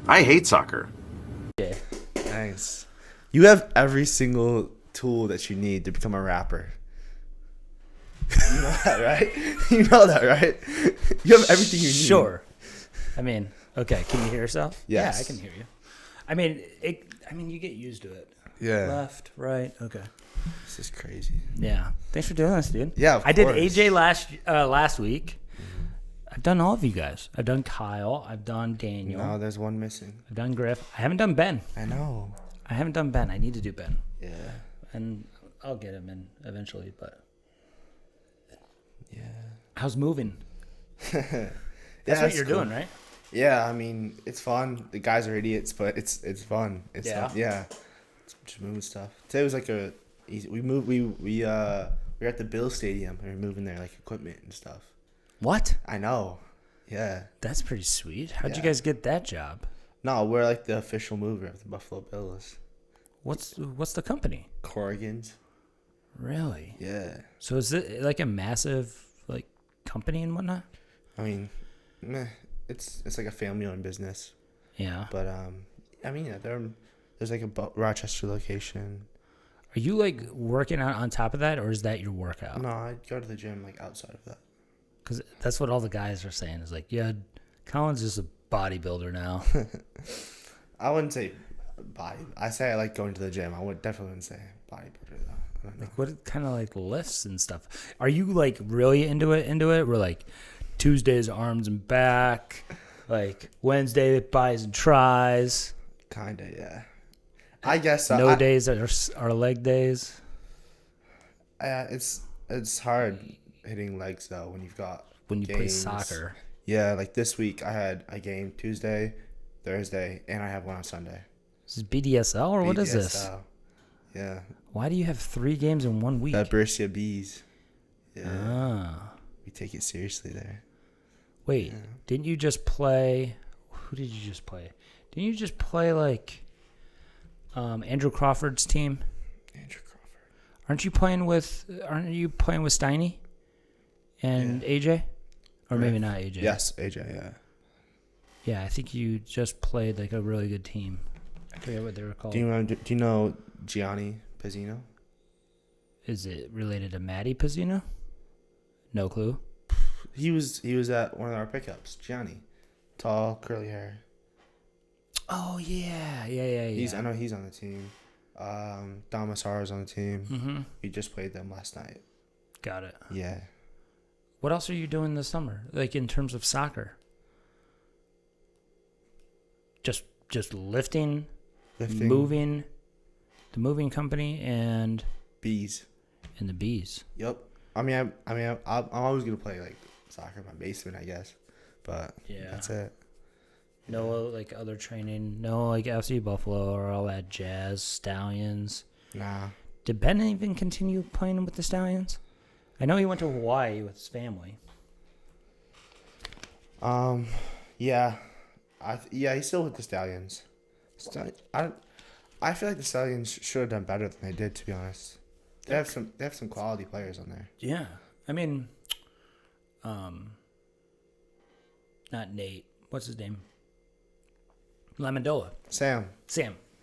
I hate soccer. Yeah. Nice. You have every single tool that you need to become a rapper. You know that, right? You know that, right? You have everything you need. Sure. I mean, okay. Can you hear yourself? Yes. Yeah, I can hear you. I mean, you get used to it. Yeah. Left, right. Okay. This is crazy. Yeah. Thanks for doing this, dude. Yeah, I did AJ last week. I've done all of you guys. I've done Kyle. I've done Daniel. No, there's one missing. I've done Griff. I haven't done Ben. I know. I haven't done Ben. I need to do Ben. Yeah. And I'll get him in eventually, but Yeah. how's moving? That's That's what you're cool. doing, right? Yeah, I mean, it's fun. The guys are idiots, but it's fun. It's Yeah. fun. Yeah. It's just moving stuff. Today was like a easy. We moved. We were at the Bill Stadium and we were moving their like equipment and stuff. What? I know. Yeah. That's pretty sweet. How'd you Yeah. guys get that job? No, we're like the official mover of the Buffalo Bills. What's the company? Corrigans. Really? Yeah. So is it like a massive like company and whatnot? I mean, it's like a family-owned business, Yeah. but I mean, yeah, there's like a Rochester location. Are you like working out on top of that, or is that your workout? No, I go to the gym like outside of that. Because that's what all the guys are saying. Is like, yeah, Colin's just a bodybuilder now. I wouldn't say body. I say I like going to the gym. I would definitely wouldn't say bodybuilder though. I don't know. Like what kind of like lifts and stuff? Are you like really into it? We're like Tuesdays arms and back, like Wednesday bis and tris. Kinda, yeah. I guess No days are leg days. It's hard hitting legs though when you've got When you play games. soccer. Yeah, like this week I had a game Tuesday, Thursday, and I have one on Sunday. Is this BDSL or what is this? BDSL. Yeah. Why do you have 3 games in 1 week? That Bercia Bees. Yeah. Ah. We take it seriously there. Wait, didn't you just play? Who did you just play? Didn't you just play like Andrew Crawford's team? Andrew Crawford. Aren't you playing with Steiny and AJ? Or maybe not AJ. Yes, AJ, yeah. Yeah, I think you just played like a really good team. I forget what they were called. Do you know Gianni Pizzino? Is it related to Matty Pizzino? No clue. He was at one of our pickups. Gianni, tall, curly hair. Oh yeah. I know he's on the team. Dom Massara's on the team. Mm-hmm. We just played them last night. Got it. Yeah. What else are you doing this summer? Like in terms of soccer? Just lifting, moving, the moving company, and bees. And the bees. Yep. I'm always gonna play like soccer in my basement, I guess. But yeah, that's it. No like other training. No like FC Buffalo or all that jazz Stallions. Nah. Did Ben even continue playing with the Stallions? I know he went to Hawaii with his family. Yeah. He's still with the Stallions. I feel like the Stallions should have done better than they did, to be honest. They have some quality players on there. Yeah. I mean, not Nate. What's his name? Lamandola. Sam.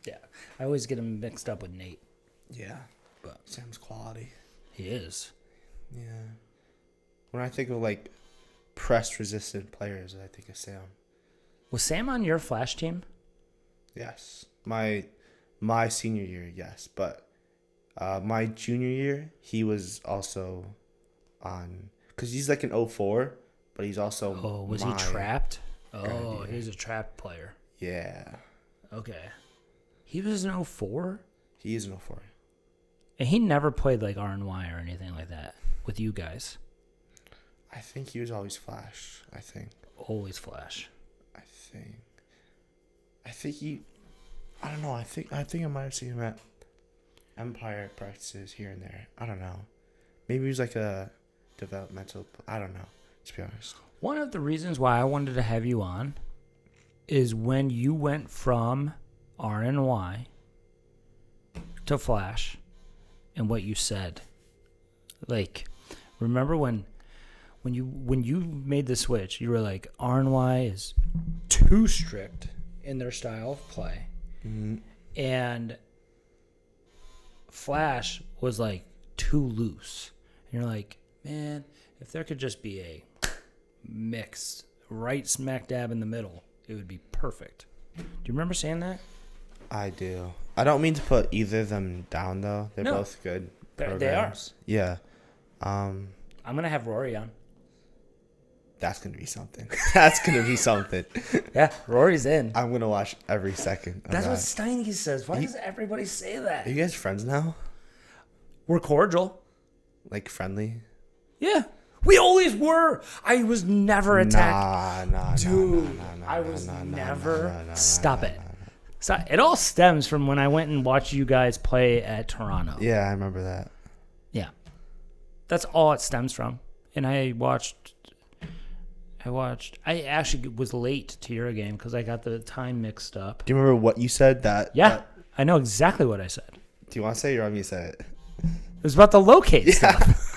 Yeah. I always get him mixed up with Nate. Yeah. But Sam's quality. He is. Yeah. When I think of like press resistant players, I think of Sam. Was Sam on your Flash team? Yes. My senior year, yes. But my junior year, he was also on, because he's like an 04, but he's also. Oh, was he trapped? Oh, he was a trapped player. Yeah. Okay. He was an 04? He is an 04. And he never played like RNY or anything like that with you guys. I think he was always Flash. I think. Always Flash. I think he. I don't know. I think I might have seen him at Empire practices here and there. I don't know. Maybe he was like a developmental. I don't know. To be honest. One of the reasons why I wanted to have you on is when you went from RNY to Flash and what you said. Like, remember when you made the switch, you were like, RNY is too strict in their style of play. Mm-hmm. And Flash was like too loose. And you're like, man, if there could just be a mix right smack dab in the middle, it would be perfect. Do you remember saying that? I do. I don't mean to put either of them down, though. They're No. both good They are. programs. Yeah. I'm going to have Rory on. That's going to be something. That's going to be something. Yeah, Rory's in. I'm going to watch every second of That's that. what Steinke says. Why does everybody say that? Are you guys friends now? We're cordial. Like, friendly? Yeah. We always were. I was never attacked. Nah. Dude, I was never. Stop it. So it all stems from when I went and watched you guys play at Toronto. Yeah, I remember that. Yeah. That's all it stems from. And I actually was late to your game because I got the time mixed up. Do you remember what you said? Yeah. I know exactly what I said. Do you want to say it or want me to say it? It was about the locate stuff.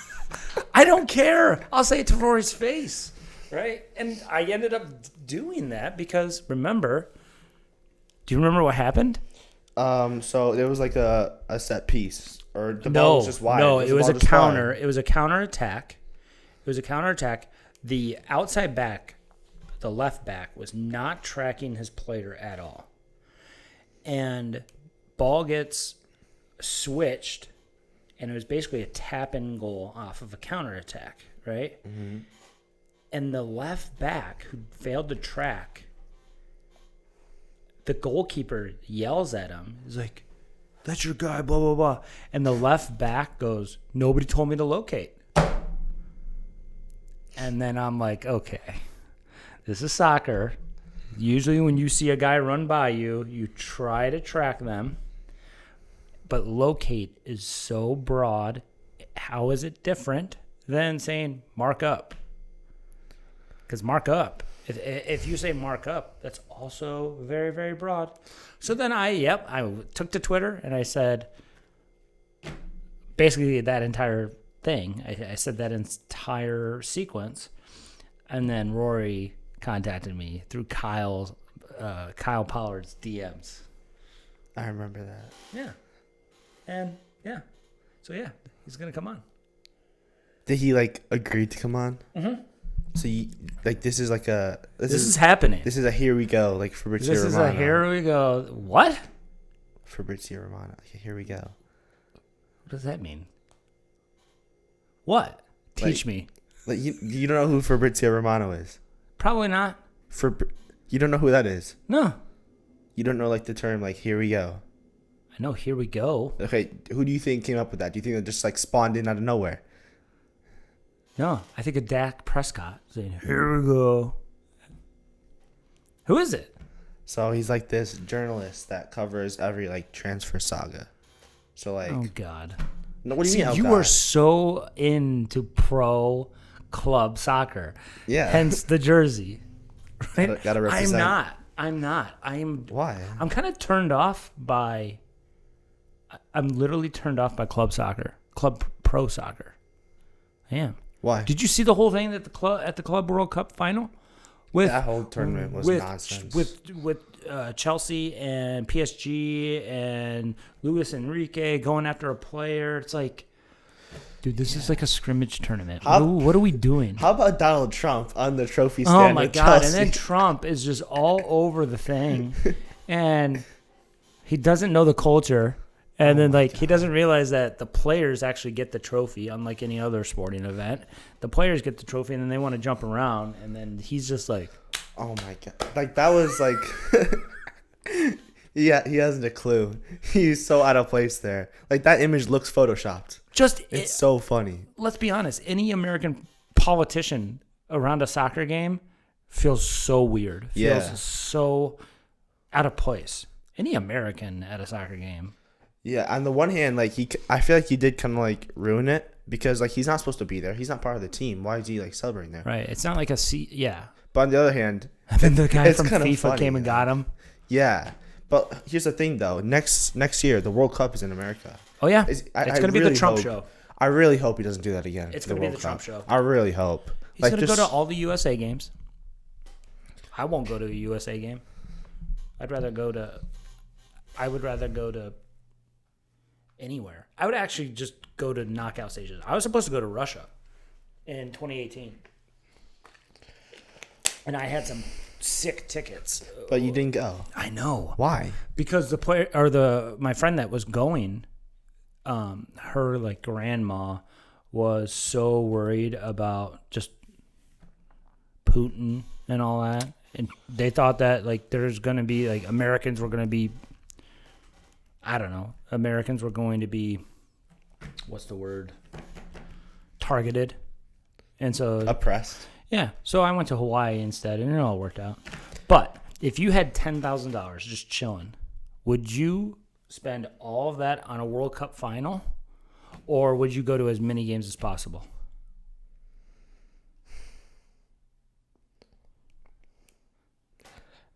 I don't care. I'll say it to Rory's face. Right? And I ended up doing that because, remember, do you remember what happened? So there was like a set piece, or the ball was just wide. No, it was a counter. Wide? It was a counter attack. The outside back, the left back, was not tracking his player at all. And ball gets switched, and it was basically a tap-in goal off of a counter attack, right? Mm-hmm. And the left back, who failed to track, the goalkeeper yells at him. He's like, "That's your guy, blah, blah, blah." And the left back goes, "Nobody told me to locate." And then I'm like, okay, this is soccer. Usually when you see a guy run by you, you try to track them. But locate is so broad. How is it different than saying mark up? Because mark up. If you say mark up, that's also very, very broad. So then I took to Twitter and I said, basically that entire thing. I said that entire sequence. And then Rory contacted me through Kyle Pollard's DMs. I remember that. Yeah. And yeah. So yeah, he's going to come on. Did he like agree to come on? Mm-hmm. So you, like this is like a this is happening. This is a here we go, like Fabrizio Romano. This is a here we go. What? Fabrizio Romano. Here we go. What does that mean? What? Teach me. Like you don't know who Fabrizio Romano is? Probably not. You don't know who that is? No. You don't know like the term like here we go? I know here we go. Okay, who do you think came up with that? Do you think it just like spawned in out of nowhere? No, I think of Dak Prescott saying, "Here we go." Who is it? So he's like this journalist that covers every like transfer saga. So like, oh God. No, what do you See, mean? Oh, you God? are so into pro club soccer. Yeah. Hence the jersey. Right? Gotta represent. I'm not. Why? I'm kind of turned off by. I'm literally turned off by club soccer, club pro soccer. I am. Why? Did you see the whole thing at the Club World Cup final? With That whole tournament was nonsense. With Chelsea and PSG and Luis Enrique going after a player. It's like, dude, this is like a scrimmage tournament. What are we doing? How about Donald Trump on the trophy stand? Oh my with God! Chelsea? And then Trump is just all over the thing, and he doesn't know the culture. And then, he doesn't realize that the players actually get the trophy, unlike any other sporting event. The players get the trophy, and then they want to jump around. And then he's just like... Oh, my God. Like, that was, like... yeah, he hasn't a clue. He's so out of place there. Like, that image looks photoshopped. It's so funny. Let's be honest. Any American politician around a soccer game feels so weird. Feels so out of place. Any American at a soccer game... Yeah, on the one hand, like I feel like he did kind of like ruin it because like he's not supposed to be there. He's not part of the team. Why is he like celebrating there? Right. It's not like yeah. But on the other hand, and then the guy from FIFA funny, came and got him. Yeah, but here's the thing though. Next year, the World Cup is in America. Oh yeah, it's going to be the Trump show. I really hope he doesn't do that again. It's going to be the Trump show. I really hope. He's going to go to all the USA games. I won't go to a USA game. I would rather go to anywhere. I would actually just go to knockout stages. I was supposed to go to Russia in 2018. And I had some sick tickets. But you didn't go. I know. Why? Because my friend that was going, her like grandma was so worried about just Putin and all that, and they thought that like there's gonna be like Americans were gonna be, I don't know, Americans were going to be, what's the word? Targeted, and so Oppressed. Yeah, so I went to Hawaii instead, and it all worked out. But if you had $10,000 just chilling, would you spend all of that on a World Cup final, or would you go to as many games as possible?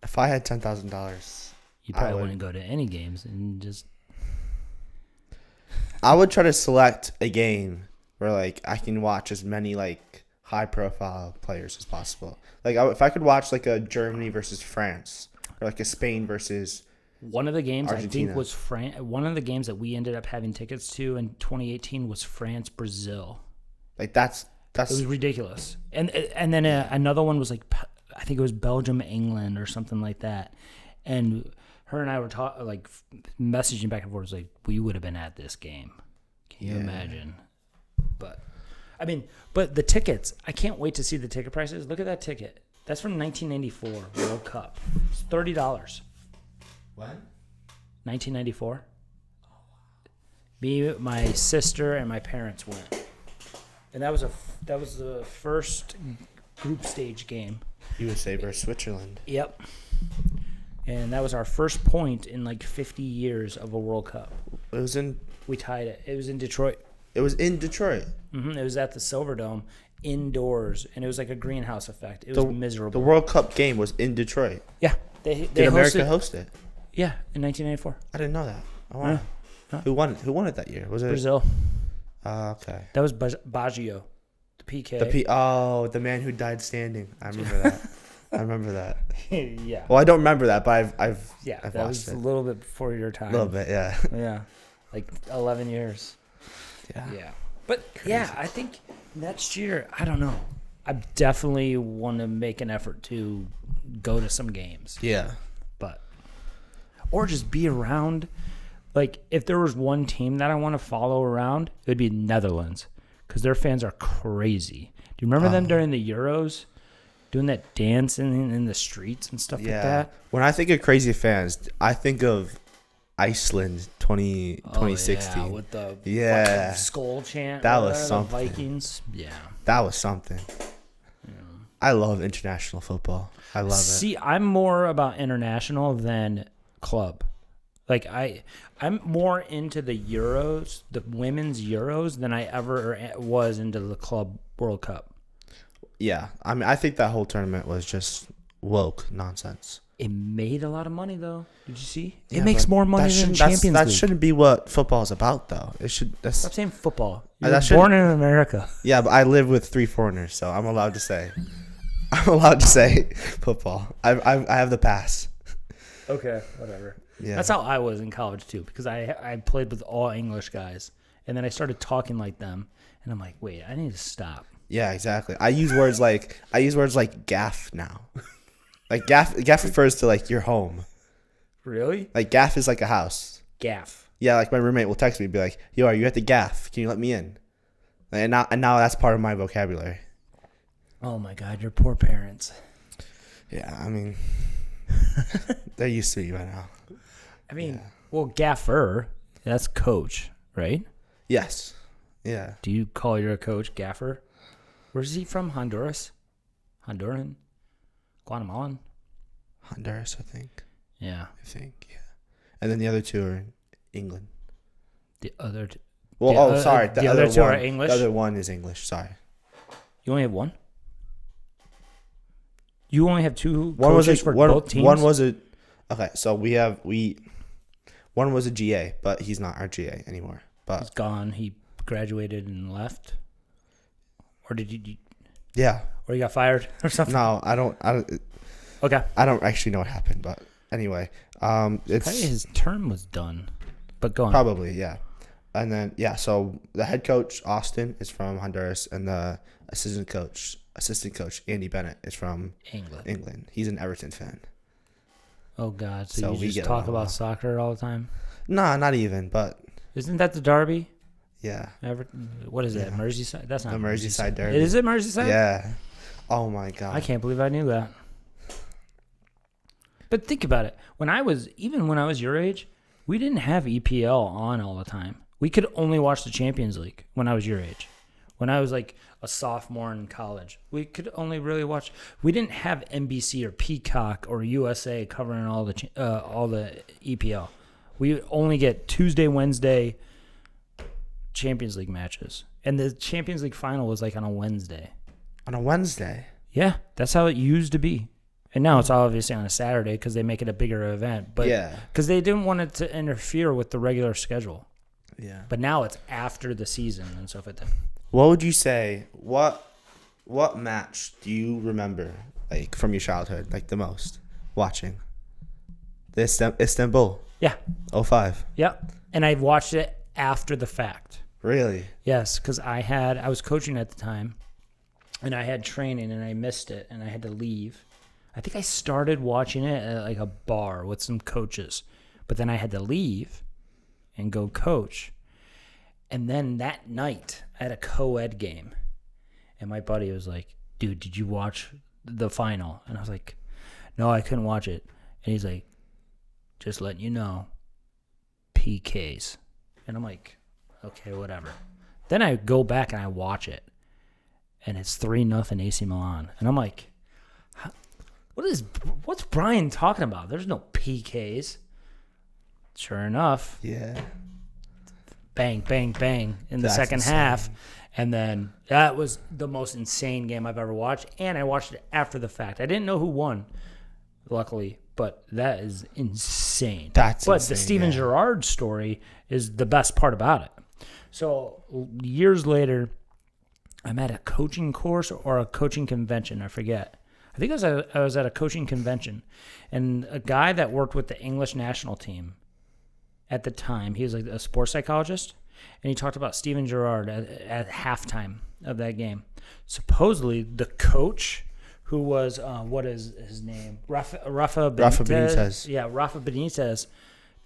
If I had $10,000, You probably wouldn't go to any games and just. I would try to select a game where like I can watch as many like high-profile players as possible. Like if I could watch like a Germany versus France or like a Spain versus One of the games Argentina. I think was one of the games that we ended up having tickets to in 2018 was France Brazil. like that's It was ridiculous. And then another one was like, I think it was Belgium England or something like that. And her and I were messaging back and forth. It was like, we would have been at this game. Can you imagine? But the tickets, I can't wait to see the ticket prices. Look at that ticket. That's from 1994 World Cup. It's $30. When? 1994. Me, my sister, and my parents went, and that was the first group stage game. USA versus Switzerland. Yep. And that was our first point in like 50 years of a World Cup. We tied it. It was in Detroit. It was in Detroit. Mm-hmm. It was at the Silverdome, indoors, and it was like a greenhouse effect. It was miserable. The World Cup game was in Detroit. Yeah. They Did America host it? Yeah, in 1994. I didn't know that. Oh, wow. Yeah. Who won it? Who won it that year? Was it Brazil? Okay. That was Baggio, the PK. The man who died standing. I remember that. I remember that. Yeah. Well, I don't remember that, but I've that watched was it. a little bit before your time. A little bit, yeah. Yeah, like 11 years. Yeah. But Crazy. yeah, I think next year, I don't know. I definitely want to make an effort to go to some games. Yeah. Or just be around. Like, if there was one team that I want to follow around, it would be Netherlands, because their fans are crazy. Do you remember them during the Euros? Doing that dance in the streets and stuff like that? When I think of crazy fans, I think of Iceland 2016. Yeah, with the Yeah. skull chant. That was something. The Vikings. Yeah. That was something. Yeah. I love international football. I love it. See, I'm more about international than club. Like I'm more into the Euros, the women's Euros, than I ever was into the club World Cup. Yeah, I mean, I think that whole tournament was just woke nonsense. It made a lot of money, though. Did you see? Yeah, it makes more money than Champions League. That shouldn't be what football is about, though. It should. Stop saying football. You're born in America. Yeah, but I live with 3 foreigners, so I'm allowed to say. I'm allowed to say football. I have the pass. Okay, whatever. Yeah. That's how I was in college too, because I played with all English guys, and then I started talking like them, and I'm like, wait, I need to stop. Yeah, exactly. I use words like gaff now. Like gaff refers to like your home. Really? Like gaff is like a house. Gaff. Yeah, like my roommate will text me and be like, "Yo, are you at the gaff? Can you let me in?" And now that's part of my vocabulary. Oh my God, your poor parents. Yeah, I mean, they're used to you by now. I mean, well, gaffer, that's coach, right? Yes. Yeah. Do you call your coach gaffer? Where's he from? Honduras? Honduran? Guatemalan? Honduras, I think. Yeah. Yeah. And then the other 2 are in England. The other sorry. The other two are English? The other one is English, sorry. You only have one? You only have 2 coaches for both teams? One was a... Okay, so one was a GA, but he's not our GA anymore. But he's gone. He graduated and left? Or did you... Yeah. Or he got fired or something? No, I don't... Okay. I don't actually know what happened, but... Anyway, Probably it's his term was done. But go on. probably, yeah. And then, yeah, so the head coach, Austin, is from Honduras, and the assistant coach, Andy Bennett, is from England. He's an Everton fan. Oh, God. So So you we just get talk along about well. soccer all the time? Nah, not even, but Isn't that the derby? yeah. What is that? Yeah. Merseyside? That's not The Merseyside derby. Is it Merseyside? Yeah. Oh, my God. I can't believe I knew that. But think about it. When I was your age, we didn't have EPL on all the time. We could only watch the Champions League when I was your age. When I was like a sophomore in college, we could only really watch. We didn't have NBC or Peacock or USA covering all the EPL. We would only get Tuesday, Wednesday Champions League matches, and the Champions League final was like on a Wednesday. On a Wednesday? Yeah, that's how it used to be. And now it's obviously on a Saturday because they make it a bigger event. But Yeah. because they didn't want it to interfere with the regular schedule. Yeah. But now it's after the season and stuff like that. What would you say? What match do you remember, like, from your childhood, like, the most watching? The Istanbul. Yeah. 05. Yep. And I watched it after the fact. Really? Yes, because I was coaching at the time, and I had training, and I missed it, and I had to leave. I think I started watching it at like a bar with some coaches, but then I had to leave and go coach. And then that night, I had a co-ed game, and my buddy was like, dude, did you watch the final? And I was like, no, I couldn't watch it. And he's like, just letting you know, PKs. And I'm like, okay, whatever. Then I go back and I watch it, and it's 3-0 AC Milan. And I'm like, what's Brian talking about? There's no PKs. Sure enough, Yeah. bang, bang, bang in the That's second insane. half. And then that was the most insane game I've ever watched. And I watched it after the fact. I didn't know who won, luckily, but that is insane. That's but insane, the Steven yeah. Gerrard story is the best part about it. So years later, I'm at a coaching course or a coaching convention. I forget. I think I was at a coaching convention, and a guy that worked with the English national team at the time, he was like a sports psychologist, and he talked about Steven Gerrard at halftime of that game. Supposedly, the coach, who was, what is his name? Rafa Benitez. Yeah, Rafa Benitez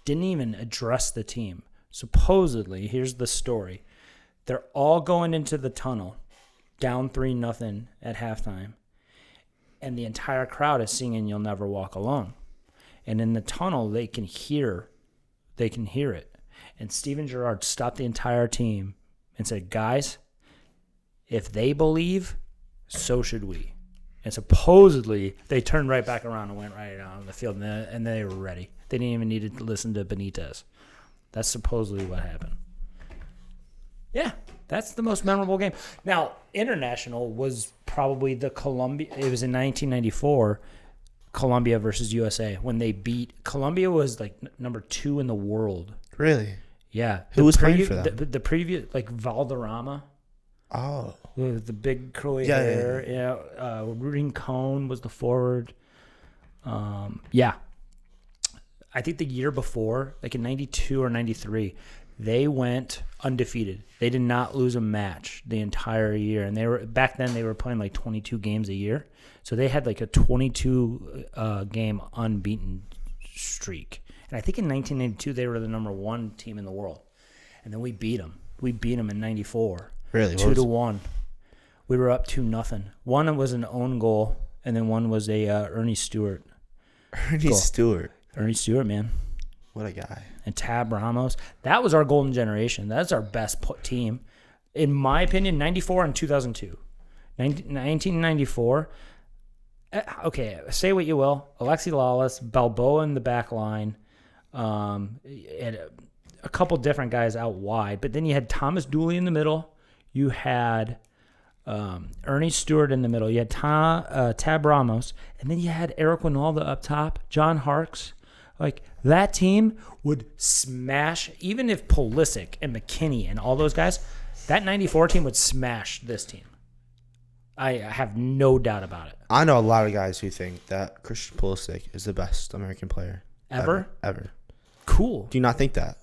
didn't even address the team. Supposedly, here's the story. They're all going into the tunnel, down 3-0 at halftime. And the entire crowd is singing "You'll Never Walk Alone." And in the tunnel, they can hear it. And Steven Gerrard stopped the entire team and said, guys, if they believe, so should we. And supposedly, they turned right back around and went right out on the field, and they were ready. They didn't even need to listen to Benitez. That's supposedly what happened. Yeah, that's the most memorable game. Now, international was probably the Colombia. It was in 1994, Colombia versus USA, when they beat. Colombia was like number 2 in the world. Really? Yeah. Who was playing for them? The previous, like Valderrama. Oh. The big curly Yeah, hair. Yeah. Rudy Cohn was the forward. Yeah. I think the year before, like in 92 or 93, they went undefeated. They did not lose a match the entire year. And back then they were playing like 22 games a year. So they had like a 22 game unbeaten streak. And I think in 1992 they were the number 1 team in the world. And then we beat them. We beat them in 94. Really? 2-1. We were up 2-0. One was an own goal, and then one was a Ernie Stewart. Ernie Stewart. Ernie Stewart, man. What a guy. And Tab Ramos. That was our golden generation. That's our best team. In my opinion, 94 and 2002. 1994. Okay, say what you will. Alexi Lawless, Balboa in the back line, and a couple different guys out wide. But then you had Thomas Dooley in the middle. You had Ernie Stewart in the middle. You had Tab Ramos. And then you had Eric Winalda up top, John Harkes. Like, that team would smash, even if Pulisic and McKinney and all those guys, that 94 team would smash this team. I have no doubt about it. I know a lot of guys who think that Christian Pulisic is the best American player. Ever? Ever. Cool. Do you not think that?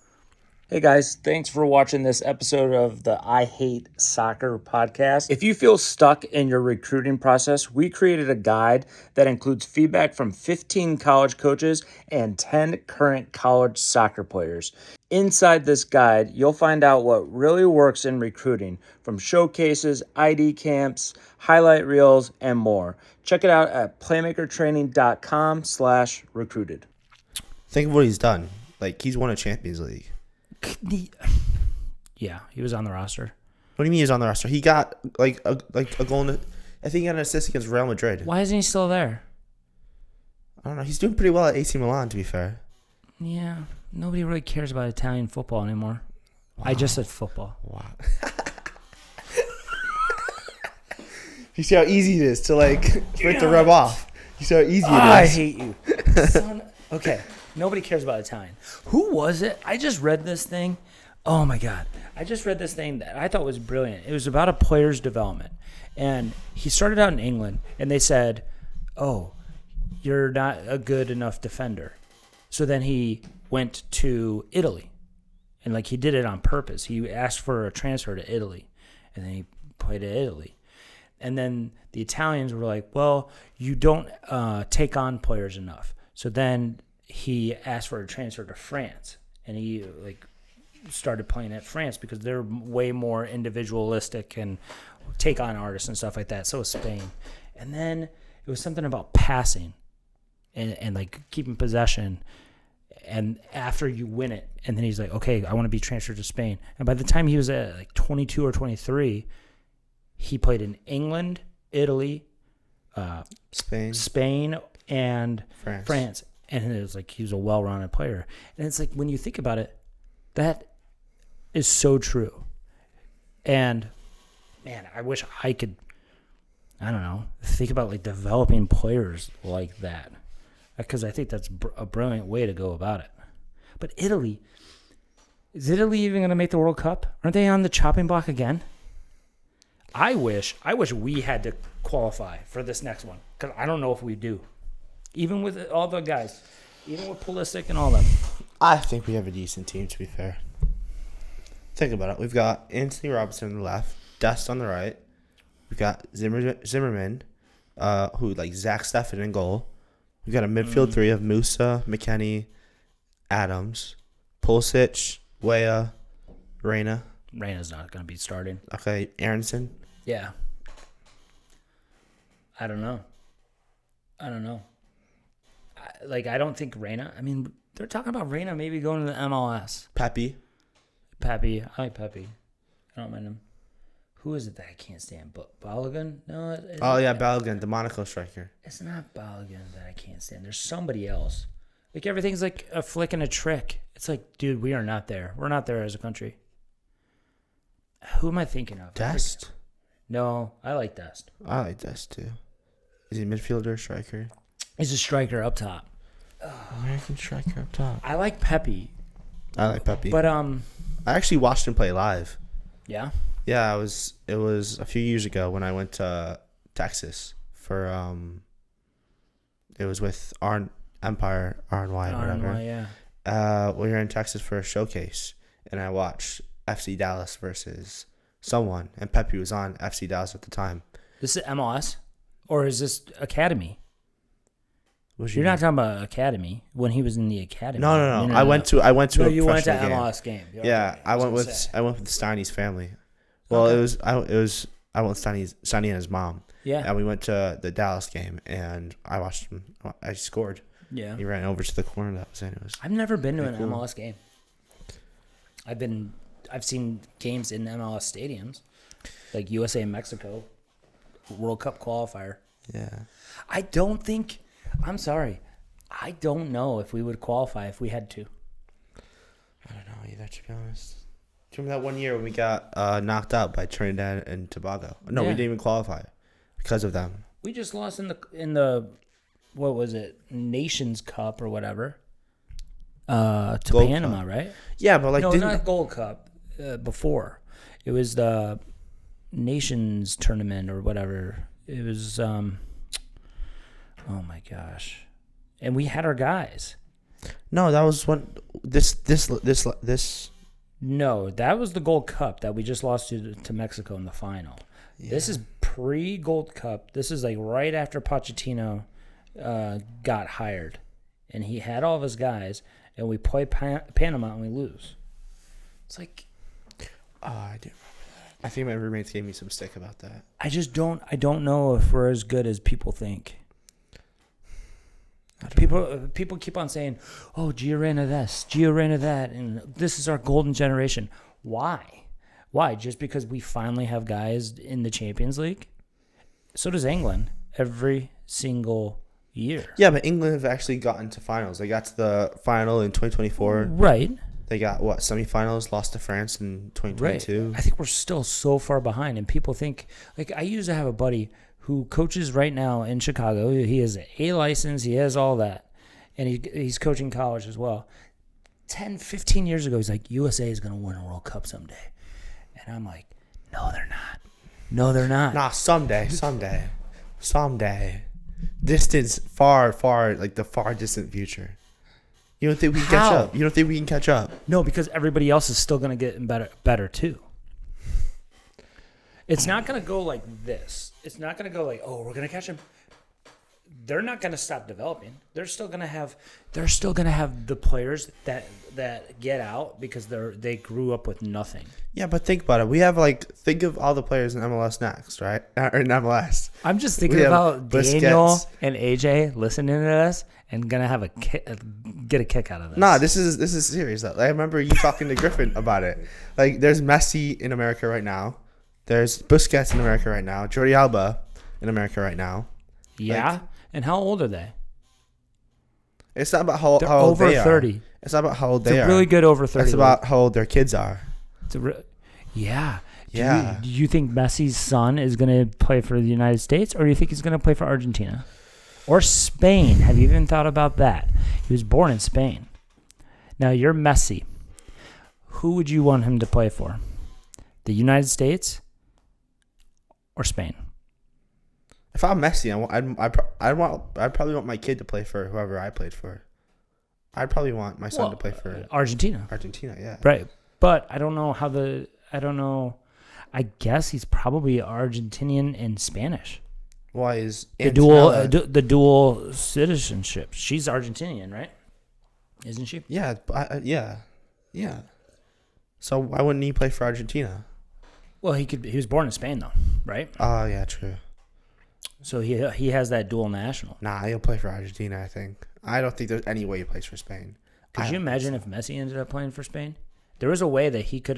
Hey guys, thanks for watching this episode of the I Hate Soccer podcast. If you feel stuck in your recruiting process, we created a guide that includes feedback from 15 college coaches and 10 current college soccer players. Inside this guide, you'll find out what really works in recruiting, from showcases, ID camps, highlight reels, and more. Check it out at playmakertraining.com/recruited. Think of what he's done. Like, he's won a Champions League. Yeah, he was on the roster. What do you mean he's on the roster? He got like a goal. I think he got an assist against Real Madrid. Why isn't he still there? I don't know. He's doing pretty well at AC Milan, to be fair. Yeah, nobody really cares about Italian football anymore. Wow. I just said football. Wow. You see how easy it is to for it to rub off. You see how easy it is. I hate you. Son. Okay, nobody cares about Italian. Who was it? I just read this thing. Oh my God. I just read this thing that I thought was brilliant. It was about a player's development. And he started out in England, and they said, oh, you're not a good enough defender. So then he went to Italy. And he did it on purpose. He asked for a transfer to Italy. And then he played at Italy. And then the Italians were like, well, you don't take on players enough. So then he asked for a transfer to France. And he started playing at France because they're way more individualistic and take on artists and stuff like that. So was Spain. And then it was something about passing and keeping possession. And after you win it, and then he's like, okay, I want to be transferred to Spain. And by the time he was at 22 or 23, he played in England, Italy, Spain, and France. And it was he was a well-rounded player. And it's when you think about it, that is so true. And, man, I wish I could, I don't know, think about developing players like that. Because I think that's a brilliant way to go about it. But Italy, is Italy even going to make the World Cup? Aren't they on the chopping block again? I wish we had to qualify for this next one. Because I don't know if we do. Even with all the guys. Even with Pulisic and all them. I think we have a decent team, to be fair. Think about it. We've got Anthony Robinson on the left, Dest on the right. We've got Zimmerman, who Zach Steffen in goal. We've got a midfield three of Musa, McKennie, Adams, Pulisic, Weah, Reyna. Reyna's not going to be starting. Okay, Aronson. Yeah. I don't know. I don't think Reyna. I mean, they're talking about Reyna maybe going to the MLS. Pepe. I like Pepe. I don't mind him. Who is it that I can't stand? Balogun? No. Balogun, the Monaco striker. It's not Balogun that I can't stand. There's somebody else. Everything's a flick and a trick. It's dude, we are not there. We're not there as a country. Who am I thinking of? Dest? No, I like Dest. I like Dest too. Is he a midfielder or striker? He's a striker up top. American striker up top. I like Pepe. I like Pepe. But I actually watched him play live. Yeah? Yeah, it was a few years ago when I went to Texas for it was with Empire RNY or whatever. RNY, yeah. We were in Texas for a showcase, and I watched FC Dallas versus someone, and Pepe was on FC Dallas at the time. This is MLS, or is this Academy? You're mean? Not talking about Academy when he was in the Academy. No. I went to a professional you went to game. MLS game. Yeah, I went with Steiny's family. Well, okay. I went with Steiny and his mom. Yeah. And we went to the Dallas game, and I watched him. I scored. Yeah. He ran over to the corner. That was it. I've never been to an MLS game. I've seen games in MLS stadiums, like USA and Mexico, World Cup qualifier. Yeah. I'm sorry. I don't know if we would qualify if we had to. I don't know either, to be honest. Do you remember that one year when we got knocked out by Trinidad and Tobago? No, we didn't even qualify because of them. We just lost in the what was it, Nations Cup or whatever, to Gold Panama, Cup. Right? Yeah, but no, not Gold Cup. Before, it was the Nations Tournament or whatever. It was oh my gosh, and we had our guys. No, that was one. This. No, that was the Gold Cup that we just lost to Mexico in the final. Yeah. This is pre-Gold Cup. This is like right after Pochettino got hired. And he had all of his guys, and we play Panama and we lose. It's like... I do remember that. I think my roommates gave me some stick about that. I don't know if we're as good as people think. People keep on saying, "Oh, Gio Reyna this, Gio Reyna that, and this is our golden generation." Why? Just because we finally have guys in the Champions League? So does England every single year. Yeah, but England have actually gotten to finals. They got to the final in 2024. Right. They got semifinals, lost to France in 2022. Right. I think we're still so far behind, and people think I used to have a buddy who coaches right now in Chicago. He has an A license. He has all that. And he's coaching college as well. 10, 15 years ago, he's like, USA is going to win a World Cup someday. And I'm like, no, they're not. No, they're not. Nah, someday. Distance, far, like the far distant future. You don't think we can catch up? No, because everybody else is still going to get better too. It's not going to go like this. It's not going to go like, oh, we're going to catch them. They're not going to stop developing. They're still going to have the players that get out because they grew up with nothing. Yeah, but think about it. We have think of all the players in MLSNEXT, right? Or in MLS. I'm just thinking about Daniel and AJ listening to us and gonna have get a kick out of this. Nah, this is serious though. I remember you talking to Griffin about it. Like, there's Messi in America right now. There's Busquets in America right now. Jordi Alba in America right now. Yeah. And how old are they? It's not about how old they are. Over 30. It's not about how old they are. It's really good over 30. It's about how old their kids are. Yeah. Yeah. Do you think Messi's son is going to play for the United States, or do you think he's going to play for Argentina? Or Spain? Have you even thought about that? He was born in Spain. Now, you're Messi. Who would you want him to play for? The United States or Spain? If I'm Messi, I'd probably want my kid to play for whoever I played for. I'd probably want my son to play for Argentina. Argentina, yeah. Right. But I don't know I guess he's probably Argentinian and Spanish. Why is the dual citizenship? She's Argentinian, right? Isn't she? Yeah, yeah. So why wouldn't he play for Argentina? Well, he was born in Spain though, right? Oh, yeah, true. So he has that dual national. Nah, he'll play for Argentina, I think. I don't think there's any way he plays for Spain. Could you imagine if Messi ended up playing for Spain? There was a way that he could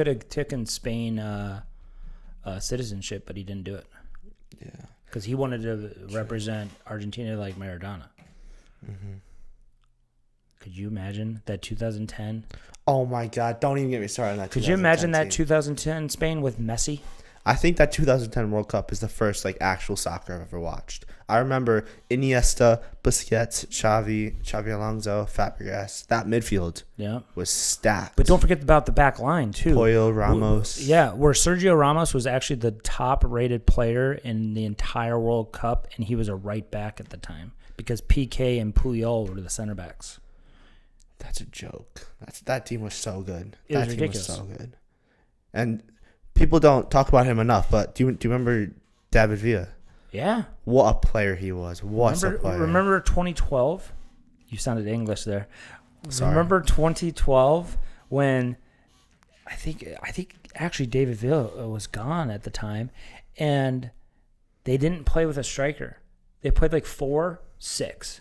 have taken Spain citizenship, but he didn't do it. Yeah. Because he wanted to represent Argentina like Maradona. Mm-hmm. Could you imagine that 2010? Oh, my God. Don't even get me started on that. Could you imagine that 2010 Spain with Messi? I think that 2010 World Cup is the first actual soccer I've ever watched. I remember Iniesta, Busquets, Xavi Alonso, Fabregas. That midfield was stacked. But don't forget about the back line, too. Puyol, Ramos. Where Sergio Ramos was actually the top-rated player in the entire World Cup, and he was a right back at the time because PK and Puyol were the center backs. That's a joke. That team was so good. It was ridiculous. Team was so good. And people don't talk about him enough, but do you remember David Villa? Yeah. What a player he was. What a player. Remember 2012? You sounded English there. Sorry. Remember 2012 when I think actually David Villa was gone at the time, and they didn't play with a striker. They played 4-6.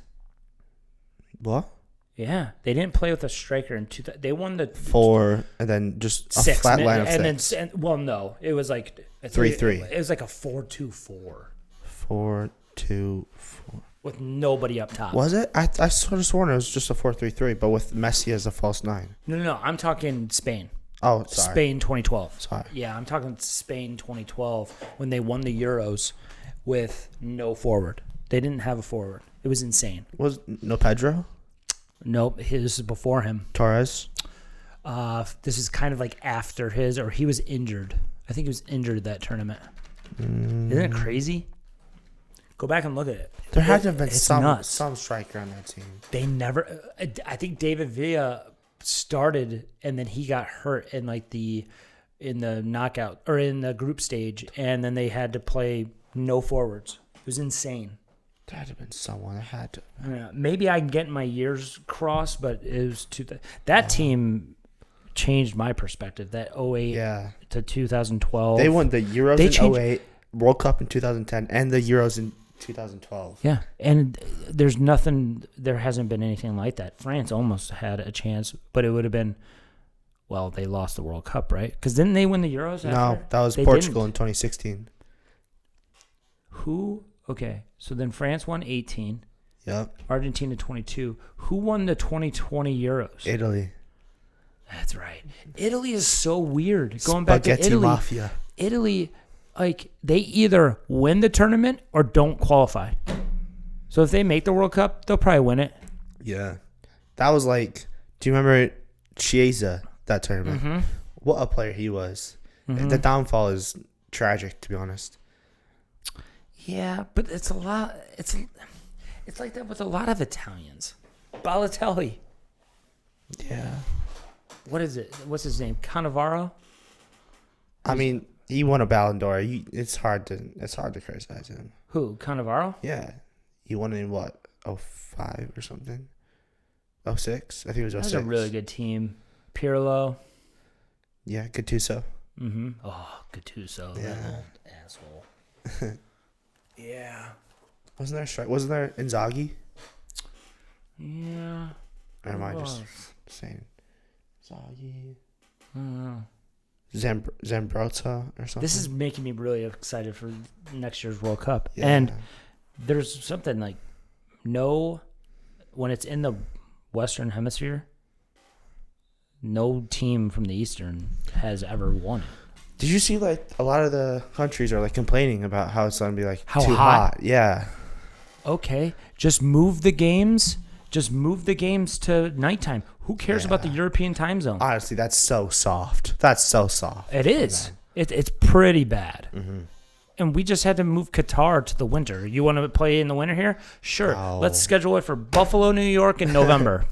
What? Yeah, they didn't play with a striker in 2000. They won the 4 and then just a six, flat line of and 6. Then no, it was 3-3. It was a 4-2-4. 4-2-4. With nobody up top. Was it? I sort of sworn it was just a 4-3-3, but with Messi as a false 9. No. I'm talking Spain. Oh, sorry. Spain 2012. Sorry. Yeah, I'm talking Spain 2012 when they won the Euros with no forward. They didn't have a forward. It was insane. Was no Pedro? Nope. This is before him. Torres? This is kind of after his, or he was injured. I think he was injured that tournament. Isn't it crazy? Go back and look at it. There had to have been It's some nuts. striker on that team. They never. I think David Villa started, and then he got hurt in the knockout or in the group stage, and then they had to play no forwards. It was insane. There had to have been someone that had to. Yeah, maybe I can get my years crossed, but it was that team changed my perspective. That 08 to 2012. They won the Euros in 08, World Cup in 2010, and the Euros in 2012. Yeah, and there hasn't been anything like that. France almost had a chance, but it would have been, well, they lost the World Cup, right? Because didn't they win the Euros after? No, that was Portugal in 2016. Who? Okay, so then France won 18. Yep. Argentina 22. Who won the 2020 Euros? Italy. That's right. Italy is so weird. Going back to Spaghetti Italy. Mafia. Italy, like, they either win the tournament or don't qualify. So if they make the World Cup, they'll probably win it. Yeah. That was like, do you remember Chiesa, that tournament? Mm-hmm. What a player he was. Mm-hmm. The downfall is tragic, to be honest. Yeah, but it's a lot. It's like that with a lot of Italians. Balotelli. Yeah. What is it? What's his name? Cannavaro? I mean, he won a Ballon d'Or. It's hard to criticize him. Who? Cannavaro? Yeah. He won it in what? 05 or something? 06? I think it was 06. That was a really good team. Pirlo. Yeah, Gattuso. Mm-hmm. Oh, Gattuso. Yeah. That old asshole. Yeah. Wasn't there Inzaghi? Yeah. Or am I just saying Inzaghi? I don't know. Zambrotta or something? This is making me really excited for next year's World Cup. Yeah. And there's something like when it's in the Western Hemisphere, no team from the Eastern has ever won it. Did you see like a lot of the countries are like complaining about how it's gonna be like How too hot? Yeah. Okay, just move the games. Just move the games to nighttime. Who cares about the European time zone? Honestly, that's so soft. That's so soft. It is. It's pretty bad. Mm-hmm. And we just had to move Qatar to the winter. You want to play in the winter here? Sure. Oh. Let's schedule it for Buffalo, New York in November.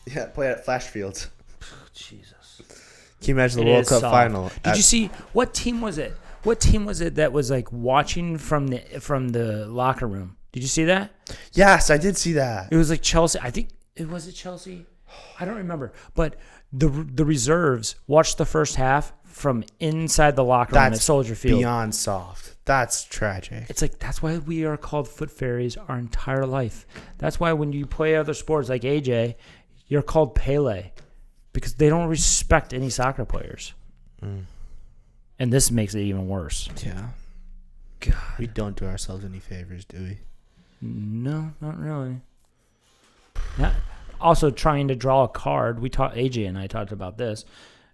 Yeah, play at Flash Field. Jesus. Can you imagine the World Cup final? Did you see what team was it? What team was it that was like watching from the locker room? Did you see that? Yes, I did see that. It was like Chelsea. I think it was Chelsea. I don't remember. But the reserves watched the first half from inside the locker room at Soldier Field. Beyond soft. That's tragic. It's like that's why we are called foot fairies our entire life. That's why when you play other sports like AJ, you're called Pele. Because they don't respect any soccer players. Mm. And this makes it even worse. Yeah. God. We don't do ourselves any favors, do we? No, not really. Also, trying to draw a card. AJ and I talked about this.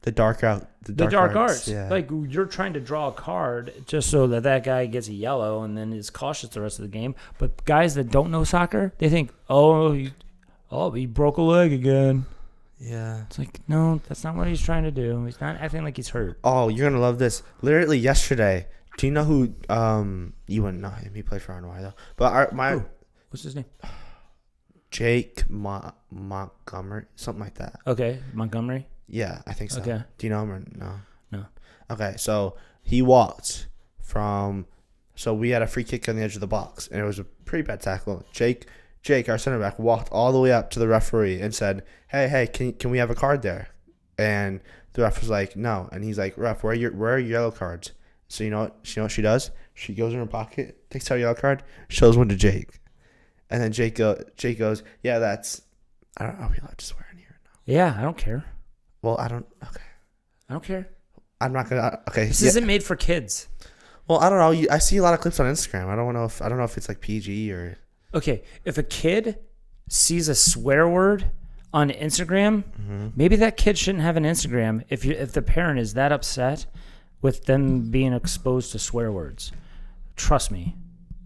The dark arts. Yeah. Like, you're trying to draw a card just so that guy gets a yellow and then is cautious the rest of the game. But guys that don't know soccer, they think, he broke a leg again. Yeah. It's like, no, that's not what he's trying to do. He's not acting like he's hurt. Oh, you're going to love this. Literally yesterday, do you know who, you wouldn't know him. He played for RNY though. But what's his name? Jake Montgomery, something like that. Okay, Montgomery? Yeah, I think so. Okay. Do you know him or no? No. Okay, so he walked so we had a free kick on the edge of the box, and it was a pretty bad tackle. Jake, our center back, walked all the way up to the referee and said, hey, can we have a card there? And the ref was like, no. And he's like, ref, where are your yellow cards? So you know what she does? She goes in her pocket, takes out a yellow card, shows one to Jake. And then Jake goes, yeah, that's, are we allowed to swear in here? No. Yeah, I don't care. Well, I don't care. I'm not going to, okay. This isn't made for kids. Well, I don't know. I see a lot of clips on Instagram. I don't know if it's like PG or. Okay, if a kid sees a swear word on Instagram, maybe that kid shouldn't have an Instagram if the parent is that upset with them being exposed to swear words. Trust me,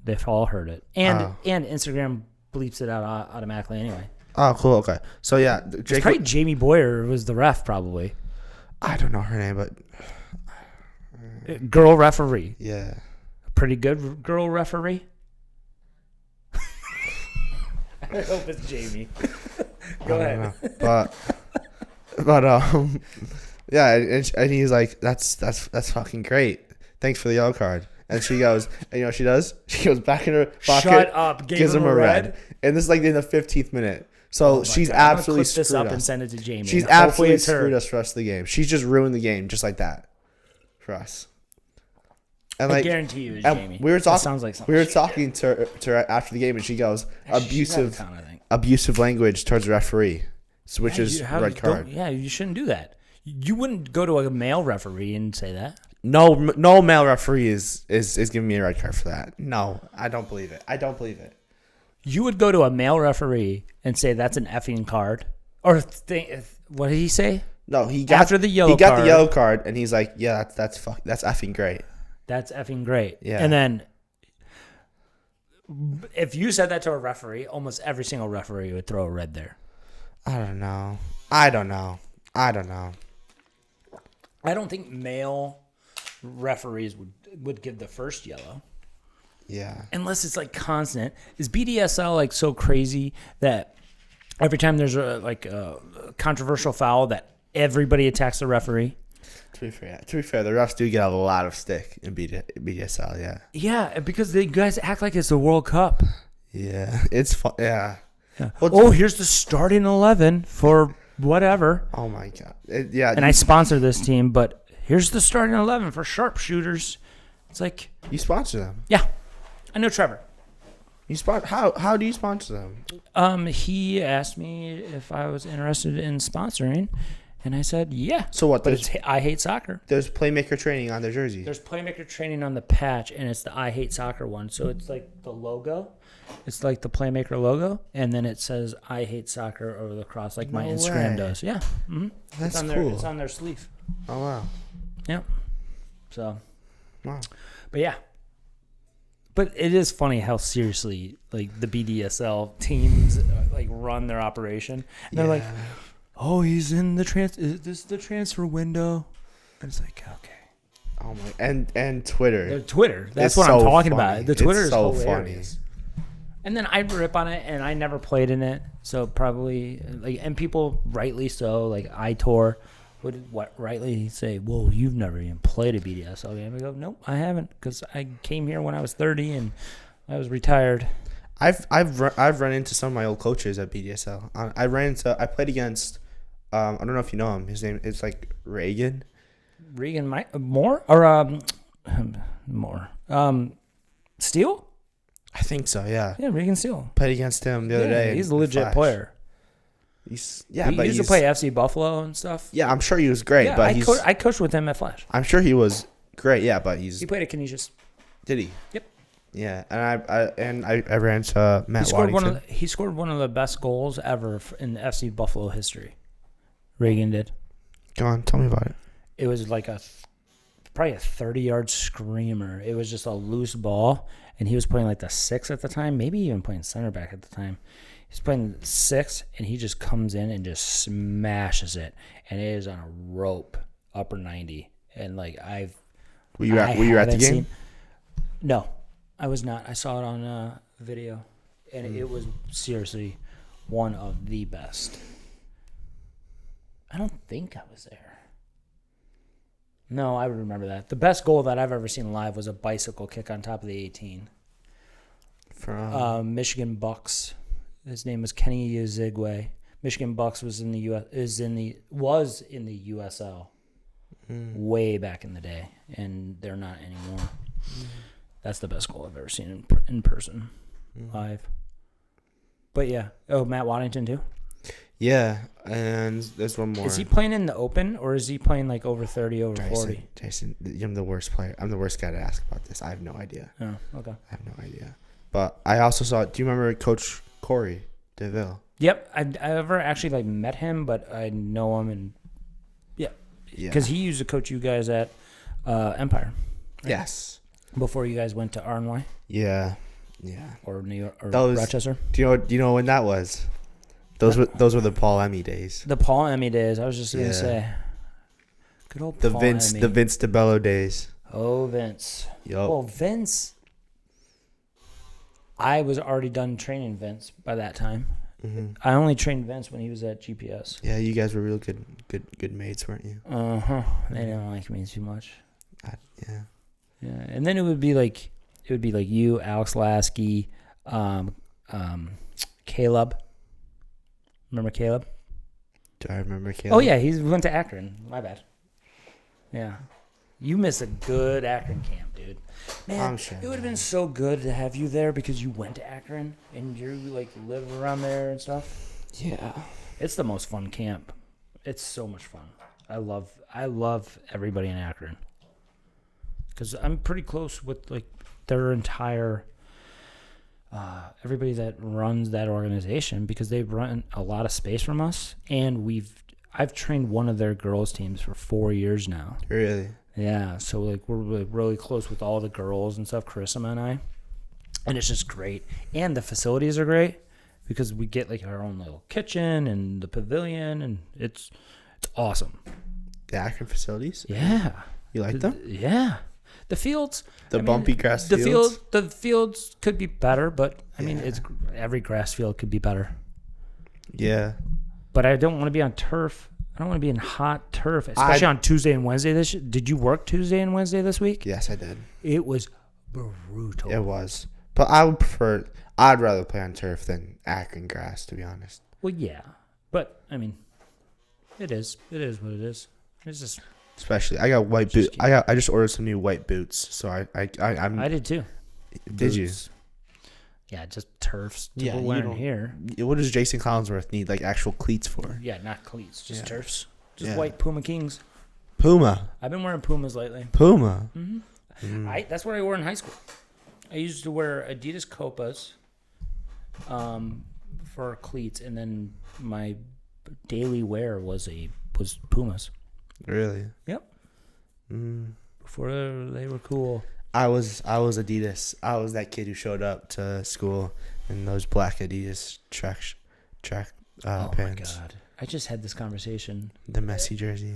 they've all heard it. And Instagram bleeps it out automatically anyway. Oh, cool. Okay. So, yeah. It's probably Jamie Boyer was the ref, probably. I don't know her name, but. Girl referee. Yeah. A pretty good girl referee. I hope it's Jamie. Go ahead. But yeah, and he's like, that's fucking great. Thanks for the yellow card. And she goes, and you know what she does? She goes back in her pocket. Shut up. Gives him a red. And this is like in the 15th minute. So she's God. absolutely clip this screwed up us. and send it to Jamie. She's absolutely screwed us for the rest of the game. She's just ruined the game just like that for us. And I guarantee you, it's Jamie. We were talking. Sounds like something. We were talking to her after the game, and she goes abusive language towards the referee, which is red card. Yeah, you shouldn't do that. You wouldn't go to a male referee and say that. No male referee is giving me a red card for that. No, I don't believe it. You would go to a male referee and say that's an effing card, or what did he say? No, he got the yellow card, and he's like, yeah, that's effing great. That's effing great. Yeah. And then if you said that to a referee, almost every single referee would throw a red there. I don't know. I don't think male referees would give the first yellow. Yeah. Unless it's like constant. Is BDSL like so crazy that every time there's a controversial foul that everybody attacks the referee? To be fair, the refs do get a lot of stick in BDSL, yeah. Yeah, because the guys act like it's the World Cup. Yeah, it's fun. Yeah. Well, here's the starting 11 for whatever. Oh my God. Yeah. And I sponsor this team, but here's the starting 11 for sharpshooters. It's like you sponsor them. Yeah, I know Trevor. How do you sponsor them? He asked me if I was interested in sponsoring. And I said, yeah. So what? But it's I Hate Soccer. There's PlayMaker Training on their jersey. There's PlayMaker Training on the patch, and it's the I Hate Soccer one. So it's like the logo. It's like the PlayMaker logo, and then it says I Hate Soccer over the cross, like my Instagram does. Yeah. Mm-hmm. That's cool. It's on their sleeve. Oh, wow. Yeah. So. Wow. But yeah. But it is funny how seriously like the BDSL teams like run their operation. And they're like, oh, he's in the is this the transfer window? And it's like, okay. Oh my! And Twitter. Twitter. That's what I'm talking about. The Twitter is so hilarious. Funny. And then I rip on it, and I never played in it, so probably and people rightly so, like iTor would rightly say, well, you've never even played a BDSL game. I go, nope, I haven't, because I came here when I was 30 and I was retired. I've run into some of my old coaches at BDSL. I played against. I don't know if you know him. His name is like Reagan. Moore or Moore. Steele? I think so. Yeah. Yeah, Reagan Steele. Played against him the other day. He's a legit player. He used to play FC Buffalo and stuff. Yeah, I'm sure he was great. Yeah, but I coached with him at Flash. I'm sure he was great. Yeah, but he played at Canisius. Did he? Yep. Yeah, and I ran into Matt Waddington. He scored one of the best goals ever in the FC Buffalo history. Reagan did. Go on, tell me about it. It was like probably a 30-yard screamer. It was just a loose ball, and he was playing like the 6 at the time, maybe even playing center back at the time. He's playing 6, and he just comes in and just smashes it, and it is on a rope, upper 90. And like were you at the game? No, I was not. I saw it on video, and it was seriously one of the best. I don't think I was there. No, I remember that. The best goal that I've ever seen live was a bicycle kick on top of the 18. From Michigan Bucks. His name was Kenny Yazigwe. Michigan Bucks was in the USL way back in the day, and they're not anymore. That's the best goal I've ever seen in person, live. But yeah. Oh, Matt Waddington too? Yeah, and there's one more. Is he playing in the Open, or is he playing like over 30, over 40? Jason, I'm the worst player. I'm the worst guy to ask about this. I have no idea. Oh, okay. I have no idea. But I also saw, do you remember Coach Corey DeVille? Yep. I ever actually like met him, but I know him, and yeah. Because he used to coach you guys at Empire. Right? Yes. Before you guys went to RNY? Yeah. Or New York, or Rochester? Do you know when that was? Those were the Paul Emmy days. The Paul Emmy days. I was just gonna say. Good old Paul Emmy. The Vince DeBello days. Oh, Vince. Yup. Well, Vince. I was already done training Vince by that time. Mm-hmm. I only trained Vince when he was at GPS. Yeah, you guys were real good mates, weren't you? They didn't like me too much. Yeah. Yeah, and then it would be like you, Alex Lasky, Caleb. Remember Caleb? Do I remember Caleb? Oh yeah, he went to Akron. My bad. Yeah, you missed a good Akron camp, dude. Man, I'm sure. It would have been so good to have you there because you went to Akron and you like live around there and stuff. Yeah. It's the most fun camp. It's so much fun. I love everybody in Akron because I'm pretty close with like their entire everybody that runs that organization because they run a lot of space from us, and I've trained one of their girls teams for 4 years now. Really? Yeah, so like we're really close with all the girls and stuff, Carissa and I, and it's just great. And the facilities are great because we get like our own little kitchen and the pavilion, and it's awesome. The Akron facilities? Yeah. You like them? Yeah. The fields. Bumpy grass fields? The fields could be better, but I mean, it's every grass field could be better. Yeah. But I don't want to be on turf. I don't want to be in hot turf, especially on Tuesday and Wednesday. Did you work Tuesday and Wednesday this week? Yes, I did. It was brutal. It was. But I'd rather play on turf than Akron grass, to be honest. Well, yeah. But, I mean, it is. It is what it is. It's just... Especially, I got white boots. I just ordered some new white boots, so I did too. Did you? Yeah, just turfs. Yeah, People wearing here. What does Jason Collinsworth need like actual cleats for? Yeah, not cleats, just turfs. Just Yeah. white Puma Kings. Puma. I've been wearing Pumas lately. Puma. Mm-hmm. That's what I wore in high school. I used to wear Adidas Copas, for cleats, and then my daily wear was Pumas. Really? Yep. Before they were cool. I was Adidas. I was that kid who showed up to school in those black Adidas track pants. Oh my god! I just had this conversation. The messy jersey.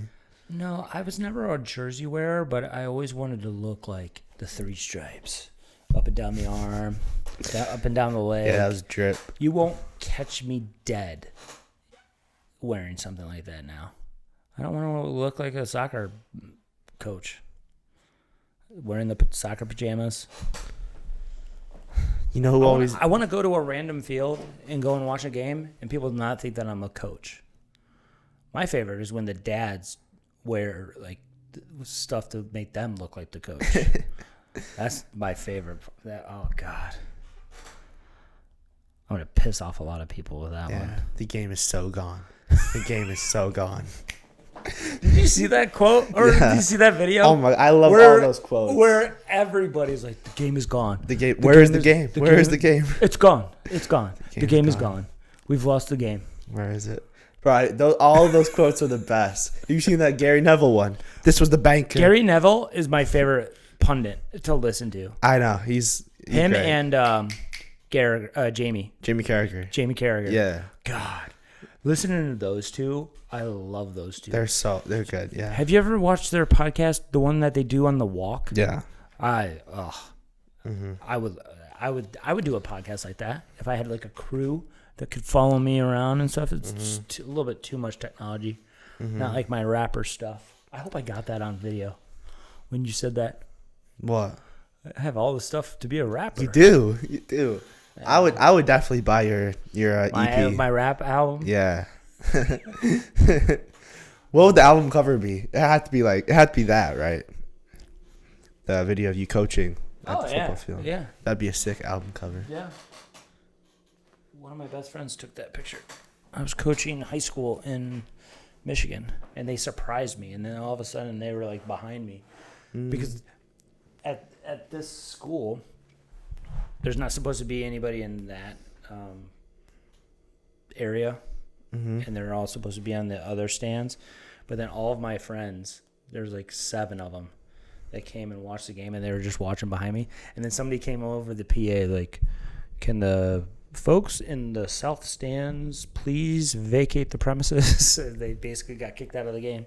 No, I was never a jersey wearer, but I always wanted to look like the three stripes, up and down the arm, up and down the leg. Yeah, that was drip. You won't catch me dead wearing something like that now. I don't want to look like a soccer coach wearing the soccer pajamas. You know who always... I want to go to a random field and go and watch a game and people not think that I'm a coach. My favorite is when the dads wear like stuff to make them look like the coach. That's my favorite. Oh, God. I'm going to piss off a lot of people with that one. The game is so gone. The game is so gone. Did you see that quote? Or did you see that video? Oh my! I love all those quotes. Where everybody's like, "The game is gone." Where is the game? Where is the game? It's gone. It's gone. The game is gone. We've lost the game. Where is it? Right. All of those quotes are the best. Have you seen that Gary Neville one? This was the banker. Gary Neville is my favorite pundit to listen to. I know. He's him great. And Jamie Carragher. Jamie Carragher. Yeah. God, listening to those two. I love those two. They're good. Yeah. Have you ever watched their podcast, the one that they do on the walk? Yeah. I would do a podcast like that if I had like a crew that could follow me around and stuff. It's just a little bit too much technology, not like my rapper stuff. I hope I got that on video when you said that. What? I have all the stuff to be a rapper. You do. Yeah. I would definitely buy your EP. My rap album. Yeah. What would the album cover be? It had to be that, right? The video of you coaching at the football field. Yeah. That'd be a sick album cover. Yeah. One of my best friends took that picture. I was coaching high school in Michigan, and they surprised me. And then all of a sudden, they were like behind me, because at this school, there's not supposed to be anybody in that area. And they're all supposed to be on the other stands. But then all of my friends, there's like 7 of them that came and watched the game, and they were just watching behind me. And then somebody came over the PA like, can the folks in the south stands please vacate the premises? They basically got kicked out of the game.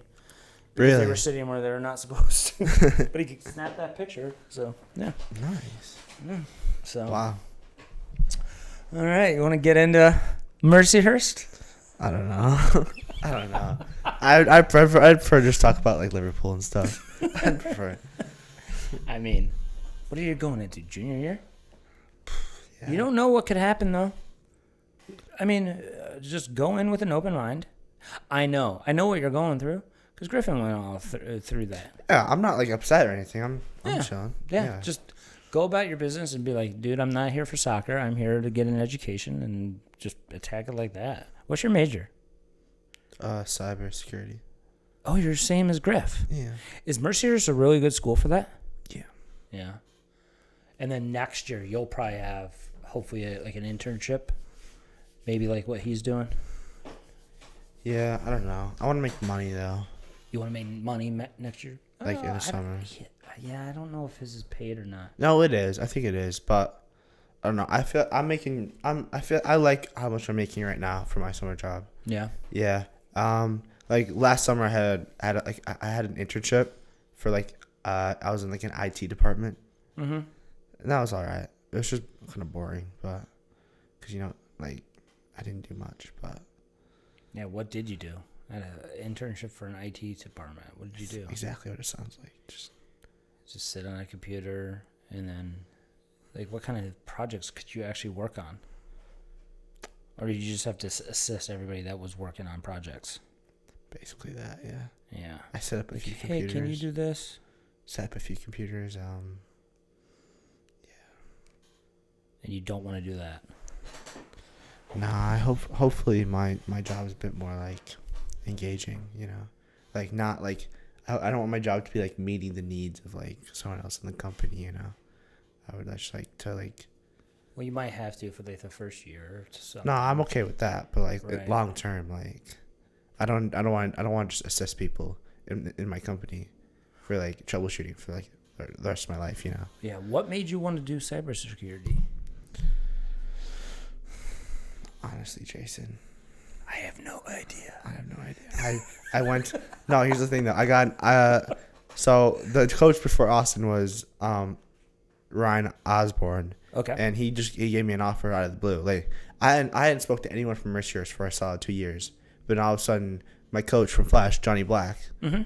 Really? They were sitting where they were not supposed to. But he snapped that picture. So, yeah. Nice. Yeah. So. Wow. All right, you want to get into Mercyhurst? I don't know. I don't know. I'd prefer just talk about like Liverpool and stuff. I'd prefer. I mean, what are you going into, junior year? Yeah. You don't know what could happen, though. I mean, just go in with an open mind. I know what you're going through, because Griffin went all through that. Yeah, I'm not like upset or anything. I'm chilling. Yeah, just go about your business and be like, dude, I'm not here for soccer. I'm here to get an education, and just attack it like that. What's your major? Cybersecurity. Oh, you're the same as Griff. Yeah. Is Mercyhurst a really good school for that? Yeah. Yeah. And then next year, you'll probably have, hopefully, like an internship. Maybe like what he's doing. Yeah, I don't know. I want to make money, though. You want to make money next year? Like in the summer. Yeah, I don't know if his is paid or not. No, it is. I think it is, but I don't know. I feel I like how much I'm making right now for my summer job. Yeah. Yeah. Like last summer I had an internship for I was in like an IT department. Mm-hmm. And that was all right. It was just kind of boring, but because like I didn't do much, but yeah. What did you do? I had an internship for an IT department. What did you do? Exactly what it sounds like. Just sit on a computer, and then like what kind of projects could you actually work on? Or did you just have to assist everybody that was working on projects? Basically that, yeah. Yeah. I set up a few computers. Hey, can you do this? Set up a few computers. Yeah. And you don't want to do that? Nah, I hopefully my job is a bit more like engaging, like not like I don't want my job to be like meeting the needs of like someone else in the company, I would just like to like. Well, you might have to for like the first year. No, I'm okay with that, but like right. Long term, like I don't want to just assist people in my company for like troubleshooting for like the rest of my life, Yeah. What made you want to do cybersecurity? Honestly, Jason, I have no idea. I went. No, here's the thing though. I got so the coach before Austin was Ryan Osborne. Okay. And he gave me an offer out of the blue. Like I hadn't spoke to anyone from Mercyhurst for a solid 2 years. But all of a sudden, my coach from Flash, Johnny Black,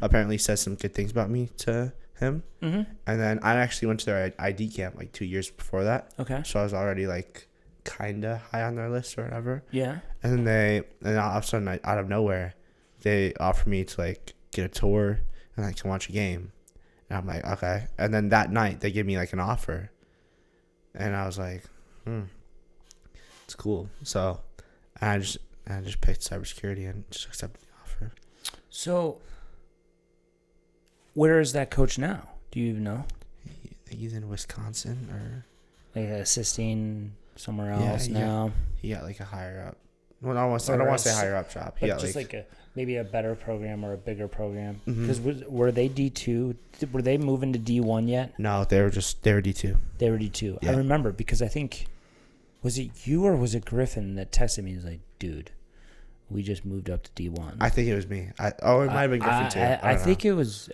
apparently said some good things about me to him. Mm-hmm. And then I actually went to their ID camp like 2 years before that. Okay. So I was already like kind of high on their list or whatever. Yeah. And then all of a sudden, out of nowhere, they offered me to like get a tour and like to watch a game. And I'm like, okay. And then that night, they gave me like an offer. And I was like, it's cool. So I just picked cybersecurity and just accepted the offer. So where is that coach now? Do you even know? I think he's in Wisconsin or like assisting somewhere else now. He got like a higher up. Well, I don't want to say higher up job. He got just like maybe a better program or a bigger program. Because were they D2? Were they moving to D1 yet? No, they were D2. They were D2. Yeah. I remember because I think, was it you or was it Griffin that texted me? He was like, dude, we just moved up to D1. I think it was me. It might have been Griffin too. I think it was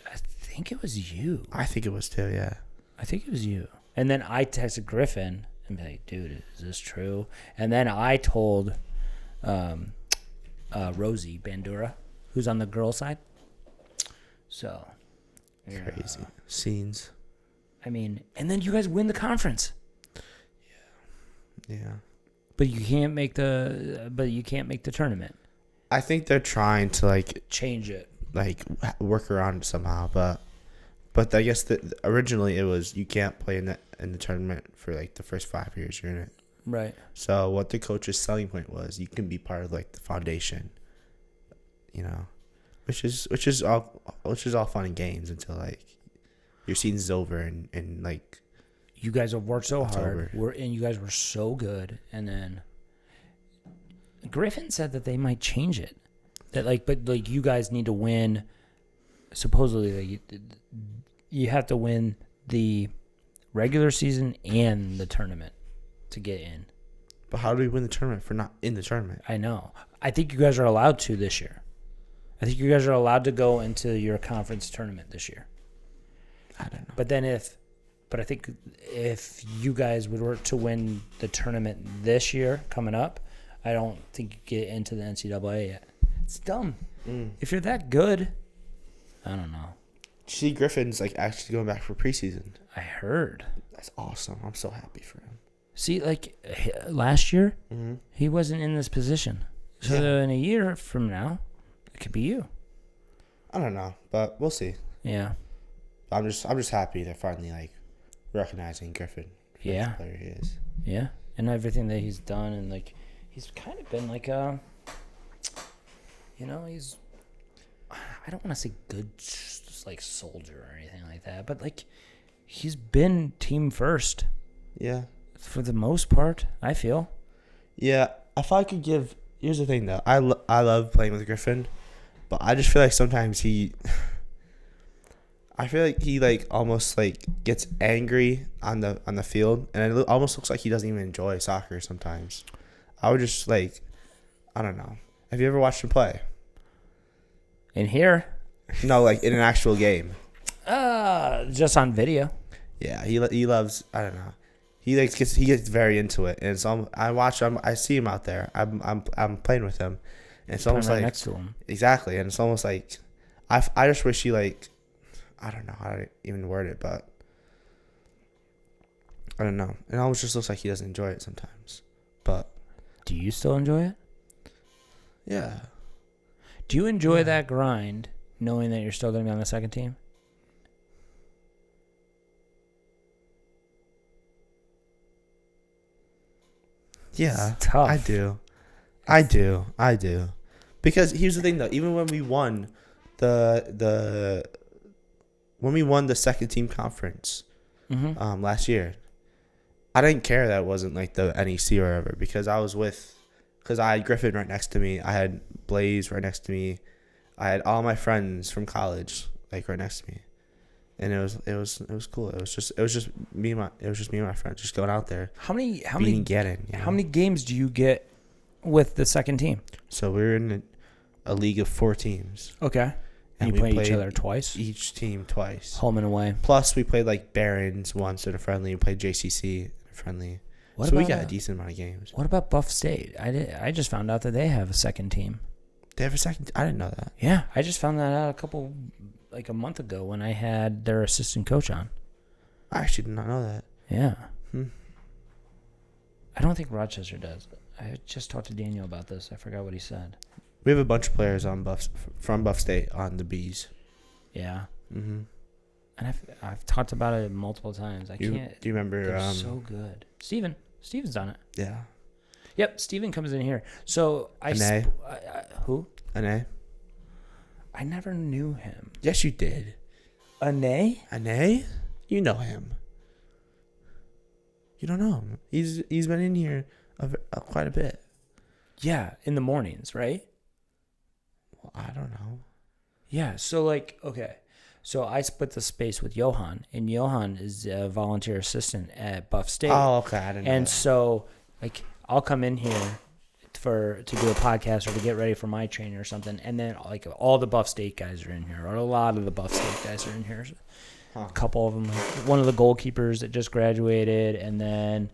you. I think it was too, yeah. I think it was you. And then I texted Griffin and be like, dude, is this true? And then I told Rosie Bandura, who's on the girl side. So crazy scenes. I mean, and then you guys win the conference. Yeah. But you can't make the tournament. I think they're trying to like change it, like work around it somehow, but I guess originally it was you can't play in the tournament for like the first 5 years you're in it. Right. So what the coach's selling point was, you can be part of like the foundation, which is all fun and games until like your season's over and like you guys have worked so hard. And you guys were so good, and then Griffin said that they might change it. But you guys need to win. Supposedly, you have to win the regular season and the tournament to get in. But how do we win the tournament if we're not in the tournament? I know. I think you guys are allowed to this year. I think you guys are allowed to go into your conference tournament this year. I don't know. But then if But I think if you guys were to win the tournament this year coming up, I don't think you get into the NCAA yet. It's dumb. If you're that good, I don't know. See, Griffin's like actually going back for preseason. I heard. That's awesome. I'm so happy for him. See, like last year, he wasn't in this position. So in a year from now, it could be you. I don't know, but we'll see. Yeah. I'm just happy they're finally like recognizing Griffin for the player he is. Yeah, and everything that he's done, and like he's kind of been like he's, I don't want to say good like soldier or anything like that, but like he's been team first. Yeah. For the most part, I feel. Yeah, if I could give, here's the thing though, I love playing with Griffin, but I just feel like sometimes I feel like he like almost like gets angry on the field, and it almost looks like he doesn't even enjoy soccer sometimes. I would just like, I don't know. Have you ever watched him play? In here? No, like in an actual game. Just on video. Yeah, he loves. I don't know. He gets very into it, and it's I watch him. I see him out there. I'm playing with him, and it's almost like next to him. Exactly, and it's almost like I just wish he like. I don't know how to even word it, but I don't know. It almost just looks like he doesn't enjoy it sometimes. But do you still enjoy it? Yeah. Do you enjoy that grind, knowing that you're still going to be on the second team? Yeah, it's tough. I do. Because here's the thing, though. Even when we won when we won the second team conference last year, I didn't care that it wasn't like the NEC or whatever, because I had Griffin right next to me. I had Blaze right next to me. I had all my friends from college like right next to me, and it was cool. It was just me and my friends just going out there. How many games do you get with the second team? So we're in a league of 4 teams. Okay. And you played each other twice? Each team twice. Home and away. Plus, we played like Barons once in a friendly. We played JCC in a friendly. So we got a decent amount of games. What about Buff State? I just found out that they have a second team. They have a second? I didn't know that. Yeah, I just found that out a month ago when I had their assistant coach on. I actually did not know that. Yeah. I don't think Rochester does. I just talked to Daniel about this. I forgot what he said. We have a bunch of players from Buff State on the Bees. Yeah. Mm-hmm. And I've talked about it multiple times. Do you remember? They're so good. Steven's done it. Yeah. Yep. Steven comes in here. So who? Ane. I never knew him. Yes, you did. Ane? Ane? You know him. You don't know him. He's been in here quite a bit. Yeah, in the mornings, right? I don't know. Yeah, so okay. So I split the space with Johan, and Johan is a volunteer assistant at Buff State. Oh, okay. I didn't know that. So I'll come in here to do a podcast or to get ready for my training or something, and then all the Buff State guys are in here, or a lot of the Buff State guys are in here. A couple of them, one of the goalkeepers that just graduated, and then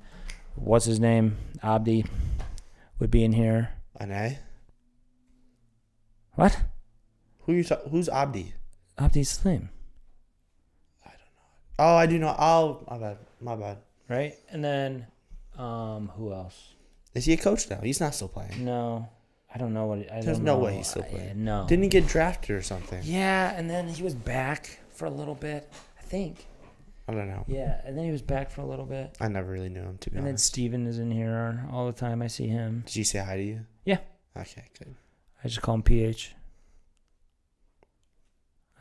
what's his name? Abdi would be in here. Ane? What? Who's Abdi? Abdi Slim. I don't know. Oh, I do know. Oh, my bad. Right? And then, who else? Is he a coach now? He's not still playing. No. I don't know what. There's no way he's still playing. No. Didn't he get drafted or something? Yeah, and then he was back for a little bit, I think. I don't know. Yeah, and then he was back for a little bit. I never really knew him, to be honest. And then Steven is in here all the time. I see him. Did he say hi to you? Yeah. Okay, good. I just call him PH.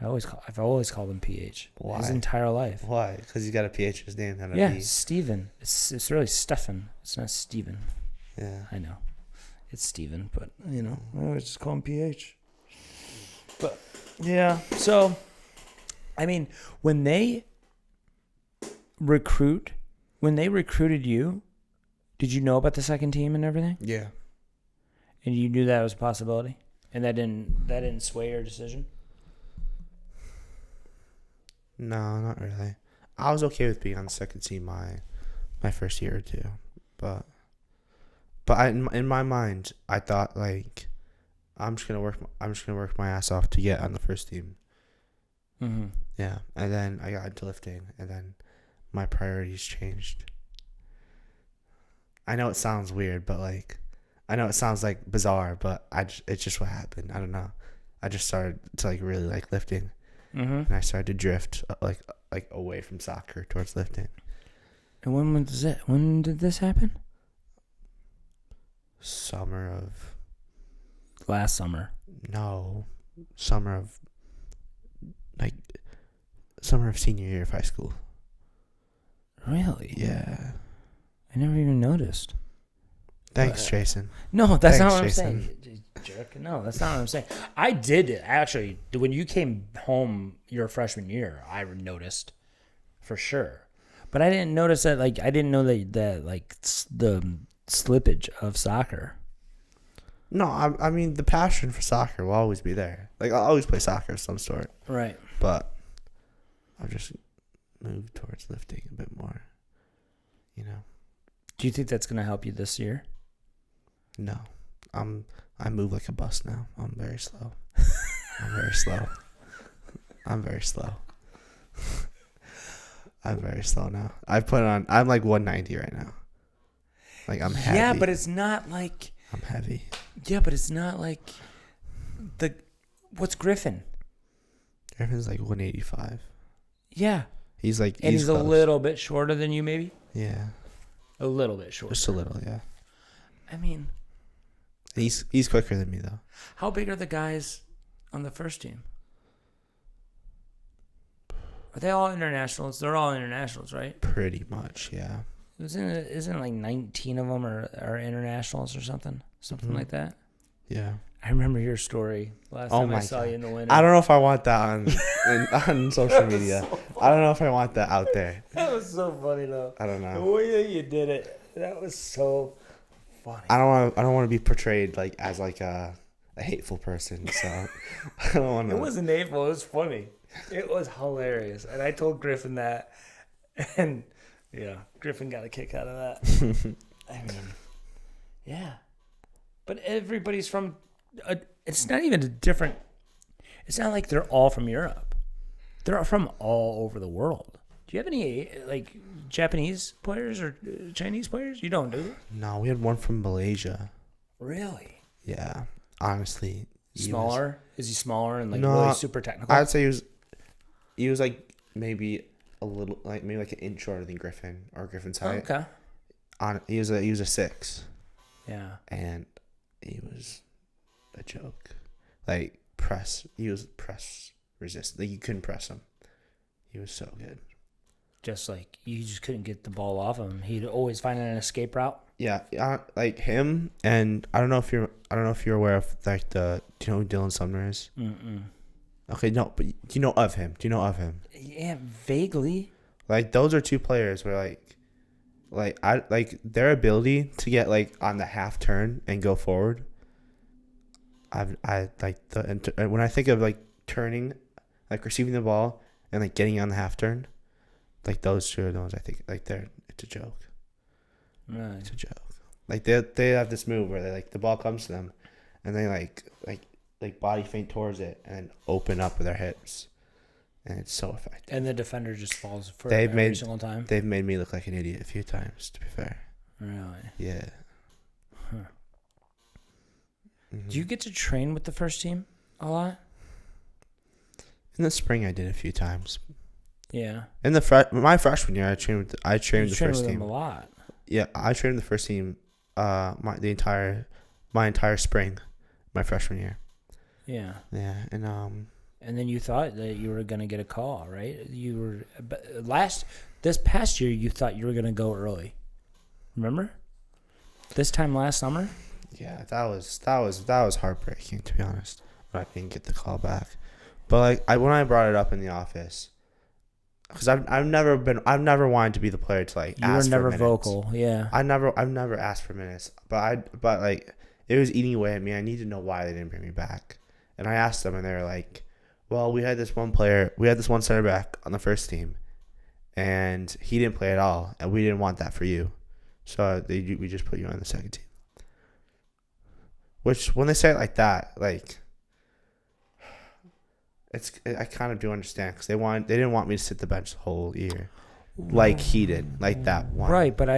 I've always called him PH. Why? His entire life. Why? Because he's got a PH in his name. Not a B. Steven. It's really Stefan. It's not Steven. Yeah. I know. It's Steven, but, I always just call him PH. But, yeah. So, I mean, when they recruited you, did you know about the second team and everything? Yeah. And you knew that was a possibility? And that didn't sway your decision? No, not really. I was okay with being on the second team my first year or two, but in my mind, I thought like I'm just gonna work my ass off to get on the first team. Mm-hmm. Yeah, and then I got into lifting, and then my priorities changed. I know it sounds weird, but like, I know it sounds like bizarre, but it's just what happened. I don't know. I just started to like really like lifting, and I started to drift like away from soccer towards lifting. And when did this happen? Last summer. No, summer of senior year of high school. Really? Yeah. I never even noticed. Thanks, Jason. No, that's not Thanks, what Jason. I'm saying. Jerk. No, that's not what I'm saying. I did actually. When you came home your freshman year, I noticed for sure. But I didn't notice that. Like, I didn't know that like the slippage of soccer. No, I mean the passion for soccer will always be there. Like I'll always play soccer of some sort. Right. But I'll just move towards lifting a bit more. You know. Do you think that's gonna help you this year? No, I move like a bus now. I'm very slow. I'm very slow. I'm very slow. I'm very slow now. I'm like 190 right now. Like I'm heavy. Yeah, but it's not like. I'm heavy. Yeah, but it's not like what's Griffin? Griffin's like 185. Yeah. He's like. And he's a little bit shorter than you, maybe. Yeah. A little bit shorter. Just a little, yeah. I mean, he's quicker than me though. how big are the guys on the first team? Are they all internationals? They're all internationals, right? Pretty much, yeah. Isn't like 19 of them are internationals or something like that? Yeah. I remember your story last time I saw you in the winter. I don't know if I want that on social media. So I don't know if I want that out there. That was so funny though. I don't know. The way that you did it, that was so funny. I don't want to be portrayed like as like a hateful person. So I don't want to. It wasn't hateful. It was funny. It was hilarious, and I told Griffin that, and yeah, Griffin got a kick out of that. I mean, yeah, but everybody's from. It's not even a different. It's not like they're all from Europe. They're from all over the world. Do you have any like Japanese players or Chinese players? You don't, do you? No, we had one from Malaysia. Really? Yeah, honestly. Smaller? Is he smaller and like really super technical? I'd say he was like maybe a little like maybe like an inch shorter than Griffin or Griffin's height. Okay. He was a 6. Yeah. And he was a joke. Like he was press resistant. Like you couldn't press him. He was so good. Just like you just couldn't get the ball off him. He'd always find an escape route. Yeah, like him, and I don't know if you're aware of like do you know who Dylan Sumner is? Mm-mm. Okay, no, but do you know of him? Yeah, vaguely. Like those are two players where I like their ability to get like on the half turn and go forward. I like when I think of like turning, like receiving the ball and like getting on the half turn, like those two are the ones I think like it's a joke. Right. It's a joke. Like they have this move where they like the ball comes to them, and they like body feint towards it and then open up with their hips, and it's so effective. And the defender just falls for every single time. They've made me look like an idiot a few times, to be fair. Really? Yeah. Huh. Mm-hmm. Do you get to train with the first team a lot? In the spring, I did a few times. Yeah. In my freshman year, I trained with the first team a lot. Yeah, I trained with the first team. My entire spring, my freshman year. Yeah. Yeah, and then you thought that you were gonna get a call, right? You were this past year. You thought you were gonna go early. Remember? This time last summer. Yeah, that was heartbreaking, to be honest. When I didn't get the call back, but like when I brought it up in the office, because I've never wanted to be the player to like. You were never vocal, yeah. I've never asked for minutes, but like it was eating away at me. I needed to know why they didn't bring me back, and I asked them, and they were like, "Well, we had this one center back on the first team, and he didn't play at all, and we didn't want that for you, so we just put you on the second team. Which, when they say it like that, like, I kind of do understand, because they didn't want me to sit the bench the whole year, like he did, like that one. Right, but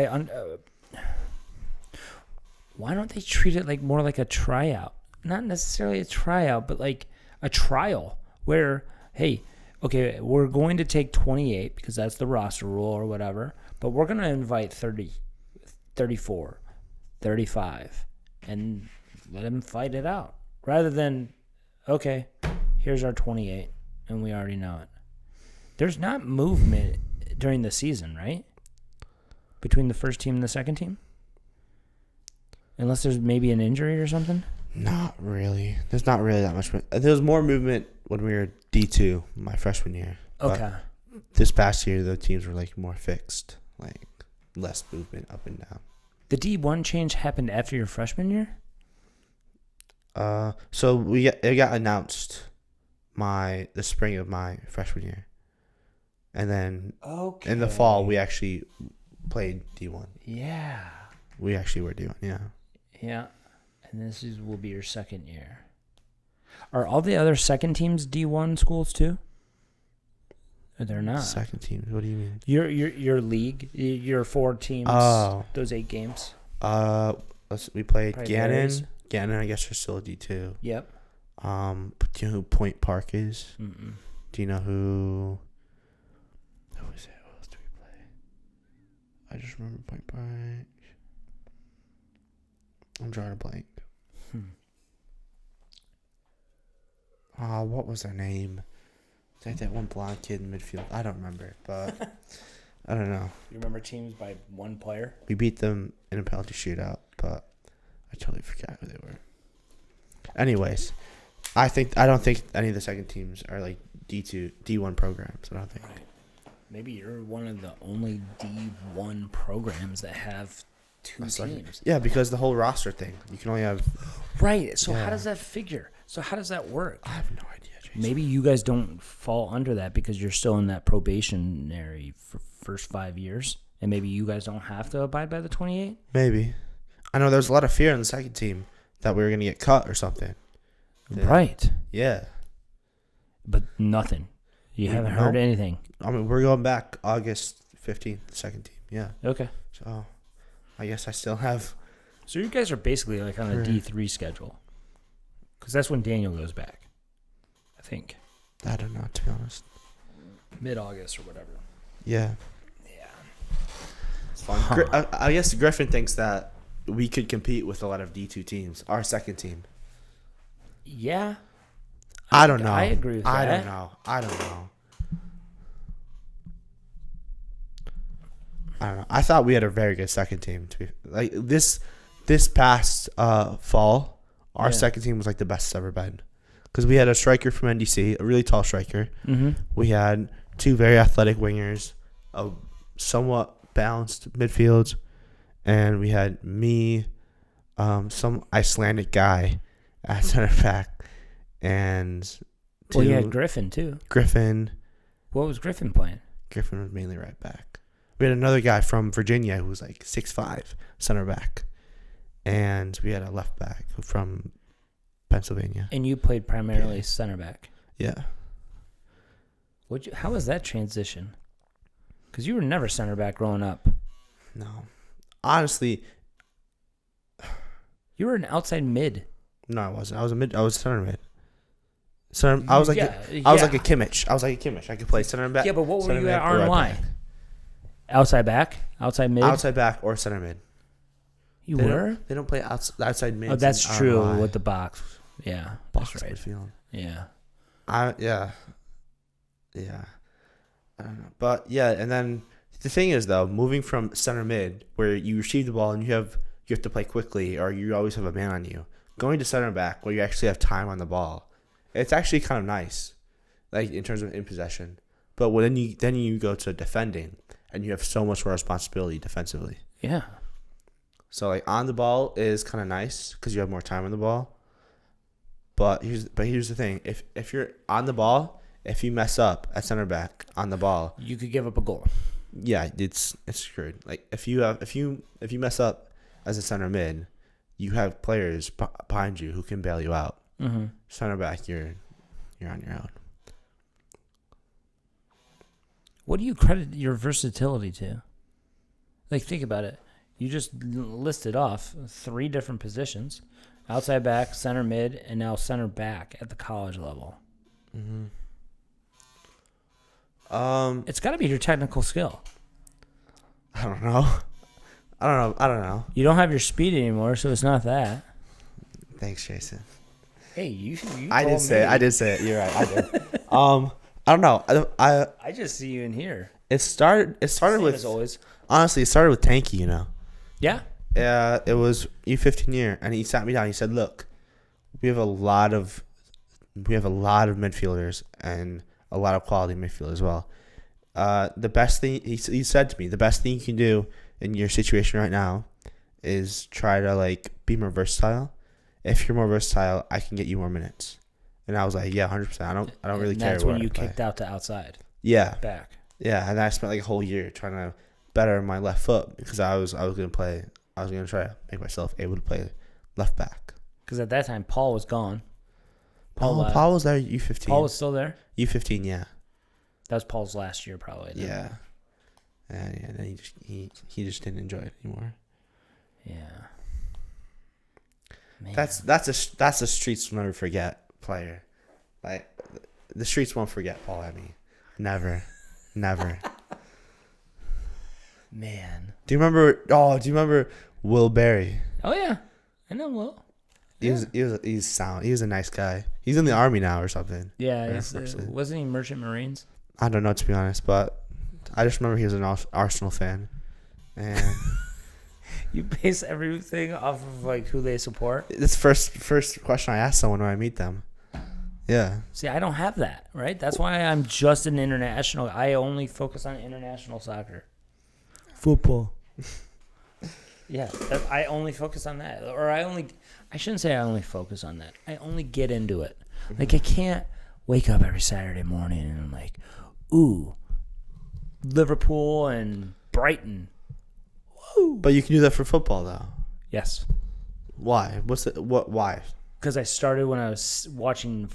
why don't they treat it like more like a tryout? Not necessarily a tryout, but like a trial where, hey, okay, we're going to take 28 because that's the roster rule or whatever, but we're going to invite 30, 34, 35, and let them fight it out. Rather than, okay, here's our 28, and we already know it. There's not movement during the season, right? Between the first team and the second team? Unless there's maybe an injury or something? Not really. There's not really that much. There was more movement when we were D2 my freshman year. Okay. But this past year, the teams were like more fixed, like less movement up and down. The D1 change happened after your freshman year? So it got announced the spring of my freshman year, and then in the fall we actually played D1. Yeah. We actually were D1. Yeah. Yeah. And will be your second year. Are all the other second teams D1 schools too? Or they're not. Second teams? What do you mean? Your league, your 4 teams. Oh. Those 8 games. We played Probably Gannon. varies. Gannon, I guess, are still a D2. Yep. Do you know who Point Park is? Mm-mm. Do you know who is it? Who else do we play? I just remember Point Park. I'm drawing a blank. What was their name? It's like that one blonde kid in midfield. I don't remember, but I don't know. You remember teams by 1 player? We beat them in a penalty shootout, but I totally forgot who they were. Anyways, I don't think any of the second teams are like D1 programs. I don't think. Right. Maybe you're one of the only D1 programs that have 2 teams. Yeah, because the whole roster thing. You can only have. Right. So Yeah. how does that figure? So how does that work? I have no idea, Jason. Maybe you guys don't fall under that because you're still in that probationary for first 5 years, and maybe you guys don't have to abide by the 28. Maybe. I know there's a lot of fear in the second team that we were going to get cut or something. Right. Yeah. But nothing. You haven't heard anything. I mean, we're going back August 15th, the second team. Yeah. Okay. So, I guess I still have. So you guys are basically like on a D3 schedule, because that's when Daniel goes back, I think. I don't know, to be honest. Mid-August or whatever. Yeah. Yeah. It's fun. I guess Griffin thinks that we could compete with a lot of D2 teams. Our second team. Yeah. I don't know. I agree with that. I don't know. I don't know. I thought we had a very good second team. To be like this past fall, our second team was like the best it's ever been, because we had a striker from NDC, a really tall striker. Mm-hmm. We had 2 very athletic wingers, a somewhat balanced midfield, and we had me, some Icelandic guy at center back, and you had Griffin too. Griffin. What was Griffin playing? Griffin was mainly right back. We had another guy from Virginia who was like 6'5", center back. And we had a left back from Pennsylvania. And you played primarily center back. Yeah. How was that transition? Because you were never center back growing up. No. Honestly. You were an outside mid. No, I wasn't. I was center mid. I was like a Kimmich. I could play center back. Yeah, but what were you at RNY? Outside back? Outside mid? Outside back or center mid. You were? They don't play outside mid. Oh, that's true with the box. Yeah, box that's right. midfield. Yeah. Yeah. I don't know. But yeah, and then the thing is though, moving from center mid where you receive the ball and you have to play quickly, or you always have a man on you, going to center back where you actually have time on the ball, it's actually kind of nice, like in terms of in possession. But then you go to defending and you have so much more responsibility defensively. Yeah. So like on the ball is kind of nice because you have more time on the ball. But here's the thing: if you're on the ball if you mess up at center back on the ball, You could give up a goal. yeah, it's screwed. Like if you mess up as a center mid, you have players behind you who can bail you out. Mm-hmm. Center back, you're on your own. What do you credit your versatility to? Like, think about it. You just listed off 3 different positions: outside back, center mid, and now center back at the college level. Mm-hmm. It's got to be your technical skill. I don't know. You don't have your speed anymore, so it's not that. Thanks, Jason. Hey, you I did say it. You're right. I did. I don't know. I just see you in here. It started Same with, as always. honestly, it started with Tanky, you know. Yeah. It was U15 year, and he sat me down. He said, "Look, we have a lot of midfielders and a lot of quality midfielders as well. The best thing," he said to me, "the best thing you can do in your situation right now is try to like be more versatile. If you're more versatile, I can get you more minutes." And I was like, "Yeah, 100%. I don't really care." That's where when you I play. kicked out to outside Yeah, back. yeah, and I spent like a whole year trying to better my left foot because I was gonna try to make myself able to play left back. Because at that time, Paul was gone. Paul was there U15. Paul was still there? U15, yeah. That was Paul's last year, probably. Then. Yeah. And then he just didn't enjoy it anymore. Yeah. Man. That's a streets will never forget player. Like the streets won't forget Paul Emmy. Never. Man. Do you remember Will Berry? Oh yeah. I know Will. He's sound. He was a nice guy. He's in the army now or something. Yeah, wasn't he Merchant Marines? I don't know, to be honest, but I just remember he was an Arsenal fan. And You base everything off of like who they support. it's first question I ask someone when I meet them. Yeah. See, I don't have that, right? That's why I'm just an international. I only focus on international soccer. Football. Yeah, I only focus on that. Or I shouldn't say I only focus on that. I only get into it. Like, I can't wake up every Saturday morning and I'm like, ooh, Liverpool and Brighton. Woo. But you can do that for football, though. Yes. Why? Why? Because I started when I was watching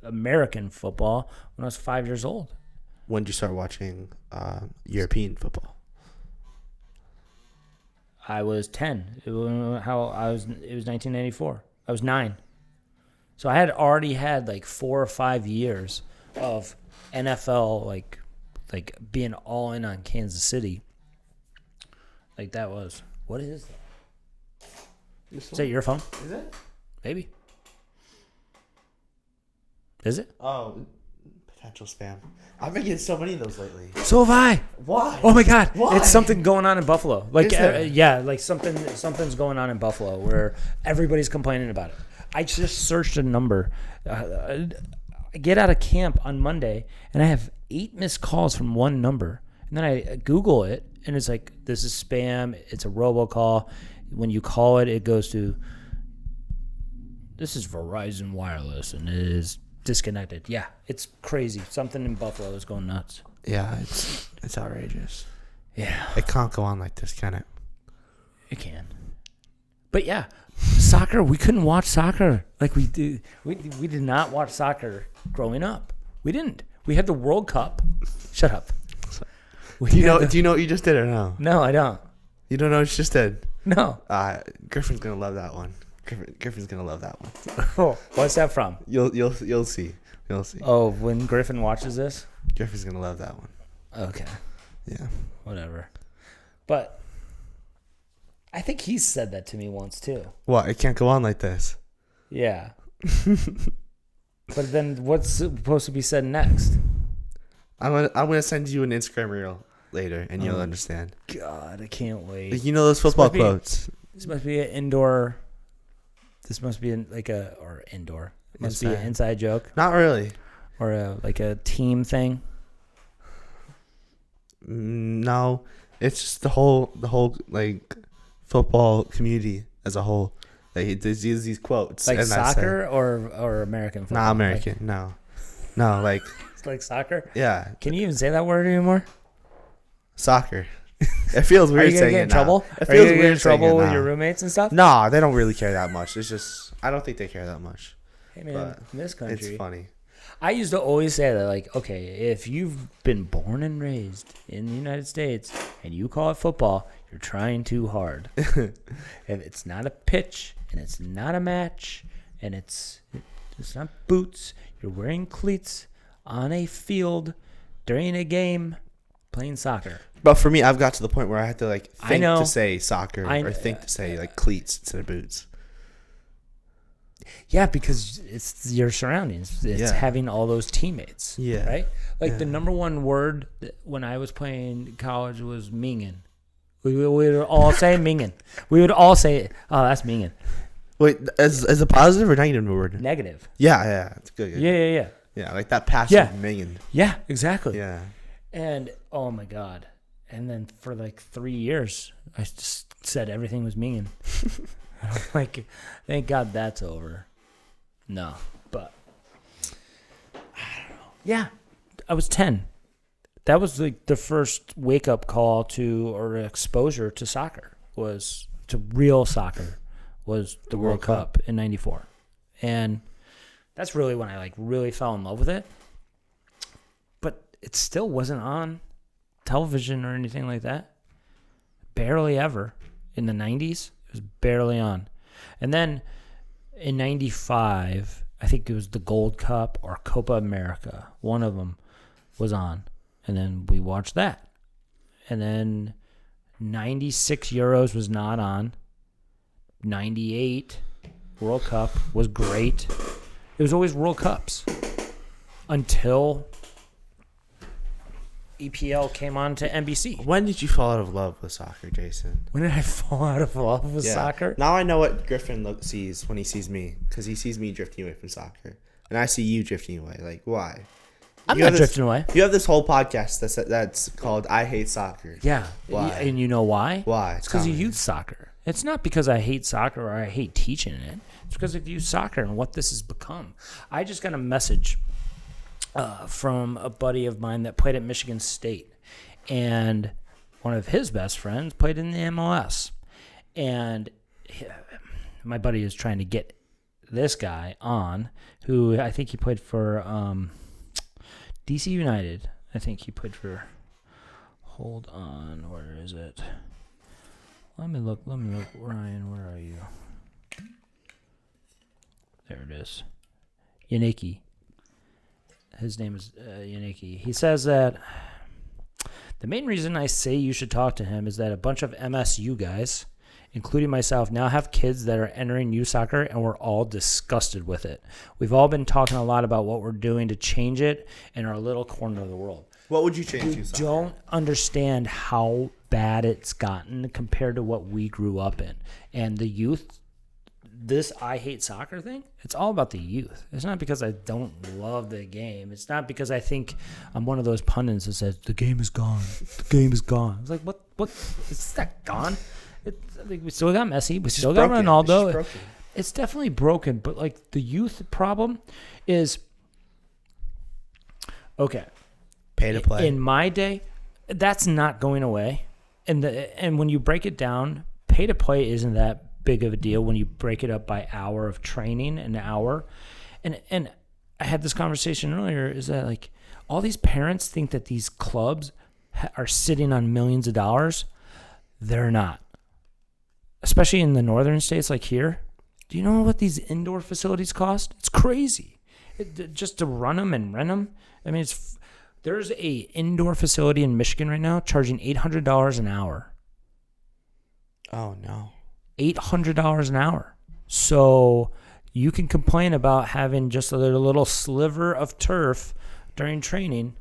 American football when I was 5 years old. When did you start watching European football? I was 10. It was 1994. I was 9. So I had already had like 4 or 5 years of NFL, like being all in on Kansas City. Like that was. What is that? Is that your phone? Is it? Maybe. Is it? Oh, potential spam. I've been getting so many of those lately. So have I. Why? Oh my God! Why? It's something going on in Buffalo. Like, Is there? yeah, like something's going on in Buffalo where everybody's complaining about it. I just searched a number. I get out of camp on Monday and I have 8 missed calls from one number, and then I Google it and it's like, this is spam. It's a robocall. When you call it, it goes to, this is Verizon Wireless and it is disconnected. Yeah, it's crazy. Something in Buffalo is going nuts. Yeah, it's outrageous. Yeah. It can't go on like this, can it? It can. But yeah, soccer, we couldn't watch soccer like we do. We did not watch soccer growing up. We didn't. We had the World Cup. Shut up. Do you know what you just did or no? No, I don't. You don't know what you just did? No. Griffin's gonna love that one. Griffin's gonna love that one. Oh, what's that from? You'll see. You'll see. Oh, when Griffin watches this? Griffin's gonna love that one. Okay. Yeah. Whatever. But I think he said that to me once too. What? It can't go on like this. Yeah. But then what's supposed to be said next? I'm gonna send you an Instagram reel later, and you'll understand. God, I can't wait. You know those football quotes. This must be an indoor. This must be or indoor. It must be an inside joke. Not really. Or a team thing. No, it's just the whole like football community as a whole. Like there's these quotes. Like and soccer or American football? Not American. No. No, like It's like soccer. yeah, Can you even say that word anymore? soccer. It feels Are weird you gonna saying get it in trouble? now. It Are you feels gonna get in weird saying trouble it with now. your roommates and stuff? No, they don't really care that much. It's just I don't think they care that much. Hey man, But in this country, it's funny. I used to always say that, like, okay, if you've been born and raised in the United States and you call it football, you're trying too hard. If it's not a pitch and it's not a match and it's not boots, you're wearing cleats on a field during a game playing soccer. But for me, I've got to the point where I have to like I think know. to say soccer or think to say like cleats instead of boots. Yeah, because it's your surroundings. It's having all those teammates. Yeah. Right? Like the number one word when I was playing college was mingin. We would all say mingin. We would all say, oh, that's mingin. Wait, as a positive or negative word? Negative. Yeah, it's good. Yeah. Yeah, like that passive minging. Yeah, exactly. Yeah. And, oh, my God. And then for like 3 years, I just said everything was mingin. I'm like, thank God that's over. No, but I don't know. Yeah, I was 10. That was like the first wake-up call to or exposure to soccer was to real soccer was the World Cup in 94. And that's really when I like really fell in love with it. But it still wasn't on television or anything like that. Barely ever. In the 90s, it was barely on. And then in 95, I think it was the Gold Cup or Copa America. One of them was on. And then we watched that. And then 96 Euros was not on. 98 World Cup was great. It was always World Cups until EPL came on to NBC. When did you fall out of love with soccer, Jason? When did I fall out of love with soccer? Now I know what Griffin sees when he sees me, because he sees me drifting away from soccer, and I see you drifting away. Like, why? I'm not drifting away. You have this whole podcast that's called "I Hate Soccer." Yeah. Why? And you know why? Why? It's because of youth soccer. It's not because I hate soccer or I hate teaching it. It's because of youth soccer and what this has become. I just got a message from a buddy of mine that played at Michigan State, and one of his best friends played in the MLS. And my buddy is trying to get this guy on, who I think he played for DC United. I think he played for. Hold on, where is it? Let me look. Ryan, where are you? There it is. Yannicki. His name is Yannicki. He says that the main reason I say you should talk to him is that a bunch of MSU guys, including myself, now have kids that are entering youth soccer, and we're all disgusted with it. We've all been talking a lot about what we're doing to change it in our little corner of the world. What would you change? You don't understand how bad it's gotten compared to what we grew up in. And the youth, this I hate soccer thing, it's all about the youth. It's not because I don't love the game. It's not because I think I'm one of those pundits that says, the game is gone. The game is gone. It's like, what? It's not gone. We still got Messi. We still got Ronaldo. It's definitely broken. But, like, the youth problem is, okay. Pay to play. In my day, that's not going away. And when you break it down, pay to play isn't that big of a deal when you break it up by hour of training, an hour. And I had this conversation earlier, is that like all these parents think that these clubs are sitting on millions of dollars. They're not. Especially in the northern states like here. Do you know what these indoor facilities cost? It's crazy. Just to run them and rent them. I mean, there's a indoor facility in Michigan right now charging $800 an hour. Oh, no. $800 an hour. So you can complain about having just a little sliver of turf during training,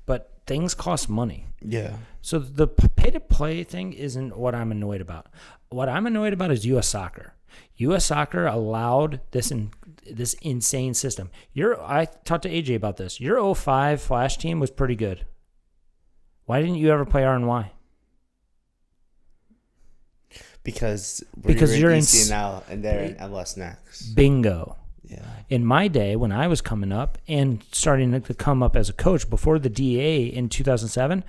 but things cost money. Yeah. So the pay-to-play thing isn't what I'm annoyed about. What I'm annoyed about is U.S. Soccer. U.S. Soccer allowed this insane system. I talked to AJ about this. Your 05 Flash team was pretty good. Why didn't you ever play RNY? Because you're in ECNL and they're in MLSNEXT. Bingo. Yeah. In my day, when I was coming up and starting to come up as a coach before the DA in 2007,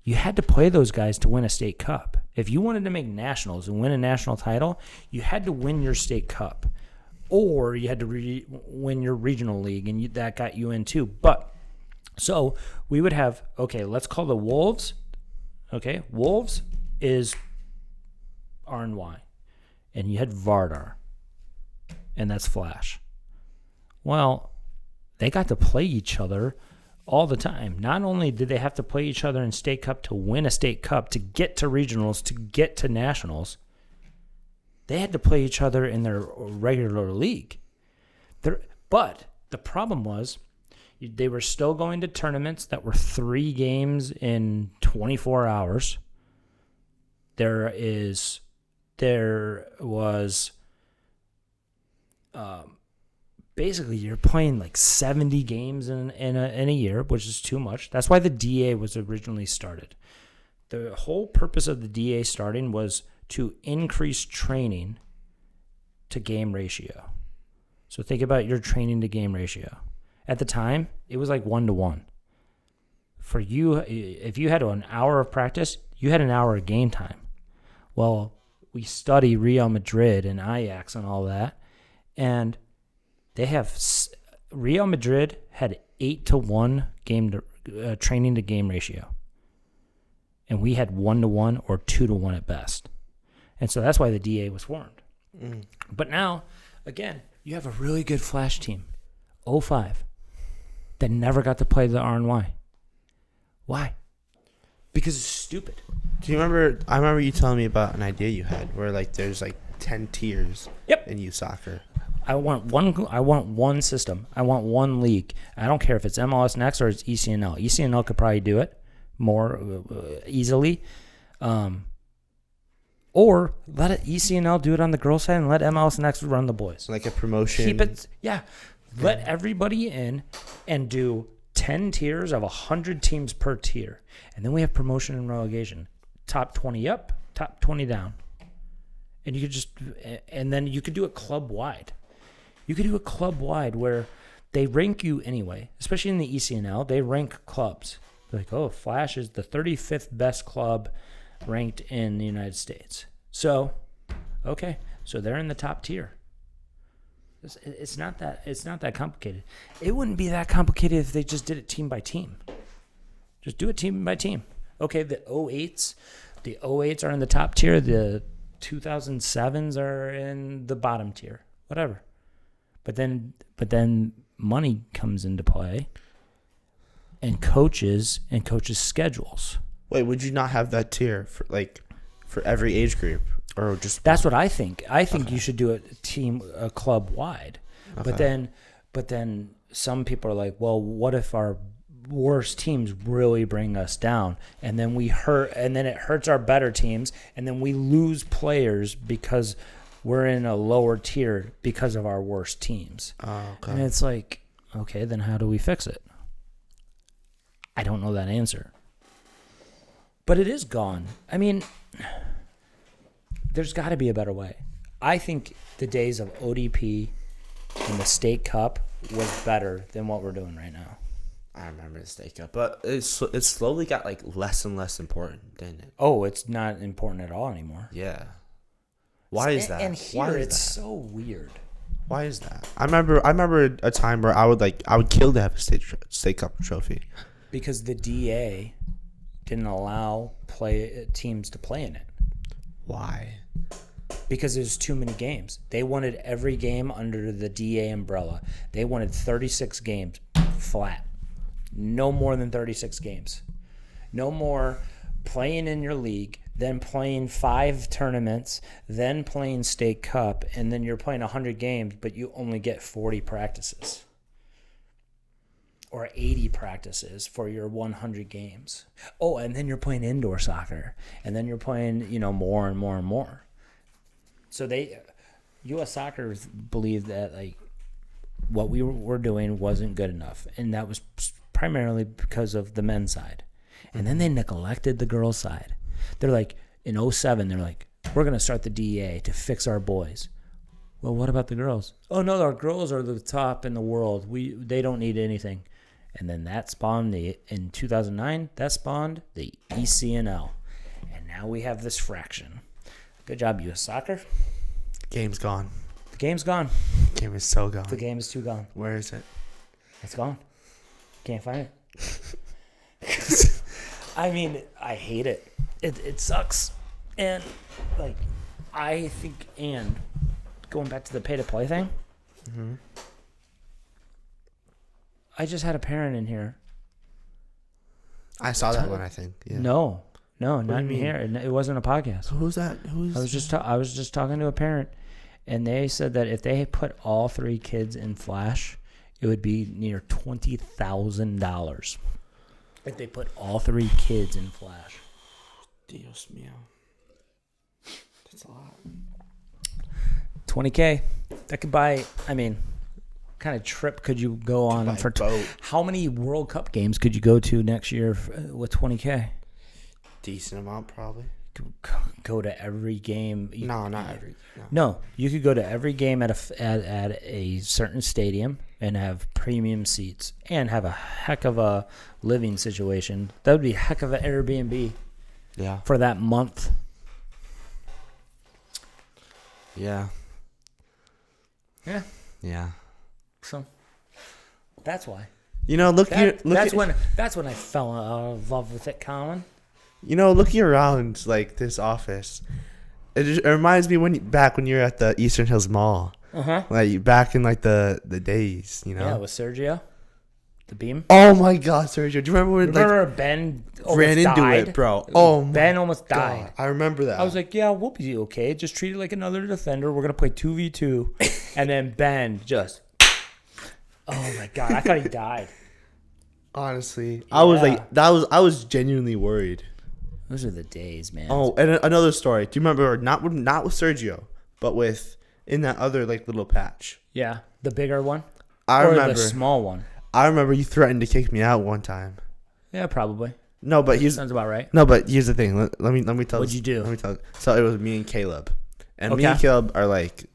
you had to play those guys to win a state cup. If you wanted to make nationals and win a national title, you had to win your state cup, or you had to win your regional league, and that got you in too. But so we would have, okay, let's call the Wolves. Okay, Wolves is RNY, and you had Vardar, and that's Flash. Well, they got to play each other all the time. Not only did they have to play each other in state cup to win a state cup, to get to regionals, to get to nationals, they had to play each other in their regular league. But the problem was they were still going to tournaments that were 3 games in 24 hours. There was basically you're playing like 70 games in a year, which is too much. That's why the DA was originally started. The whole purpose of the DA starting was to increase training to game ratio. So think about your training to game ratio. At the time, it was like 1-to-1. For you, if you had an hour of practice, you had an hour of game time. Well, we study Real Madrid and Ajax and all that, and they have Real Madrid had 8-to-1 training to game ratio, and we had 1-to-1 or 2-to-1 at best. And so that's why the DA was formed. But now, again, you have a really good Flash team, 05, that never got to play the RNY. Why? Because it's stupid. Do you remember? I remember you telling me about an idea you had where like there's like 10 tiers. Yep. In youth soccer. I want one system. I want one league. I don't care if it's MLSNEXT or it's ECNL. ECNL could probably do it more easily. Or let ECNL do it on the girls' side and let MLSNEXT run the boys. Like a promotion. Keep it, yeah. Let everybody in and do 10 tiers of 100 teams per tier. And then we have promotion and relegation. Top 20 up, top 20 down. And you could and then you could do it club-wide. You could do it club-wide where they rank you anyway, especially in the ECNL. They rank clubs. They're like, oh, Flash is the 35th best club ranked in the United States. So, okay, so they're in the top tier. It's not that complicated. It wouldn't be that complicated if they just did it team by team. Just do it team by team. Okay, the 08s are in the top tier. The 2007s are in the bottom tier. Whatever. But then money comes into play, and coaches schedules. Wait, would you not have that tier for every age group, or just? That's what I think. I think you should do a club wide. Okay. But then some people are like, well, what if our worst teams really bring us down, and then it hurts our better teams, and then we lose players because we're in a lower tier because of our worst teams. Oh, okay. And it's like, okay, then how do we fix it? I don't know that answer. But it is gone. I mean, there's got to be a better way. I think the days of ODP and the State Cup was better than what we're doing right now. I remember the State Cup, but it slowly got like less and less important, didn't it? Oh, it's not important at all anymore. Yeah. Why is that? And here it's so weird. Why is that? I remember a time where I would kill to have a State Cup trophy. Because the DA didn't allow teams to play in it. Why? Because there's too many games. They wanted every game under the DA umbrella. They wanted 36 games flat. No more than 36 games. No more playing in your league, then playing 5 tournaments, then playing State Cup, and then you're playing 100 games, but you only get 40 practices. Or 80 practices for your 100 games. Oh, and then you're playing indoor soccer. And then you're playing, more and more and more. So U.S. Soccer believed that, what we were doing wasn't good enough. And that was primarily because of the men's side. And then they neglected the girls' side. They're like, in 07, they're like, we're going to start the DEA to fix our boys. Well, what about the girls? Oh no, our girls are the top in the world. They don't need anything. And then that spawned in 2009. That spawned the ECNL, and now we have this fraction. Good job, U.S. Soccer. Game's gone. The game's gone. Game is so gone. The game is too gone. Where is it? It's gone. Can't find it. I mean, I hate it. It sucks. And, like, I think, and going back to the pay-to-play thing, I just had a parent in here. I saw that one, I think. Yeah. No, not in here. It wasn't a podcast. Who's that? I was just talking to a parent, and they said that if they put all 3 kids in Flash, it would be near $20,000. If they put all 3 kids in Flash. Dios mío. That's a lot. $20K. That could buy, I mean, what kind of trip could you go on for boat? How many World Cup games could you go to next year with $20K? Decent amount, probably. Go to every game. No, not every. No, you could go to every game at a certain stadium and have premium seats and have a heck of a living situation. That would be a heck of an Airbnb. Yeah. For that month. Yeah. Yeah. Yeah. So that's why. You know, that's when I fell in love with it, Colin. You know, looking around like this office, it reminds me back when you were at the Eastern Hills Mall. Like back in like the days, you know. Yeah, with Sergio, the beam. Oh my God, Sergio! Do you remember when Ben ran into died? it, bro? Oh, Ben almost died. God, I remember that. I was like, yeah, we'll be okay. Just treat it like another defender. We're gonna play 2v2, and then Ben just. Oh my God! I thought he died. Honestly, yeah. I was genuinely worried. Those are the days, man. Oh, and another story. Do you remember not with Sergio, but in that other like little patch? Yeah, the bigger one. I remember the small one. I remember you threatened to kick me out one time. Yeah, probably. No, but sounds about right. No, but here's the thing. Let me tell. What'd you do? Let me tell. So it was me and Caleb, and me and Caleb are like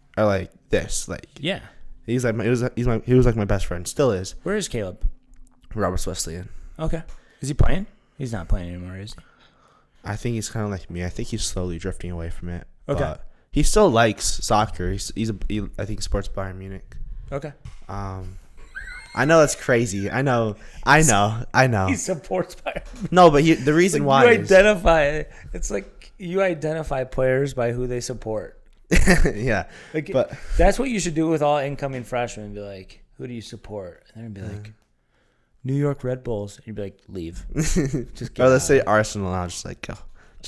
this. Like yeah, he was like my best friend. Still is. Where is Caleb? Roberts Wesleyan. Okay. Is he playing? He's not playing anymore, is he? I think he's kind of like me. I think he's slowly drifting away from it. Okay. But he still likes soccer. I think supports Bayern Munich. Okay. I know that's crazy. I know. He supports Bayern. No, but the reason why it's like you identify players by who they support. Yeah. Like, but that's what you should do with all incoming freshmen. Be like, who do you support? And then be like, New York Red Bulls. And you'd be like, leave. Just or let's say Arsenal. I'll just like go.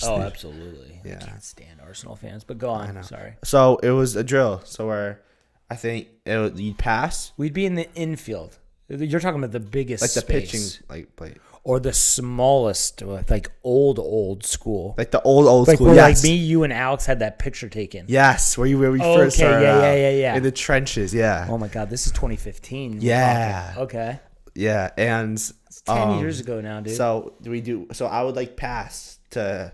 Leave. Absolutely. Yeah. I can't stand Arsenal fans. But go on. Sorry. So it was a drill. So where I think you'd pass. We'd be in the infield. You're talking about the biggest like the space. pitching plate. Or the smallest, like old school. Like the old like school. Where yes. like me, you, and Alex had that picture taken. Yes, where we first started yeah. in the trenches, yeah. Oh my God, this is 2015. Yeah. Okay. Yeah, and it's 10 years ago now, dude. So I would like pass to,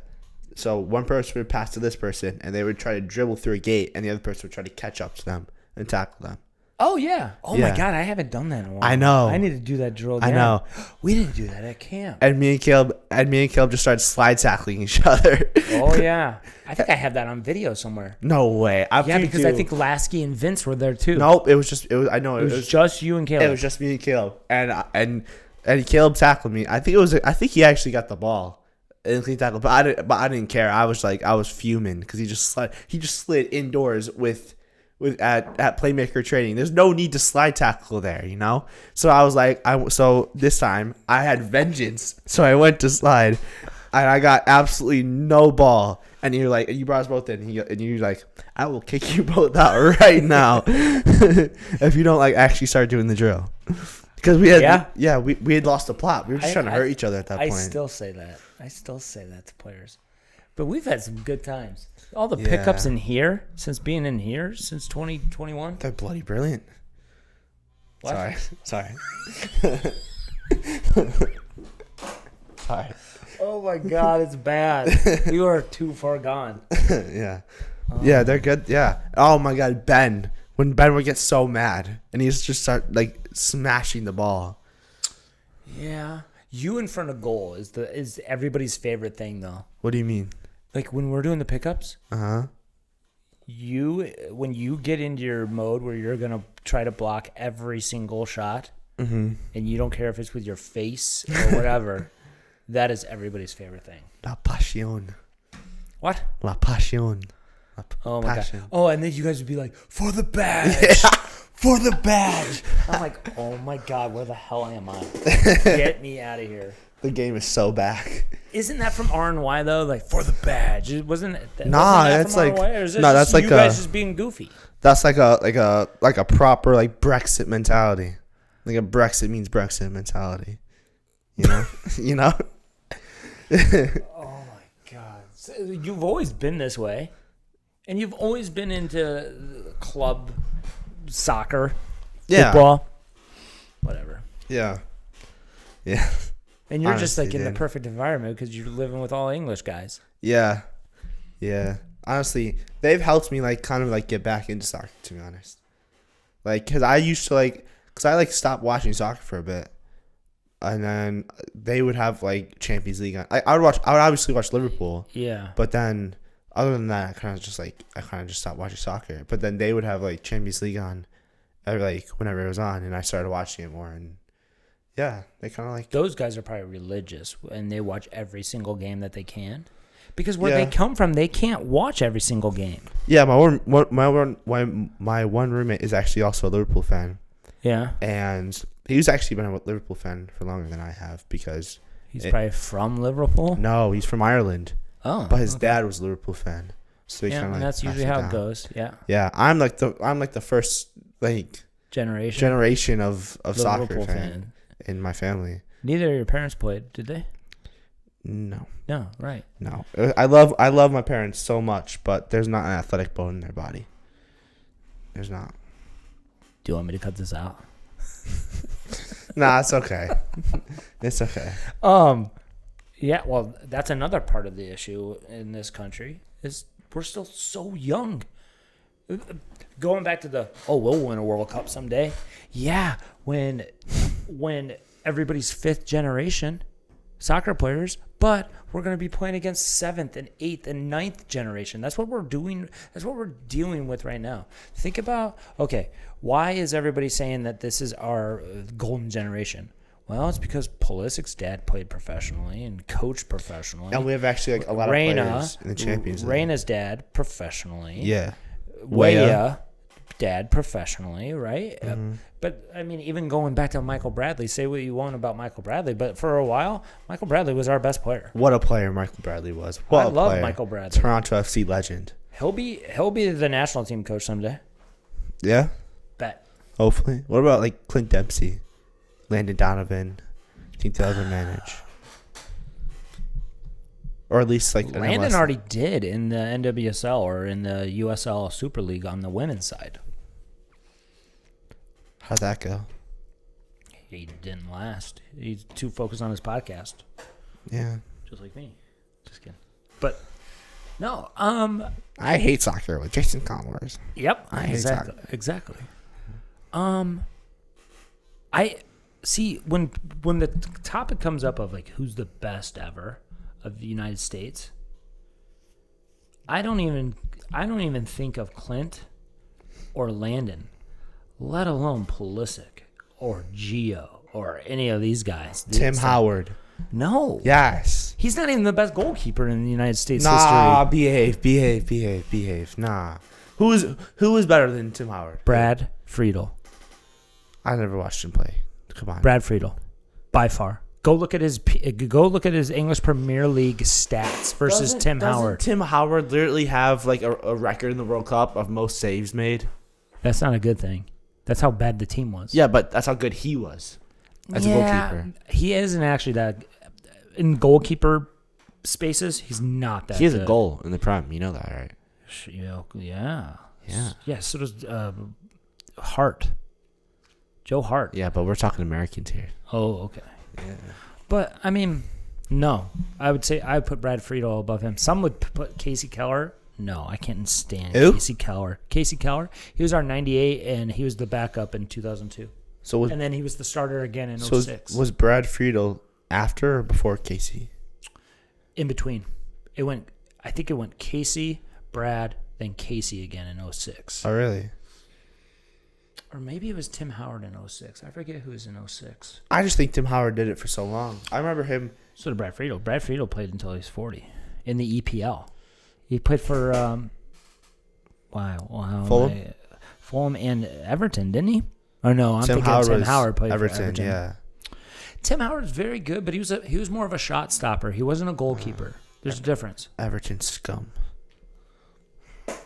so one person would pass to this person, and they would try to dribble through a gate, and the other person would try to catch up to them and tackle them. Oh yeah. Oh my God, I haven't done that in a while. I know. I need to do that drill again. I know. We didn't do that at camp. And me and Caleb just started slide tackling each other. Oh yeah. I think I have that on video somewhere. No way. Because I think Lasky and Vince were there too. Nope. It was just just you and Caleb. It was just me and Caleb. And Caleb tackled me. I think he actually got the ball. And clean tackle, but I didn't care. I was fuming because he just slid indoors at PlayMaker Training. There's no need to slide tackle there, you know? So I was like, so this time I had vengeance. So I went to slide and I got absolutely no ball. And you're like, you brought us both in and you're like, I will kick you both out right now if you don't like actually start doing the drill. Because we had lost the plot. We were just trying to hurt each other at that point. I still say that to players. But we've had some good times. All the pickups in here, since being in here, since 2021. They're bloody brilliant. What? Sorry. Sorry. Oh my God, it's bad. You are too far gone. Yeah. Yeah, they're good. Yeah. Oh my God, Ben. When Ben would get so mad and he just start like smashing the ball. Yeah. You in front of goal is everybody's favorite thing though. What do you mean? Like when we're doing the pickups, Uh-huh. when you get into your mode where you're gonna try to block every single shot, Mm-hmm. and you don't care if it's with your face or whatever, that is everybody's favorite thing. La pasión. What? La pasión. Oh my Passion. God. Oh, and then you guys would be like, for the badge. For the badge. I'm like, oh my God, where the hell am I? Get me out of here. The game is so back. Isn't that from RNY though? Like, for the badge. Wasn't that that's from like RNY, or is no, that's like you guys just being goofy. That's like a proper like Brexit mentality. Like a Brexit means Brexit mentality. You know? You know? Oh my God. So you've always been this way. And you've always been into club soccer, football, whatever. Yeah. Yeah. And you're just Honestly, like in the dude. perfect environment because you're living with all English guys. Yeah. Yeah. Honestly, they've helped me like kind of like get back into soccer, to be honest. Like, cause I used to like, cause I like stopped watching soccer for a bit, and then they would have like Champions League on. I would obviously watch Liverpool. Yeah. But then, other than that, I kind of just stopped watching soccer. But then they would have like Champions League on, like whenever it was on, and I started watching it more. And yeah, they kind of like Those guys are probably religious, and they watch every single game that they can. Because where Yeah. they come from, they can't watch every single game. Yeah, my one roommate is actually also a Liverpool fan, Yeah. and he's actually been a Liverpool fan for longer than I have because He's probably from Liverpool. no, he's from Ireland, Oh. but his dad was a Liverpool fan, so he Yeah, kind of and like that's usually how it goes. Yeah. Yeah, I'm like the first like Generation of soccer Liverpool fan in my family. Neither of your parents played, did they? No, No, right. no, I love my parents so much, but there's not an athletic bone in their body. There's not. Do you want me to cut this out? Nah, it's okay. It's okay. Yeah, well, that's another part of the issue in this country is we're still so young. Going back to we'll win a World Cup someday. Yeah, when everybody's fifth generation soccer players, but we're going to be playing against seventh and eighth and ninth generation. That's what we're doing. That's what we're dealing with right now. Think about, okay, why is everybody saying that this is our golden generation? Well, it's because Pulisic's dad played professionally and coached professionally. And we have actually like a lot of players in the Champions League. Reyna's dad professionally. Yeah. Weah, dad professionally, right? Mm-hmm. But, I mean, even going back to Michael Bradley, say what you want about Michael Bradley, but for a while, Michael Bradley was our best player. What a player Michael Bradley was. What I a love player. Michael Bradley. Toronto FC legend. He'll be the national team coach someday. Yeah, Bet. hopefully. What about like Clint Dempsey, Landon Donovan? I think they'll ever manage. Or at least like Landon MLS. already did in the NWSL or in the USL Super League on the women's side. How'd that go? He didn't last. He's too focused on his podcast. Yeah. Just like me. Just kidding. But, no, I hate soccer with Jason Collinsworth. Yep. I hate Exactly. soccer. Exactly. I see when the topic comes up of like who's the best ever of the United States. I don't even think of Clint or Landon, let alone Pulisic or Gio or any of these guys. Tim Howard. No. Yes. He's not even the best goalkeeper in the United States Nah, history. behave. Nah. Who is better than Tim Howard? Brad Friedel. I never watched him play. Come on. Brad Friedel, by far. Go look at his English Premier League stats versus Tim Howard. Tim Howard literally have like a record in the World Cup of most saves made? That's not a good thing. That's how bad the team was. Yeah, but that's how good he was as a goalkeeper. He isn't actually that in goalkeeper spaces. He's not that. He has good. a goal in the Prem. You know that, right? Yeah. Yeah. Yeah. So does Hart. Joe Hart. Yeah, but we're talking Americans here. Oh, okay. Yeah. But I mean, no. I would say I would put Brad Friedel above him. Some would put Casey Keller. No, I can't stand Who? Casey Keller. Casey Keller, he was our 98, and he was the backup in 2002. And then he was the starter again in 06. Was Brad Friedel after or before Casey? In between. I think it went Casey, Brad, then Casey again in 06. Oh, really? Or maybe it was Tim Howard in 06. I forget who was in 06. I just think Tim Howard did it for so long. I remember him. So did Brad Friedel. Brad Friedel played until he was 40 in the EPL. He played for Fulham and Everton, didn't he? Or no, I'm thinking Tim Howard played for Everton. Yeah. Tim Howard's very good, but he was more of a shot stopper. He wasn't a goalkeeper. There's a difference. Everton scum.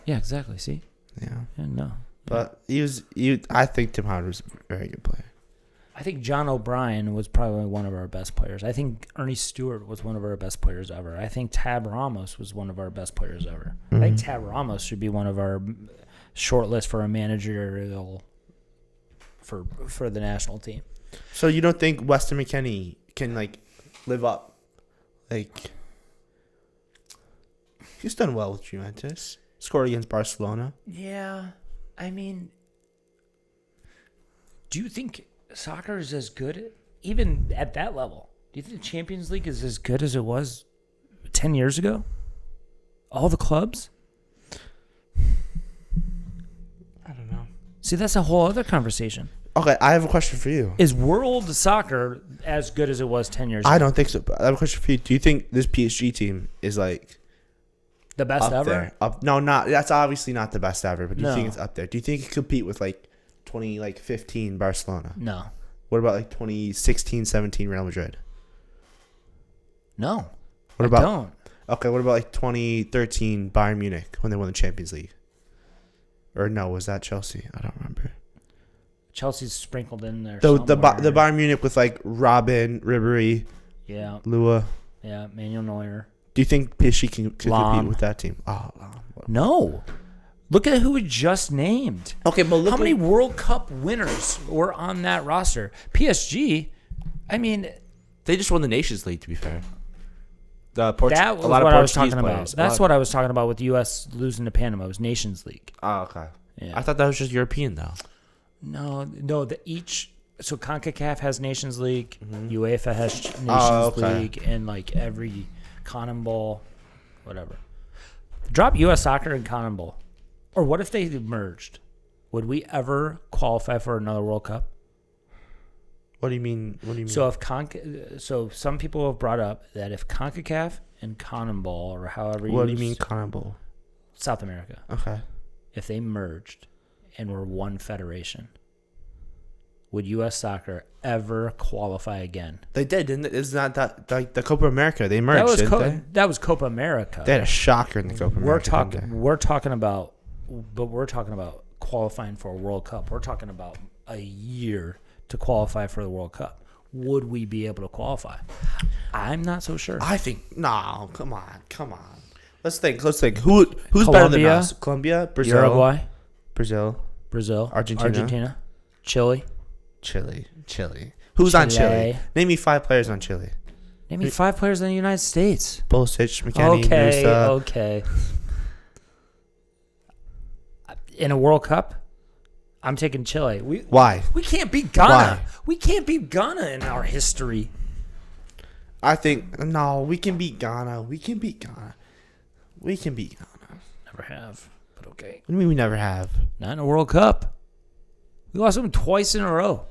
Yeah, exactly. See? Yeah. No. But I think Tim Howard was a very good player. I think John O'Brien was probably one of our best players. I think Ernie Stewart was one of our best players ever. I think Tab Ramos was one of our best players ever. I think Tab Ramos should be one of our short list for a managerial for the national team. So you don't think Weston McKennie can live up? He's done well with Juventus. Scored against Barcelona. Yeah, I mean, do you think soccer is as good, even at that level? Do you think the Champions League is as good as it was 10 years ago? All the clubs? I don't know. See, that's a whole other conversation. Okay, I have a question for you. Is world soccer as good as it was 10 years ago? I don't think so. But I have a question for you. Do you think this PSG team is the best up ever? there? No, that's obviously not the best ever, but do you No. think it's up there? Do you think it could compete with 2015 Barcelona? No. What about 2016, 17 Real Madrid? No. What about? I don't. Okay, what about 2013 Bayern Munich when they won the Champions League? Or no, was that Chelsea? I don't remember. Chelsea's sprinkled in there. The somewhere. Bayern Munich with Robin, Ribéry, Yeah. Lua. Yeah. Manuel Neuer. Do you think PSG can Lam. compete with that team? Oh, No. Look at who we just named. okay, but look How many World Cup winners were on that roster? PSG, I mean, they just won the Nations League. To be fair, that was what I was talking about. That's what I was talking about with the U.S. losing to Panama. It was Nations League. Oh, okay. Yeah. I thought that was just European though. No. So CONCACAF has Nations League, UEFA has Nations League, and every CONMEBOL, whatever. Drop U.S. soccer and CONMEBOL. Or what if they merged? Would we ever qualify for another World Cup? What do you mean? So so some people have brought up that if CONCACAF and CONMEBOL, or however what do you mean CONMEBOL? South America. Okay. If they merged and were one federation, would U.S. soccer ever qualify again? They did, didn't they? Isn't that the Copa America? They merged, That was Copa America. They had a shocker in the Copa America. We're talking about qualifying for a World Cup. We're talking about a year to qualify for the World Cup. Would we be able to qualify? I'm not so sure. I think no. Come on. Let's think. Who's better than us? Colombia, Brazil, Uruguay, Brazil, Argentina, Chile. Who's on Chile? Name me 5 players on Chile. Name me 5 players in the United States. Pulisic, McKennie, Okay. In a World Cup, I'm taking Chile. Why? We can't beat Ghana. Why? We can't beat Ghana in our history. I think no. We can beat Ghana. Never have, but okay. What do you mean we never have? Not in a World Cup. We lost them twice in a row.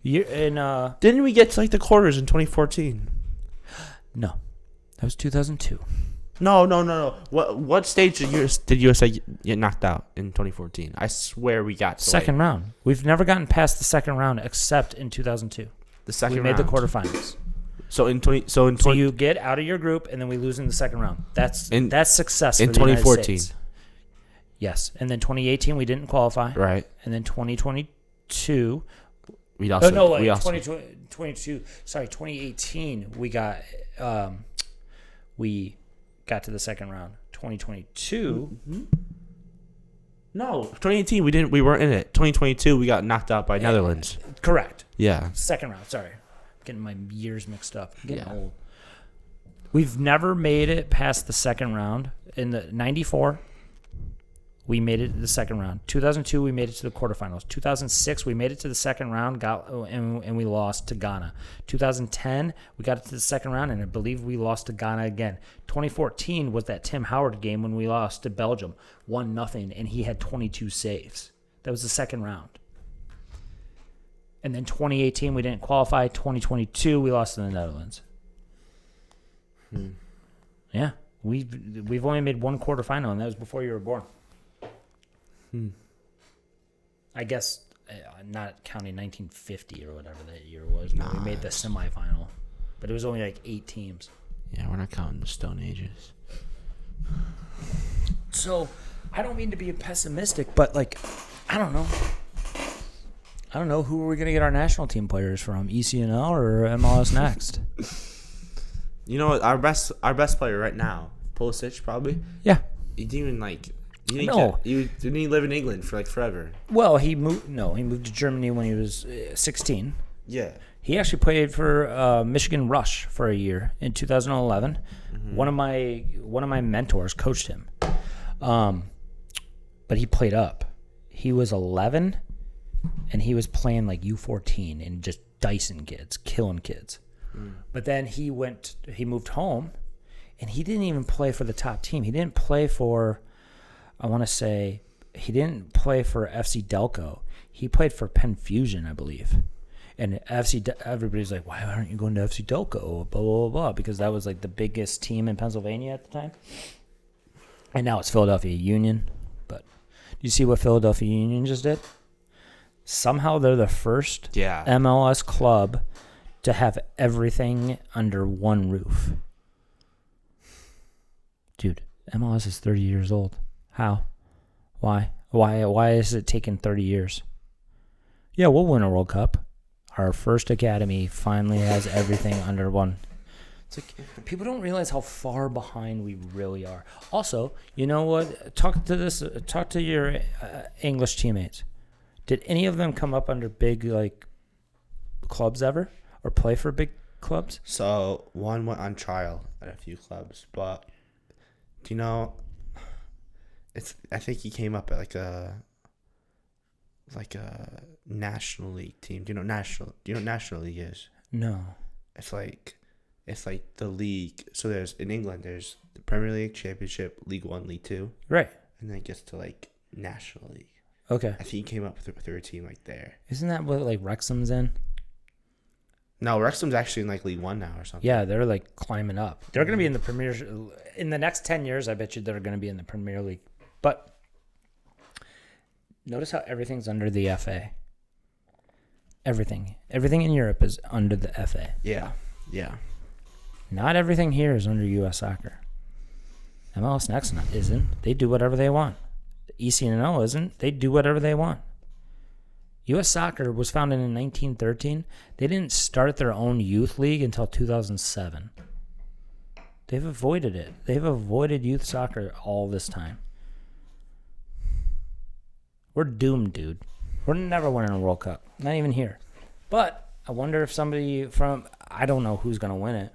Didn't we get to the quarters in 2014? No, that was 2002. No. What stage did USA get knocked out in 2014? I swear we got second round. We've never gotten past the second round except in 2002. The second we made the quarterfinals. So you get out of your group and then we lose in the second round. That's success in for the 2014. United States. Yes, and then 2018 we didn't qualify. Right. And then 2022 we also 2022. Sorry, 2018 we got to the second round. 2022. Mm-hmm. No, 2018 we didn't. We weren't in it. 2022 we got knocked out by Netherlands. Correct. Yeah. Second round. Sorry, I'm getting my years mixed up. I'm getting old. We've never made it past the second round. In the 94, we made it to the second round. 2002, we made it to the quarterfinals. 2006, we made it to the second round, and we lost to Ghana. 2010, we got to the second round, and I believe we lost to Ghana again. 2014 was that Tim Howard game when we lost to Belgium, 1-0, and he had 22 saves. That was the second round. And then 2018, we didn't qualify. 2022, we lost to the Netherlands. Yeah, we've only made one quarterfinal, and that was before you were born. I guess not counting 1950 or whatever that year was. Nah, we made the semifinal, but it was only like 8 teams. Yeah, we're not counting the Stone Ages. So I don't mean to be pessimistic, but like I don't know who are we gonna get our national team players from, ECNL or MLS NEXT. You know what? Our best player right now, Pulisic, probably. Yeah. He didn't even like. No. Didn't he live in England for like forever? He moved to Germany when he was 16. Yeah. He actually played for Michigan Rush for a year in 2011. Mm-hmm. One of my mentors coached him. But he played up. He was 11 and he was playing like U14 and just dicing kids, killing kids. But then he moved home and he didn't even play for the top team. He didn't play for FC Delco. He played for Penn Fusion, I believe. And everybody's like, why aren't you going to FC Delco? Blah, blah, blah, because that was like the biggest team in Pennsylvania at the time. And now it's Philadelphia Union. But do you see what Philadelphia Union just did? Somehow they're the first MLS club to have everything under one roof. Dude, MLS is 30 years old. How? Why? Why is it taking 30 years? Yeah, we'll win a World Cup. Our first academy finally has everything under one. It's like people don't realize how far behind we really are. Also, you know what? Talk to your English teammates. Did any of them come up under big like clubs ever? Or play for big clubs? So one went on trial at a few clubs, but do you know? I think he came up at like a National League team. Do you know what National League is? No. It's like the league. So there's in England there's the Premier League, Championship, League 1, League 2. Right. And then it gets to like National League. Okay. I think he came up through a team like there. Isn't that what like Wrexham's in? No, Wrexham's actually in like League 1 now or something. Yeah, they're like climbing up. They're going to be in the Premier in the next 10 years. I bet you they're going to be in the Premier League. But notice how everything's under the FA. Everything in Europe is under the FA. Yeah. Not everything here is under U.S. Soccer. MLSNEXT isn't. They do whatever they want. ECNL isn't. They do whatever they want. U.S. Soccer was founded in 1913. They didn't start their own youth league until 2007. They've avoided it. They've avoided youth soccer all this time. We're doomed, dude. We're never winning a World Cup. Not even here. But I wonder if somebody I don't know who's going to win it.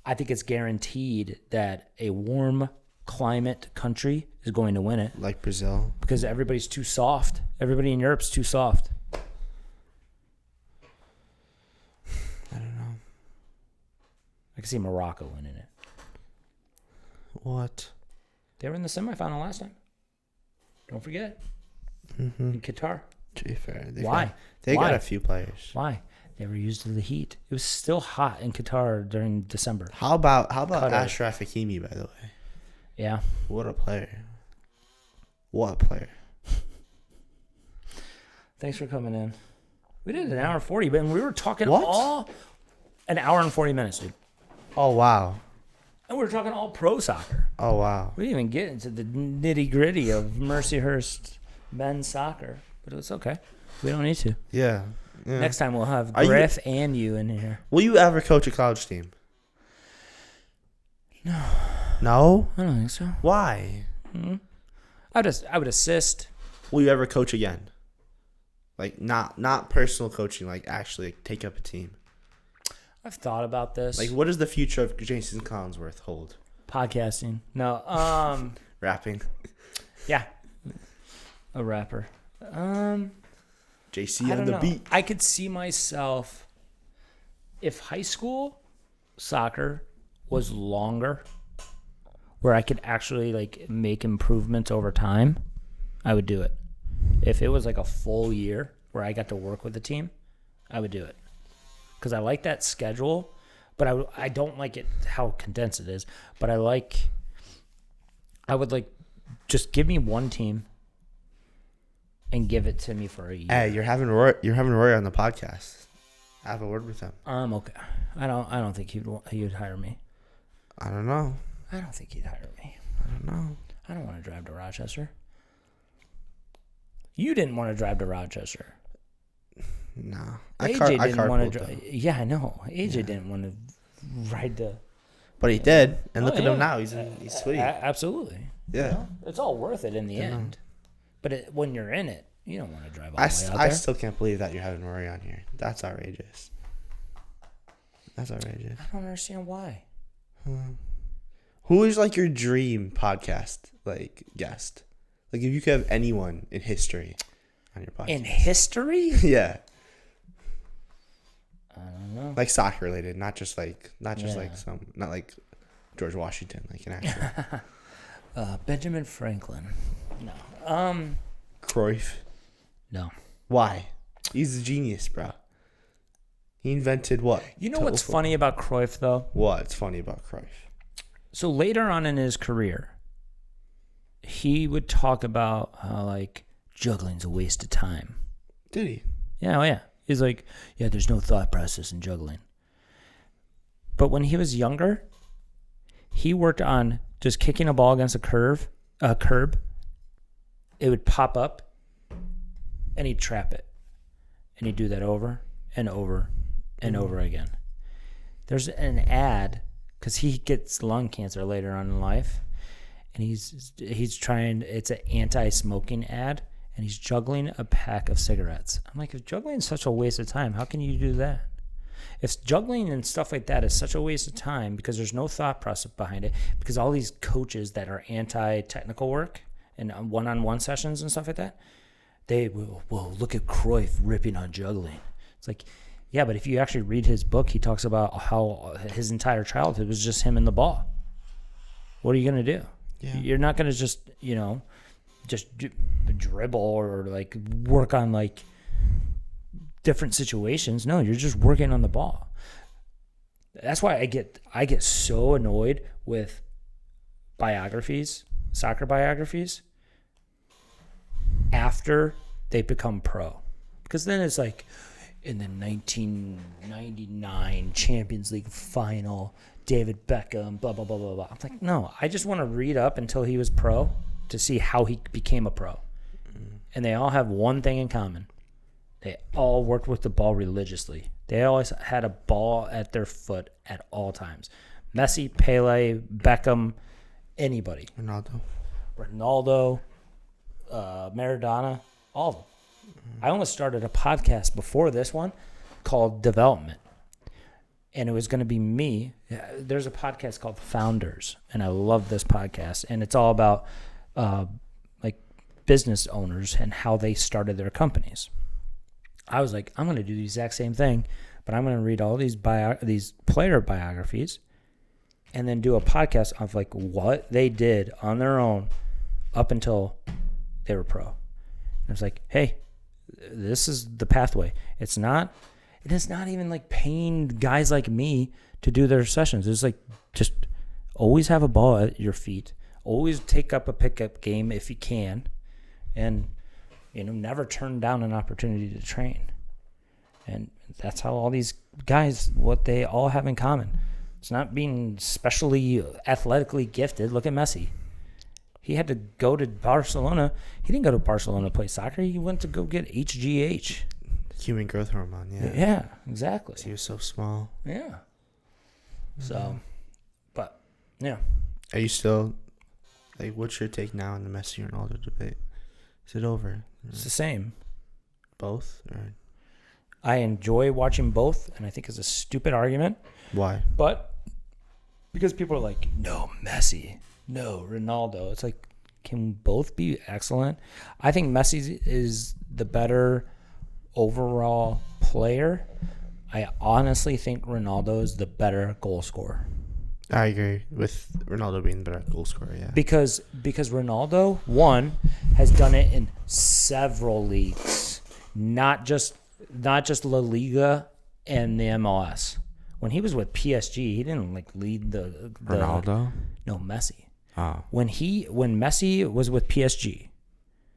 I think it's guaranteed that a warm climate country is going to win it. Like Brazil. Because everybody's too soft. Everybody in Europe's too soft. I don't know. I can see Morocco winning it. What? They were in the semifinal last time. Don't forget. Mm-hmm. In Qatar. To be fair. Why? They got a few players. Why? They were used to the heat. It was still hot in Qatar during December. How about Ashraf Hakimi, by the way? Yeah. What a player. Thanks for coming in. We did an hour and 40, but we were talking all an hour and 40 minutes, dude. Oh, wow. And we were talking all pro soccer. Oh, wow. We didn't even get into the nitty gritty of Mercyhurst men's soccer, but it was okay. We don't need to. Yeah. Next time we'll have Griff and you in here. Will you ever coach a college team? No. No? I don't think so. Why? Mm-hmm. I would assist. Will you ever coach again? Like not personal coaching, like actually take up a team. I've thought about this. Like, what does the future of Jason Collinsworth hold? Podcasting. No. Rapping. Yeah. A rapper. JC I on don't the know. beat. I could see myself if high school soccer was longer, where I could actually like make improvements over time, I would do it. If it was like a full year where I got to work with the team, I would do it. Because I like that schedule, but I don't like it how condensed it is. But I would like just give me one team and give it to me for a year. Hey, you're having Roy on the podcast. Have a word with him. Okay. I don't think he'd hire me. I don't know. I don't think he'd hire me. I don't know. I don't want to drive to Rochester. You didn't want to drive to Rochester. No. AJ didn't want to drive. Yeah, I know. AJ didn't want to ride to. But he did, and look at yeah. him now. He's sweet. Absolutely. Yeah. You know, it's all worth it in the end. But when you're in it, you don't want to drive all the way out there. I still can't believe that you're having Rory on here. That's outrageous. That's outrageous. I don't understand why. Who is like your dream podcast like guest? Like if you could have anyone in history on your podcast. In history? Yeah. I don't know. Like soccer related, not like George Washington, like an actual. Benjamin Franklin. No. Cruyff. No. Why? He's a genius, bro. He invented what? You know what's funny about Cruyff, though? What's funny about Cruyff? So later on in his career, he would talk about how, like, juggling's a waste of time. Did he? Yeah, oh yeah. He's like, yeah, there's no thought process in juggling. But when he was younger, he worked on just kicking a ball against a curb. It would pop up, and he'd trap it. And he'd do that over and over and over again. There's an ad, because he gets lung cancer later on in life, and he's trying, it's an anti-smoking ad, and he's juggling a pack of cigarettes. I'm like, if juggling is such a waste of time, how can you do that? If juggling and stuff like that is such a waste of time because there's no thought process behind it, because all these coaches that are anti-technical work and one-on-one sessions and stuff like that, they will, whoa, look at Cruyff ripping on juggling. It's like, yeah, but if you actually read his book, he talks about how his entire childhood was just him and the ball. What are you going to do? Yeah. You're not going to just, dribble or like work on like different situations. No, you're just working on the ball. That's why I get so annoyed with biographies, soccer biographies, after they become pro. Because then it's like, in the 1999 Champions League final, David Beckham, blah, blah, blah, blah, blah. I'm like, no, I just want to read up until he was pro to see how he became a pro. And they all have one thing in common. They all worked with the ball religiously. They always had a ball at their foot at all times. Messi, Pele, Beckham, anybody. Ronaldo, Maradona, all of them. I almost started a podcast before this one called Development. And it was going to be me. There's a podcast called Founders, and I love this podcast. And it's all about like business owners and how they started their companies. I was like, I'm going to do the exact same thing, but I'm going to read all these player biographies and then do a podcast of like what they did on their own up until they were pro. And I was like, hey, this is the pathway. It is not even like paying guys like me to do their sessions. It's like, just always have a ball at your feet. Always take up a pickup game if you can. And, never turn down an opportunity to train. And that's how all these guys, what they all have in common. It's not being specially athletically gifted. Look at Messi. He had to go to Barcelona. He didn't go to Barcelona to play soccer. He went to go get HGH. Human growth hormone, yeah. Yeah, exactly. He was so small. Yeah. So, but, yeah. Are you still, like, what's your take now on the Messi and Ronaldo debate? Is it over? It's the same. Both? Or? I enjoy watching both, and I think it's a stupid argument. Why? But because people are like, no, Messi, no, Ronaldo. It's like, can both be excellent. I think Messi is the better overall player. I honestly think Ronaldo is the better goal scorer. I agree with Ronaldo being the better goal scorer, yeah. Because Ronaldo, one, has done it in several leagues, not just La Liga and the MLS. When he was with PSG, he didn't lead the Ronaldo? No, Messi. Oh. When Messi was with PSG,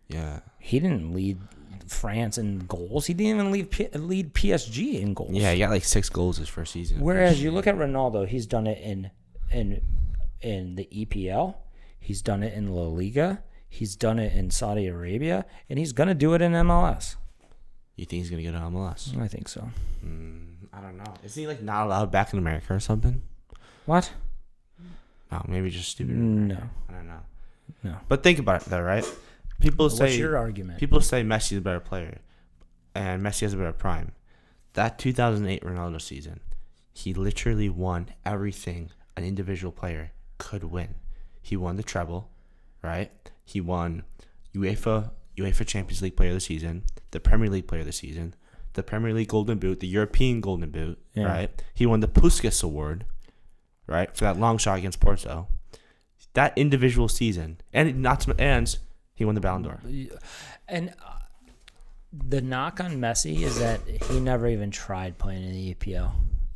yeah, he didn't lead France in goals. He didn't even lead PSG in goals. Yeah, he got 6 goals his first season. Whereas you look at Ronaldo, he's done it in the EPL, he's done it in La Liga, he's done it in Saudi Arabia, and he's gonna do it in MLS. You think he's gonna get to MLS? I think so. I don't know. Is he not allowed back in America or something? What? Oh, maybe just stupid. No. I don't know. No. But think about it though, right? People say what's your argument? People say Messi's a better player, and Messi has a better prime. That 2008 Ronaldo season, he literally won everything an individual player could win. He won the treble, right? He won UEFA Champions League Player of the Season, the Premier League Player of the Season, the Premier League Golden Boot, the European Golden Boot, right? He won the Puskas Award, right, for that long shot against Porto. That individual season, and he won the Ballon d'Or. And the knock on Messi is that he never even tried playing in the EPL,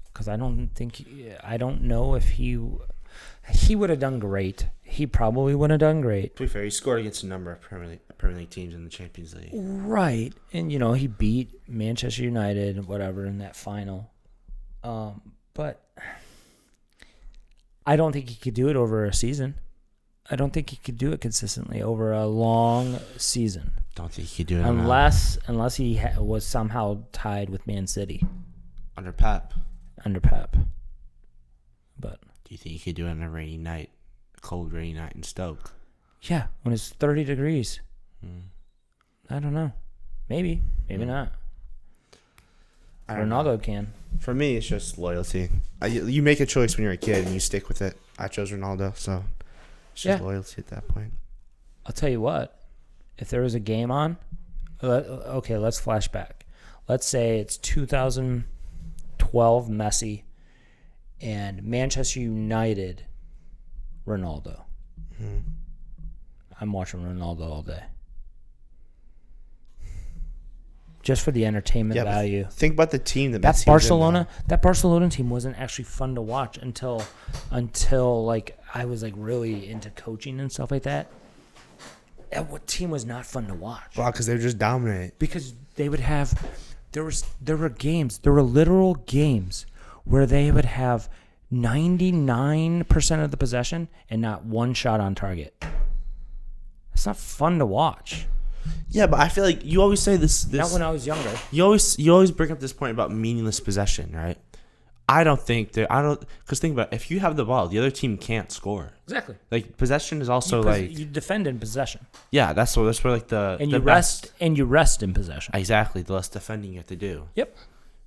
because I don't know if he would have done great. He probably would have done great. To be fair, he scored against a number of Premier League teams in the Champions League. Right. And, he beat Manchester United, whatever, in that final. But I don't think he could do it over a season. I don't think he could do it consistently over a long season. Don't think he could do it unless he was somehow tied with Man City. Under Pep. But do you think he could do it on a cold rainy night in Stoke? Yeah, when it's 30 degrees. I don't know. Maybe not. Ronaldo can. For me, it's just loyalty. You make a choice when you're a kid and you stick with it. I chose Ronaldo, so it's just loyalty at that point. I'll tell you what. If there was a game on, okay, let's flash back. Let's say it's 2012 Messi and Manchester United Ronaldo. I'm watching Ronaldo all day. Just for the entertainment value. Think about the team that Messi Barcelona. That Barcelona team wasn't actually fun to watch until I was really into coaching and stuff like that. What team was not fun to watch? Wow, because they were just dominant. Because they would have, there were literal games where they would have 99% of the possession and not one shot on target. It's not fun to watch. Yeah, but I feel like you always say this. Not when I was younger. You always bring up this point about meaningless possession, right? Because think about it, if you have the ball, the other team can't score. Exactly. Possession is also you defend in possession. Yeah, that's where you rest in possession. Exactly, the less defending you have to do. Yep.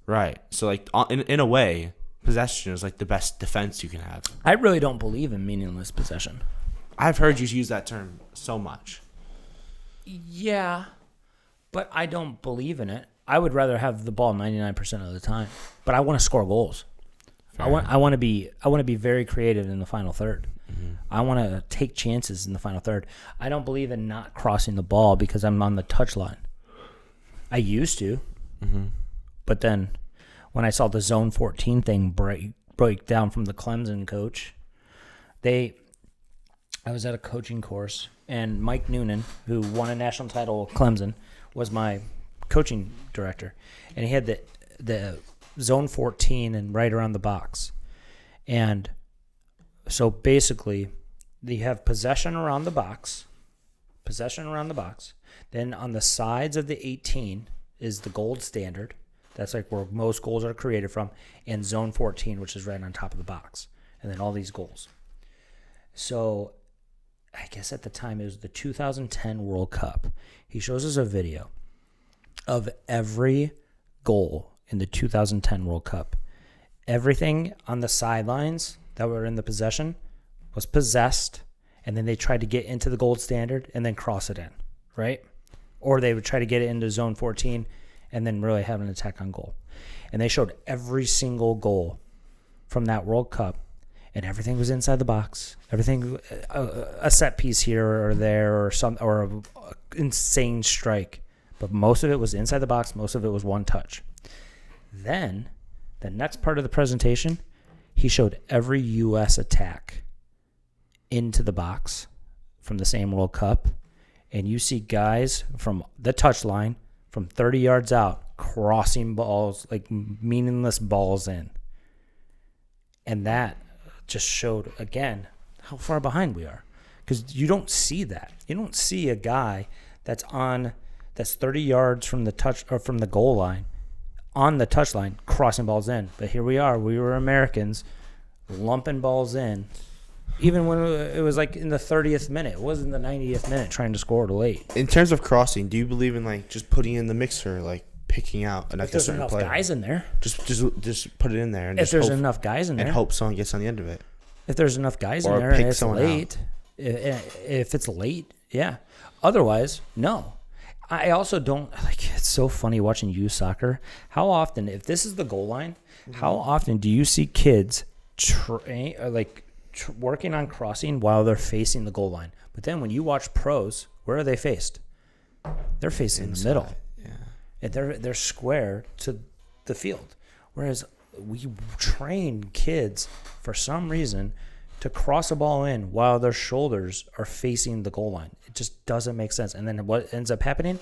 Right. So in a way, possession is the best defense you can have. I really don't believe in meaningless possession. I've heard you use that term so much. Yeah, but I don't believe in it. I would rather have the ball 99% of the time, but I want to score goals. I want to be very creative in the final third. Mm-hmm. I want to take chances in the final third. I don't believe in not crossing the ball because I'm on the touchline. I used to, but then when I saw the zone 14 thing break down from the Clemson coach, I was at a coaching course, and Mike Noonan, who won a national title with Clemson, was my coaching director, and he had the zone 14 and right around the box. And so basically, you have possession around the box. Then on the sides of the 18 is the gold standard. That's where most goals are created from. And zone 14, which is right on top of the box. And then all these goals. So I guess at the time it was the 2010 World Cup. He shows us a video of every goal in the 2010 World Cup. Everything on the sidelines that were in the possession was possessed, and then they tried to get into the gold standard and then cross it in, right? Or they would try to get it into zone 14 and then really have an attack on goal. And they showed every single goal from that World Cup, and everything was inside the box. Everything, a set piece here or there, or an insane strike. But most of it was inside the box. Most of it was one touch. Then, the next part of the presentation, he showed every U.S. attack into the box from the same World Cup. And you see guys from the touchline, from 30 yards out, crossing balls, like meaningless balls in. And that just showed, again, how far behind we are. Because you don't see that. You don't see a guy that's 30 yards from the touch or from the goal line on the touchline crossing balls in. But here we are. We were Americans lumping balls in. Even when it was like in the 30th minute. It wasn't the 90th minute trying to score late. In terms of crossing, do you believe in like just putting in the mixer, like picking out if there's enough guys in there? Just put it in there. And if there's enough guys in there. And hope someone gets on the end of it. If there's enough guys in there and it's late. If it's late, yeah. Otherwise, no. I also don't, like, it's so funny watching youth soccer. How often, if this is the goal line, how often do you see kids working on crossing while they're facing the goal line? But then when you watch pros, where are they faced? They're facing the middle. Yeah. And they're square to the field. Whereas we train kids for some reason to cross a ball in while their shoulders are facing the goal line. It just doesn't make sense. And then what ends up happening?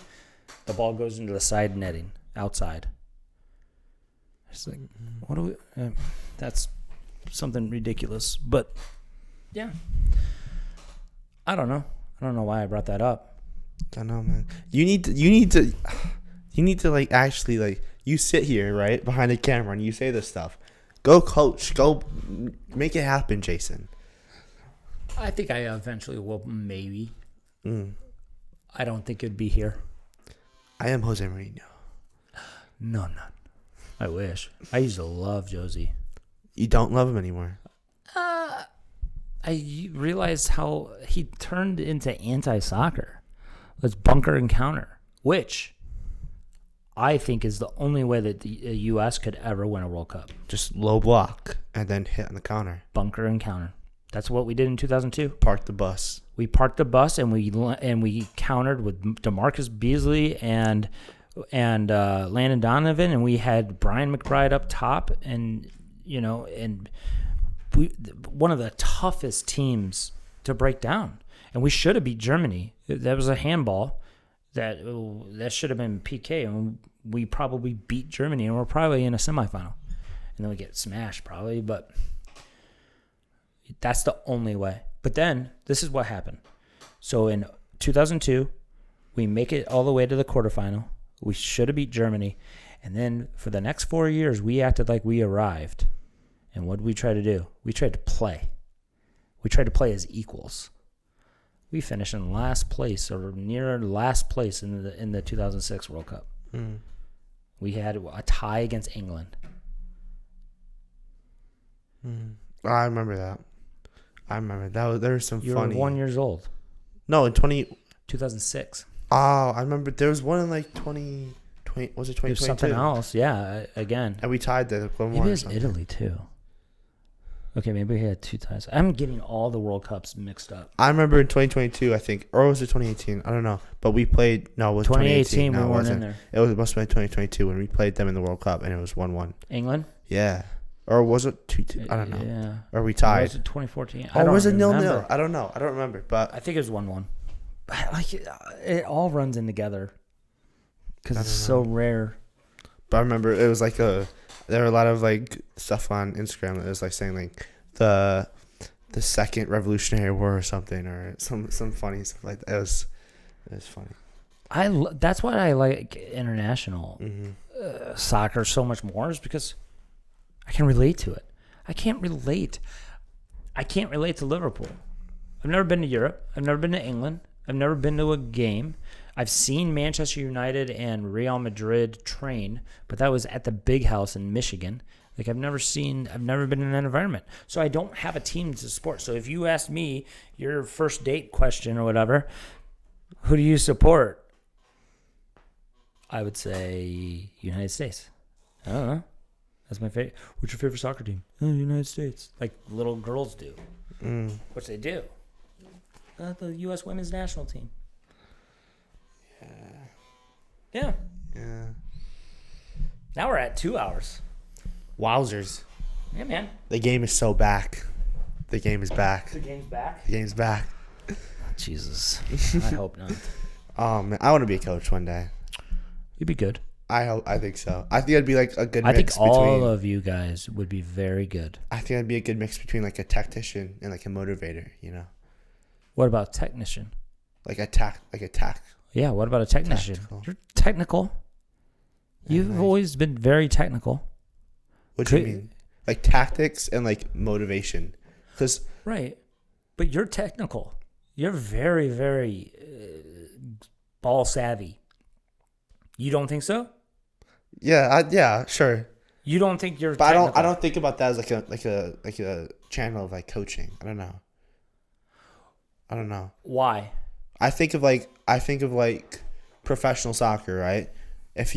The ball goes into the side netting outside. It's like, what do we? That's something ridiculous. But yeah, I don't know. I don't know why I brought that up. I don't know, man. You need to like actually like you sit here right behind the camera and you say this stuff. Go coach. Go make it happen, Jason. I think I eventually will, maybe. I don't think it'd be here. I am Jose Mourinho. No. I wish. I used to love Josie. You don't love him anymore. I realized how he turned into anti-soccer. Let's bunker and counter, which I think is the only way that the U.S. could ever win a World Cup. Just low block and then hit on the counter. Bunker and counter. That's what we did in 2002. Park the bus. We parked the bus and we countered with DeMarcus Beasley and Landon Donovan, and we had Brian McBride up top, and we one of the toughest teams to break down, and we should have beat Germany. That was a handball. That should have been PK, and we probably beat Germany, and we're probably in a semifinal. And then we get smashed probably, but that's the only way. But then, this is what happened. So in 2002, we make it all the way to the quarterfinal. We should have beat Germany. And then for the next 4 years, we acted like we arrived. And what did we try to do? We tried to play. We tried to play as equals. We finished in last place or near last place in the 2006 World Cup. We had a tie against England. I remember that. There was some funny. You were 1 year old. No, in 2006. Oh, I remember there was one in like 2020. Was it 2022? There's something else. Yeah, again. And we tied the one. Maybe it was Italy too. Okay, maybe we had two ties. I'm getting all the World Cups mixed up. I remember in 2022, I think, or was it 2018? I don't know. But we played. No, it was 2018. No, we weren't in there. It must have been 2022 when we played them in the World Cup, and it was 1-1. England. Yeah. Or was it 2-2? I don't know. Yeah. Or we tied. Or was it 2014? Or was it 0-0? I don't know. I don't remember. But I think it was 1-1. Like it all runs in together because it's so rare. But I remember it was like there were a lot of like stuff on Instagram that was like saying like the second Revolutionary War or something, or some funny stuff like that. It was funny. That's why I like international soccer so much more, is because I can relate to it. I can't relate to Liverpool. I've never been to Europe. I've never been to England. I've never been to a game. I've seen Manchester United and Real Madrid train, but that was at the Big House in Michigan. Like, I've never been in that environment. So I don't have a team to support. So if you ask me your first date question or whatever, who do you support? I would say United States. I don't know. That's my favorite. What's your favorite soccer team? Oh, United States. Like little girls do. Which they do. The U.S. women's national team. Yeah. Now we're at 2 hours. Wowzers. Yeah, man. The game is so back. The game is back. The game's back? The game's back. Jesus. I hope not. Man, I want to be a coach one day. You'd be good. I think so. I think I'd be like a good I mix think all between, of you guys would be very good. I think I'd be a good mix between like a tactician and like a motivator, you know? What about technician? Like attack. Yeah, what about a technician? Tactical. You're technical. You've nice. always been very technical. What do you mean? Like tactics and like motivation. Because Right. But you're technical. You're very, very ball savvy. You don't think so? yeah, sure. You don't think you're But technical? I don't think about that as like a channel of like coaching. I don't know. Why? I think of like professional soccer, right? If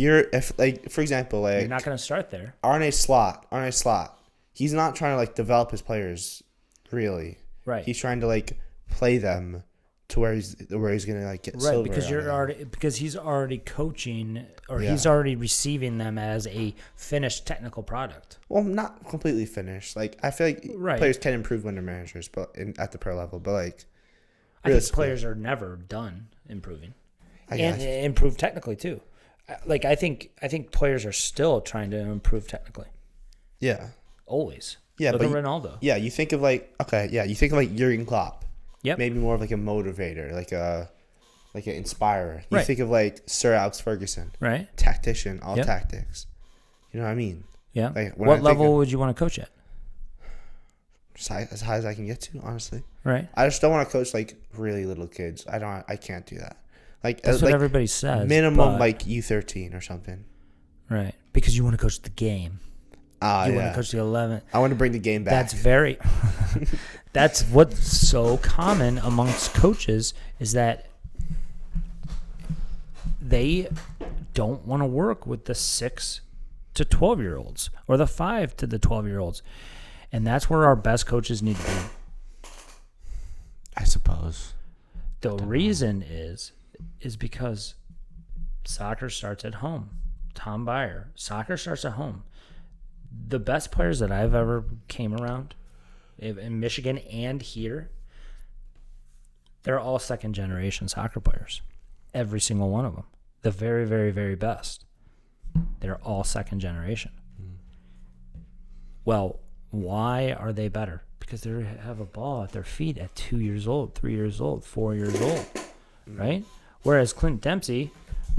like for example, like You're not going to start there. Arne Slot, he's not trying to like develop his players really. Right. He's trying to like play them to where he's gonna like get silver. Right, because he's already coaching or Yeah. he's already receiving them as a finished technical product. Well, not completely finished. Like I feel like Right. players can improve when they're managers, but at the pro level. But like, I think players are never done improving, I and guess. improve technically too. Like I think players are still trying to improve technically. Yeah. Always. Yeah, Look but at Ronaldo. Yeah, you think of like Jurgen Klopp. Yep. Maybe more of like a motivator, like an inspirer. You Right. think of like Sir Alex Ferguson, Right. tactician, all Yep. tactics. You know what I mean? Yeah. Like, when I What think level of- would you want to coach at? As high as I can get to, honestly. Right. I just don't want to coach like really little kids. I can't do that. Like That's what like everybody says. minimum but- like U13 or something. right, because you want to coach the game. You want Yeah. to coach the 11. I want to bring the game back. That's very. That's what's so common amongst coaches is that they don't want to work with the 6 to 12-year-olds or the 5 to the 12-year-olds, and that's where our best coaches need to be. I suppose. The reason is because soccer starts at home. Tom Byer, soccer starts at home. The best players that I've ever came around in Michigan and here, they're all second-generation soccer players. Every single one of them. The very, very, very best. They're all second generation. Well, why are they better? Because they have a ball at their feet at 2 years old, 3 years old, 4 years old, right? Whereas Clint Dempsey,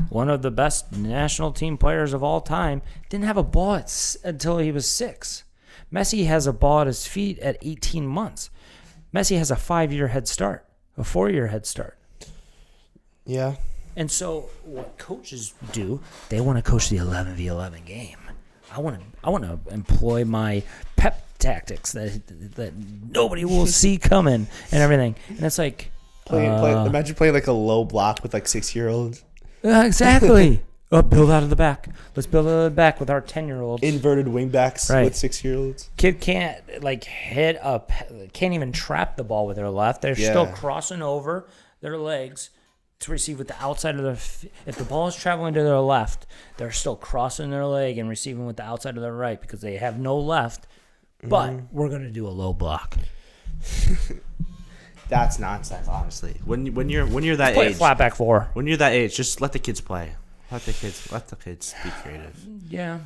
one of the best national team players of all time, didn't have a ball until he was 6. Messi has a ball at his feet at 18 months. Messi has a 5-year head start, a 4-year head start. Yeah. And so what coaches do, they want to coach the 11v11 game. I want to employ my pep tactics that nobody will see coming and everything. And it's like Imagine playing like a low block with like 6-year-olds. Exactly. Build out of the back. Let's build out of the back with our 10-year-olds. Inverted wingbacks Right. with 6-year-olds. Kid can't like hit up, can't even trap the ball with their left. They're still crossing over their legs to receive with the outside of their. If the ball is traveling to their left, they're still crossing their leg and receiving with the outside of their right because they have no left. But we're gonna do a low block. That's nonsense, honestly. When you're that Play age, a flat back 4. when you're that age, just let the kids play. Let the kids be creative. Yeah,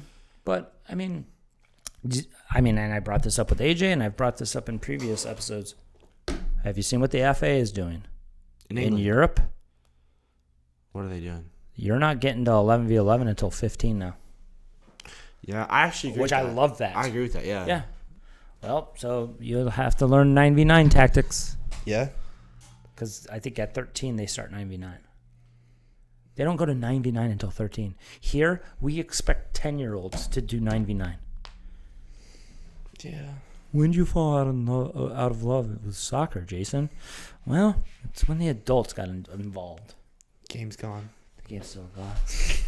but I mean, and I brought this up with AJ, and I've brought this up in previous episodes. Have you seen what the FA is doing in Europe? What are they doing? You're not getting to 11v11 until 15 now. Yeah, I actually agree. Which I love that. I agree with that. Yeah. Yeah. Well, so you'll have to learn 9v9 tactics. Yeah. Because I think at 13 they start 9v9. They don't go to 9v9 until 13. Here, we expect 10-year-olds to do 9v9. Yeah. When did you fall out of love with soccer, Jason? Well, it's when the adults got involved. Game's gone. The game's still gone.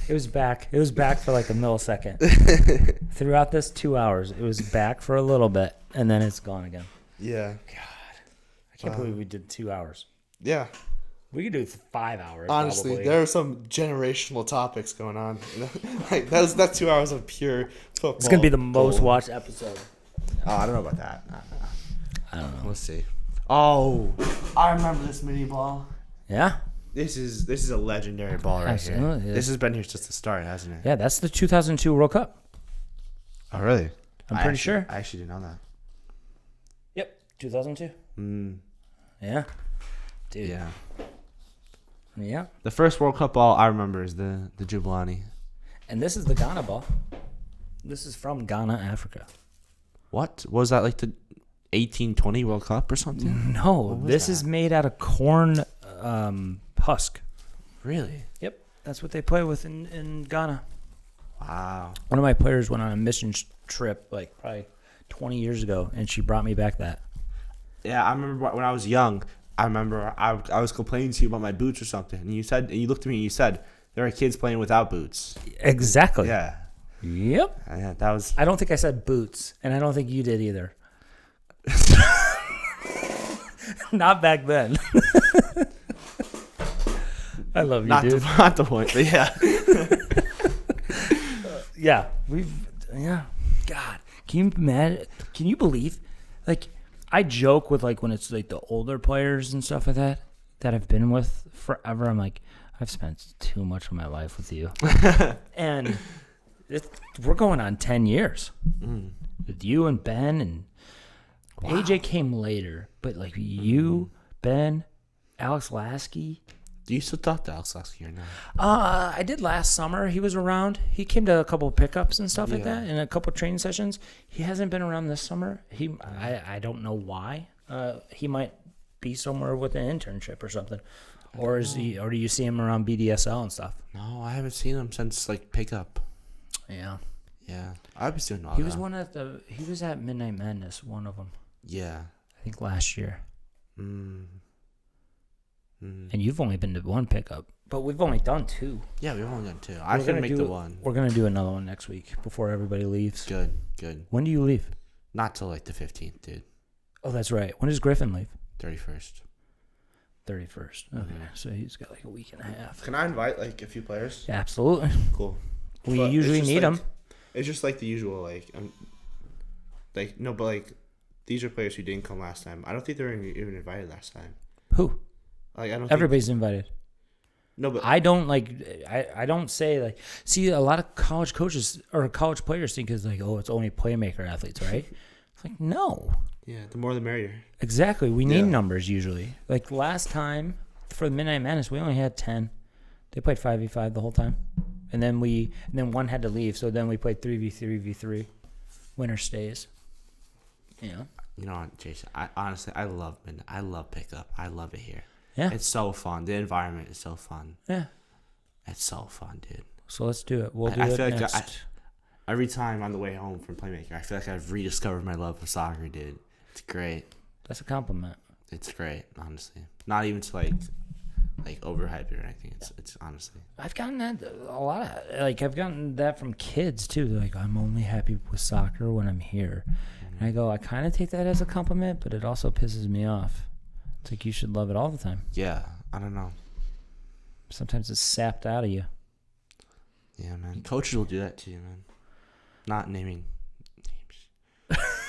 It was back. It was back for like a millisecond. Throughout this 2 hours, it was back for a little bit, and then it's gone again. Yeah. God, I can't believe we did 2 hours. Yeah. We could do 5 hours. Honestly, probably. there are some generational topics going on. Like that's 2 hours of pure football. It's gonna be the most watched episode. Oh, I don't know about that. I don't know. Let's see. Oh, I remember this mini ball. Yeah. This is a legendary ball right Absolutely, here. yeah. This has been here since the start, hasn't it? Yeah, that's the 2002 World Cup. Oh, really? I'm pretty sure. I actually didn't know that. Yep, 2002. Yeah. Dude. Yeah. Yeah. The first World Cup ball I remember is the Jubilani. And this is the Ghana ball. This is from Ghana, Africa. What? Was that like the 1820 World Cup or something? No, this is made out of corn husk. Really? Yep, that's what they play with in Ghana. Wow. One of my players went on a mission trip like probably 20 years ago, and she brought me back that. Yeah, I remember when I was young. I remember I was complaining to you about my boots or something, and you looked at me and you said there are kids playing without boots. Exactly. Yeah. Yep. Yeah, that was. I don't think I said boots, and I don't think you did either. Not back then. I love you, dude. Not the point, but yeah. Yeah. God, can you imagine? Can you believe? Like, I joke with like when it's like the older players and stuff like that I've been with forever. I'm like, I've spent too much of my life with you, and we're going on 10 years with you and Ben and AJ came later, but like you, Ben, Alex Lasky. Do you still talk to Alex Lasky or not? I did last summer. He was around. He came to a couple of pickups and stuff like that, and a couple of training sessions. He hasn't been around this summer. I don't know why. He might be somewhere with an internship or something, or do you see him around BDSL and stuff? No, I haven't seen him since like pickup. Yeah. Yeah, I was doing all He that. He was at Midnight Madness. One of them. Yeah. I think last year. And And you've only been to one pickup, but we've only done 2. yeah, we've only done 2. I can make the one. We're gonna do another one next week before everybody leaves. Good. When do you leave? Not till like the 15th, dude. Oh, that's right. When does Griffin leave? 31st. 31st. Okay, so he's got like a week and a half. Can I invite like a few players? Yeah, absolutely. Cool. We But usually it's just need like- them. It's just like the usual, but these are players who didn't come last time. I don't think they were even invited last time. Who? Like I don't. Everybody's invited. No, but I don't I don't say like. See, a lot of college coaches or college players think it's like, oh, it's only PlayMaker athletes, right? It's like, no. yeah, the more the merrier. Exactly. We need Yeah. numbers usually. Like last time for the Midnight Madness, we only had 10. They played 5v5 the whole time, and then one had to leave. So then we played 3v3v3. Winner stays. Yeah. You know what, Jason? I honestly love pickup. I love it here. Yeah. It's so fun. The environment is so fun. Yeah. It's so fun, dude. So let's do it. We'll do I it feel next. like every time on the way home from PlayMaker, I feel like I've rediscovered my love for soccer, dude. It's great. That's a compliment. It's great, honestly. Not even to like overhype it or anything. It's honestly. I've gotten that a lot. I've gotten that from kids too. They're like, I'm only happy with soccer when I'm here. And I go, I kind of take that as a compliment, but it also pisses me off. It's like you should love it all the time. Yeah, I don't know. Sometimes it's sapped out of you. Yeah, man. Coaches will do that to you, man. Not naming names.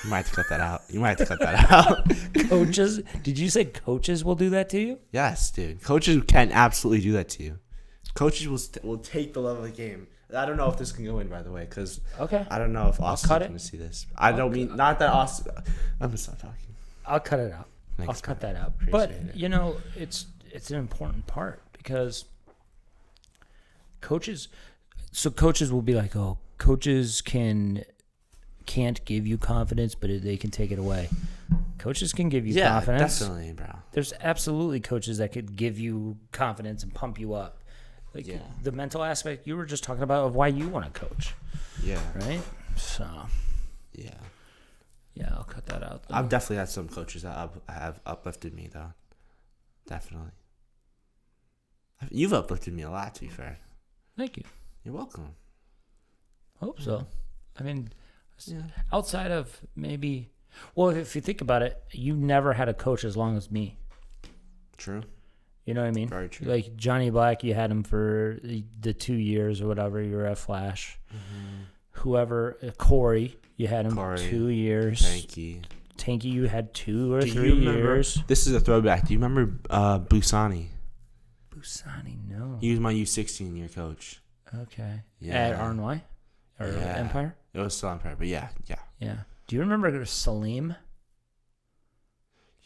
You might have to cut that out. Coaches? Did you say coaches will do that to you? Yes, dude. Coaches can absolutely do that to you. Coaches will take the love of the game. I don't know if this can go in, by the way, because Okay. I don't know if Austin's cut it. going to see this. I don't mean, not that Austin. I'm going to stop talking. I'll cut it out. Thanks, I'll cut man. that out. Appreciate But it. it's an important part because coaches will be like, oh, coaches can't give you confidence, but they can take it away. Coaches can give you confidence. Definitely, bro. There's absolutely coaches that could give you confidence and pump you up. Like the mental aspect you were just talking about of why you want to coach. Yeah. Right? So Yeah. Yeah, I'll cut that out. I've definitely had some coaches that have uplifted me, though. Definitely. You've uplifted me a lot, to be fair. Thank you. You're welcome. Hope so. I mean, outside of maybe... Well, if you think about it, you never had a coach as long as me. True. You know what I mean? Very true. Like Johnny Black, you had him for the 2 years or whatever you were at Flash. Mm-hmm. Whoever, Corey, you had him for 2 years. Tanky, you had 2 or 3 years. This is a throwback. Do you remember Busani? Busani, no. He was my U16 year coach. Okay. Yeah. At RNY? Or Empire? It was still Empire, but yeah. Do you remember Salim?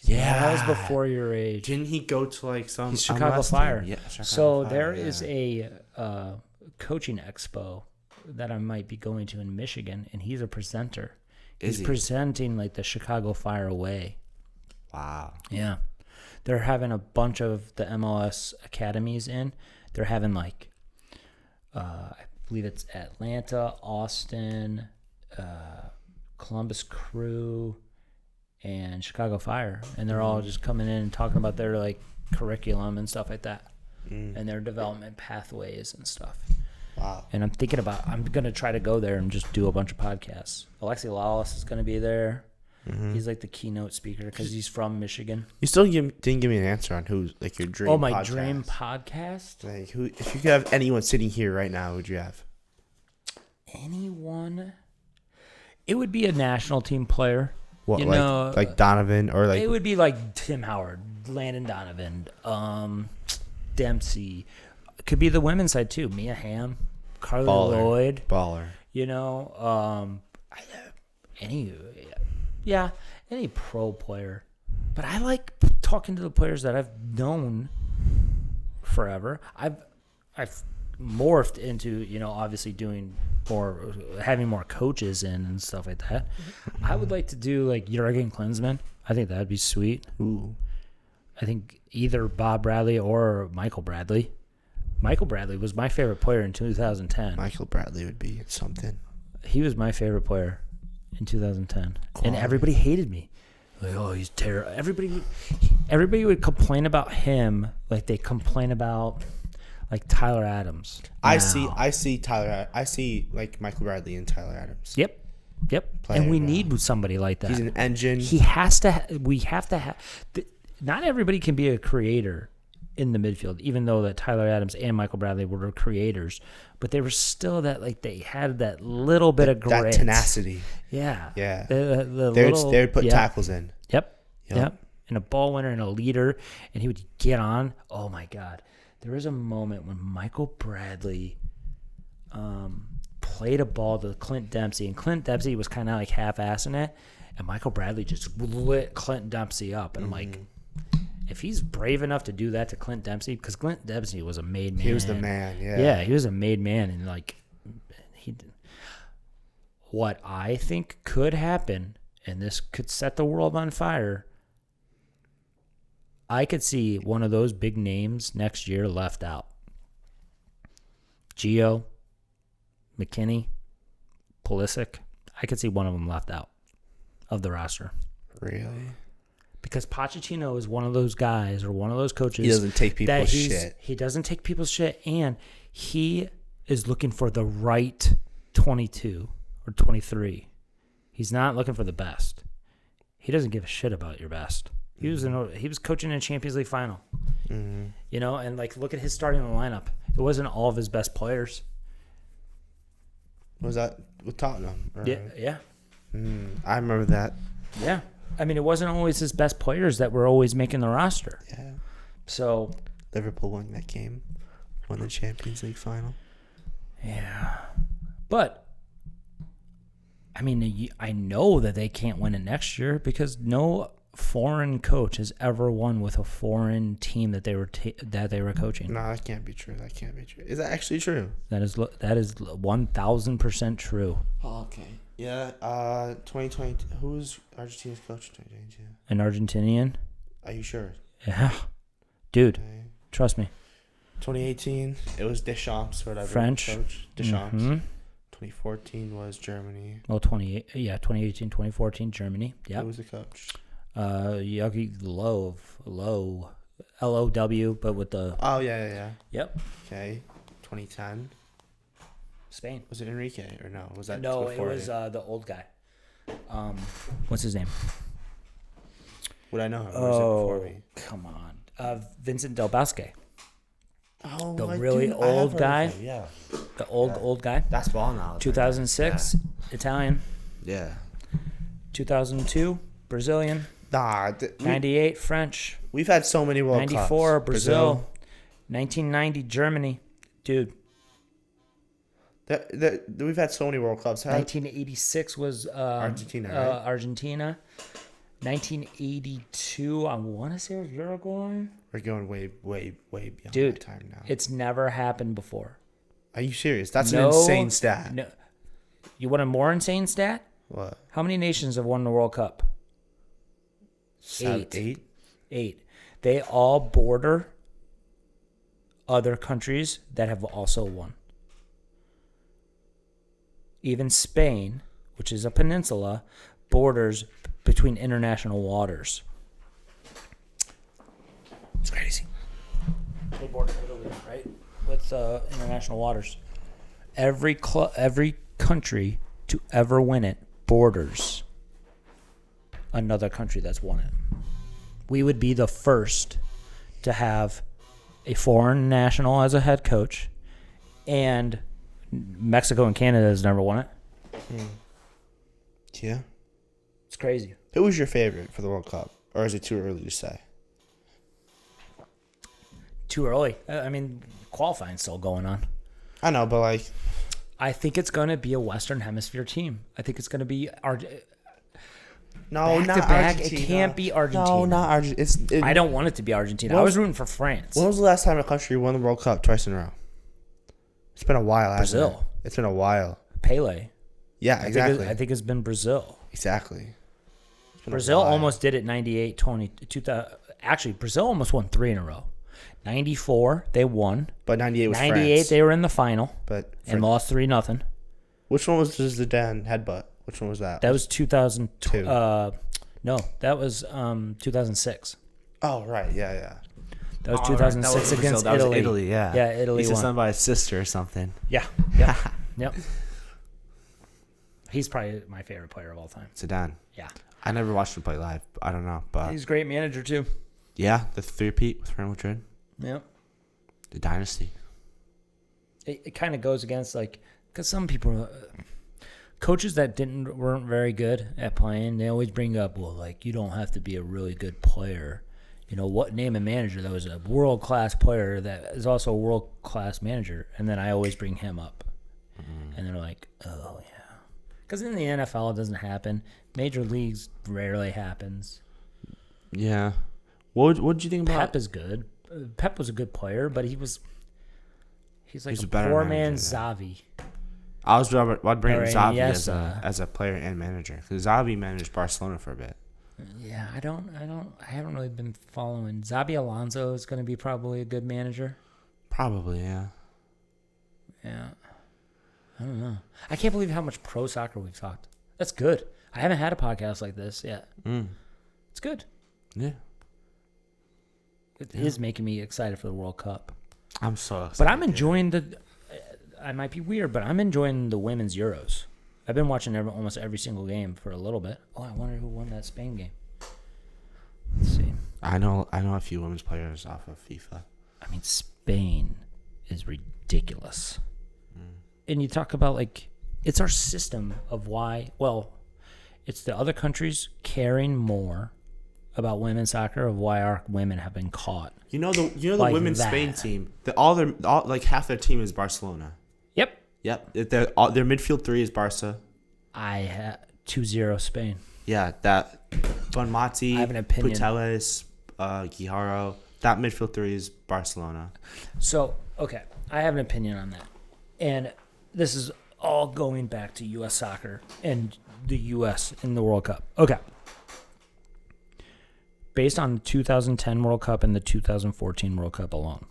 Yeah. That was before your age. Didn't he go to like some... He's Chicago Fire. Yeah, Chicago so Fire, there is a coaching expo that I might be going to in Michigan, and he's a presenter. He's presenting like the Chicago Fire away. Wow. Yeah. They're having a bunch of the MLS academies in. They're having like, I believe it's Atlanta, Austin, Columbus Crew, and Chicago Fire. And they're all just coming in and talking about their like curriculum and stuff like that. And their development pathways and stuff. Wow. And I'm going to try to go there and just do a bunch of podcasts. Alexi Lawless is going to be there. Mm-hmm. He's like the keynote speaker because he's from Michigan. You still didn't give me an answer on who's like your dream podcast. Oh, my dream podcast? Like who? If you could have anyone sitting here right now, who would you have? Anyone? It would be a national team player. What, like Donovan or like... It would be like Tim Howard, Landon Donovan, Dempsey. It could be the women's side too. Mia Hamm, Carly Lloyd. Baller. Any pro player. But I like talking to the players that I've known forever. I've morphed into, obviously doing more, having more coaches in and stuff like that. I would like to do like Jurgen Klinsmann. I think that'd be sweet. Ooh. I think either Bob Bradley or Michael Bradley. Michael Bradley was my favorite player in 2010. Michael Bradley would be something. He was my favorite player in 2010. Quality. And everybody hated me. Like, oh, he's terrible. Everybody would complain about him like they complain about like Tyler Adams. I see Tyler. I see like Michael Bradley and Tyler Adams. Yep. And we need somebody like that. He's an engine. We have to have. Not everybody can be a creator in the midfield, even though that Tyler Adams and Michael Bradley were creators, but they were still that like they had that little bit of grit, that tenacity. Yeah. They would put tackles in. Yep. And a ball winner and a leader, and he would get on. Oh my God, there was a moment when Michael Bradley played a ball to Clint Dempsey, and Clint Dempsey was kind of like half-assing it, and Michael Bradley just lit Clint Dempsey up, and I'm like, if he's brave enough to do that to Clint Dempsey, because Clint Dempsey was a made man. He was the man, yeah. Yeah, he was a made man, and like, what I think could happen, and this could set the world on fire, I could see one of those big names next year left out. Gio, McKinney, Pulisic, I could see one of them left out of the roster. Really? Because Pochettino is one of those guys or one of those coaches. He doesn't take people's shit. He doesn't take people's shit, and he is looking for the right 22 or 23. He's not looking for the best. He doesn't give a shit about your best. He was coaching in a Champions League final. Mm-hmm. And like look at his starting lineup. It wasn't all of his best players. Was that with Tottenham? Right? Yeah. I remember that. Yeah. I mean, it wasn't always his best players that were always making the roster. Yeah. So Liverpool won that game, won the Champions League final. Yeah. But I mean, I know that they can't win it next year because no foreign coach has ever won with a foreign team that they were coaching. No, that can't be true. Is that actually true? That is 1,000% true. Oh, okay. Yeah, 2020. Who was Argentina's coach in 2022? An Argentinian? Are you sure? Yeah. Dude, okay. Trust me. 2018, it was Deschamps or whatever. French. Coach. Deschamps. Mm-hmm. 2014 was Germany. Well, 2018, 2014, Germany. Yeah. Who was the coach? Yogi Low, LOW, but with the. Oh, yeah. Yep. Okay. 2010. Spain. Was it Enrique or no? Was that No, it before was the old guy. What's his name? Would I know him? Or was it before me? Come on. Vincent Del Bosque. Oh, The really old guy. Yeah. The old guy. That's ball knowledge. 2006, Italian. Yeah. 2002, Brazilian. 98, French. We've had so many World Cups. 94, Brazil. 1990, Germany. Dude. We've had so many World Cups. 1986 was Argentina, right? Argentina. 1982, I want to say it was Uruguay. We're going way beyond Dude, that time now. It's never happened before. Are you serious? That's an insane stat. No. You want a more insane stat? What? How many nations have won the World Cup? 8. 8. They all border other countries that have also won. Even Spain, which is a peninsula, borders between international waters. It's crazy. They border Italy, right? With international waters. Every country to ever win it borders another country that's won it. We would be the first to have a foreign national as a head coach, and Mexico and Canada has never won it. Yeah. It's crazy. Who was your favorite for the World Cup? Or is it too early to say? Too early. I mean, qualifying's still going on. I know, but like... I think it's going to be a Western Hemisphere team. I think it's going to be... No, back not to back, Argentina. it can't be Argentina. No, not Argentina. I don't want it to be Argentina. I was rooting for France. When was the last time a country won the World Cup twice in a row? It's been a while, hasn't it? Brazil. It's been a while. Pele. Yeah, exactly. I think it's been Brazil. Exactly. Brazil almost did it 98, 2000. Actually, Brazil almost won 3 in a row. 94, they won. But 98 was 98, France. they were in the final. But and lost 3-0. Which one was the Zidane headbutt? Which one was that? That was 2002. 2. No, that was 2006. Oh, right. Yeah. That was 2006 right. against That was Italy. Italy, yeah. Yeah, Italy He's won. his son by his sister or something. Yeah. Yep. He's probably my favorite player of all time. Zidane. Yeah. I never watched him play live. I don't know, but He's a great manager, too. yeah, the three-peat with Real Madrid, Yep. the dynasty. It kind of goes against, like, because some people, coaches that weren't very good at playing, they always bring up, well, like, you don't have to be a really good player. You know, what name a manager that was a world-class player that is also a world-class manager? And then I always bring him up. And they're like, oh, yeah. Because in the NFL, it doesn't happen. Major leagues rarely happens. Yeah. What did you think about Pep is good. Pep was a good player, but he's like He's a a better poor-man manager, Xavi. I'd bring Or Xavi Iniesta. as a player and manager, because Xavi managed Barcelona for a bit. Yeah, I haven't really been following. Xabi Alonso is going to be probably a good manager. Probably, yeah. Yeah. I don't know. I can't believe how much pro soccer we've talked. That's good. I haven't had a podcast like this yet. It's good. Yeah. It is making me excited for the World Cup. I'm so excited. But I'm enjoying I might be weird, but I'm enjoying the women's Euros. I've been watching almost every single game for a little bit. Oh, I wonder who won that Spain game. Let's see. I know a few women's players off of FIFA. I mean, Spain is ridiculous. And you talk about, like, it's our system of why, well, it's the other countries caring more about women's soccer of why our women have been caught. You know the Like women's that. Spain team. Like half their team is Barcelona. Yep. Their midfield 3 is Barca. I have 2-0 Spain. Yeah, that Bonmati, I have an opinion. Puteles, Guijarro. That midfield 3 is Barcelona. So, okay, I have an opinion on that. And this is all going back to U.S. soccer and the U.S. in the World Cup. Okay. Based on the 2010 World Cup and the 2014 World Cup alone.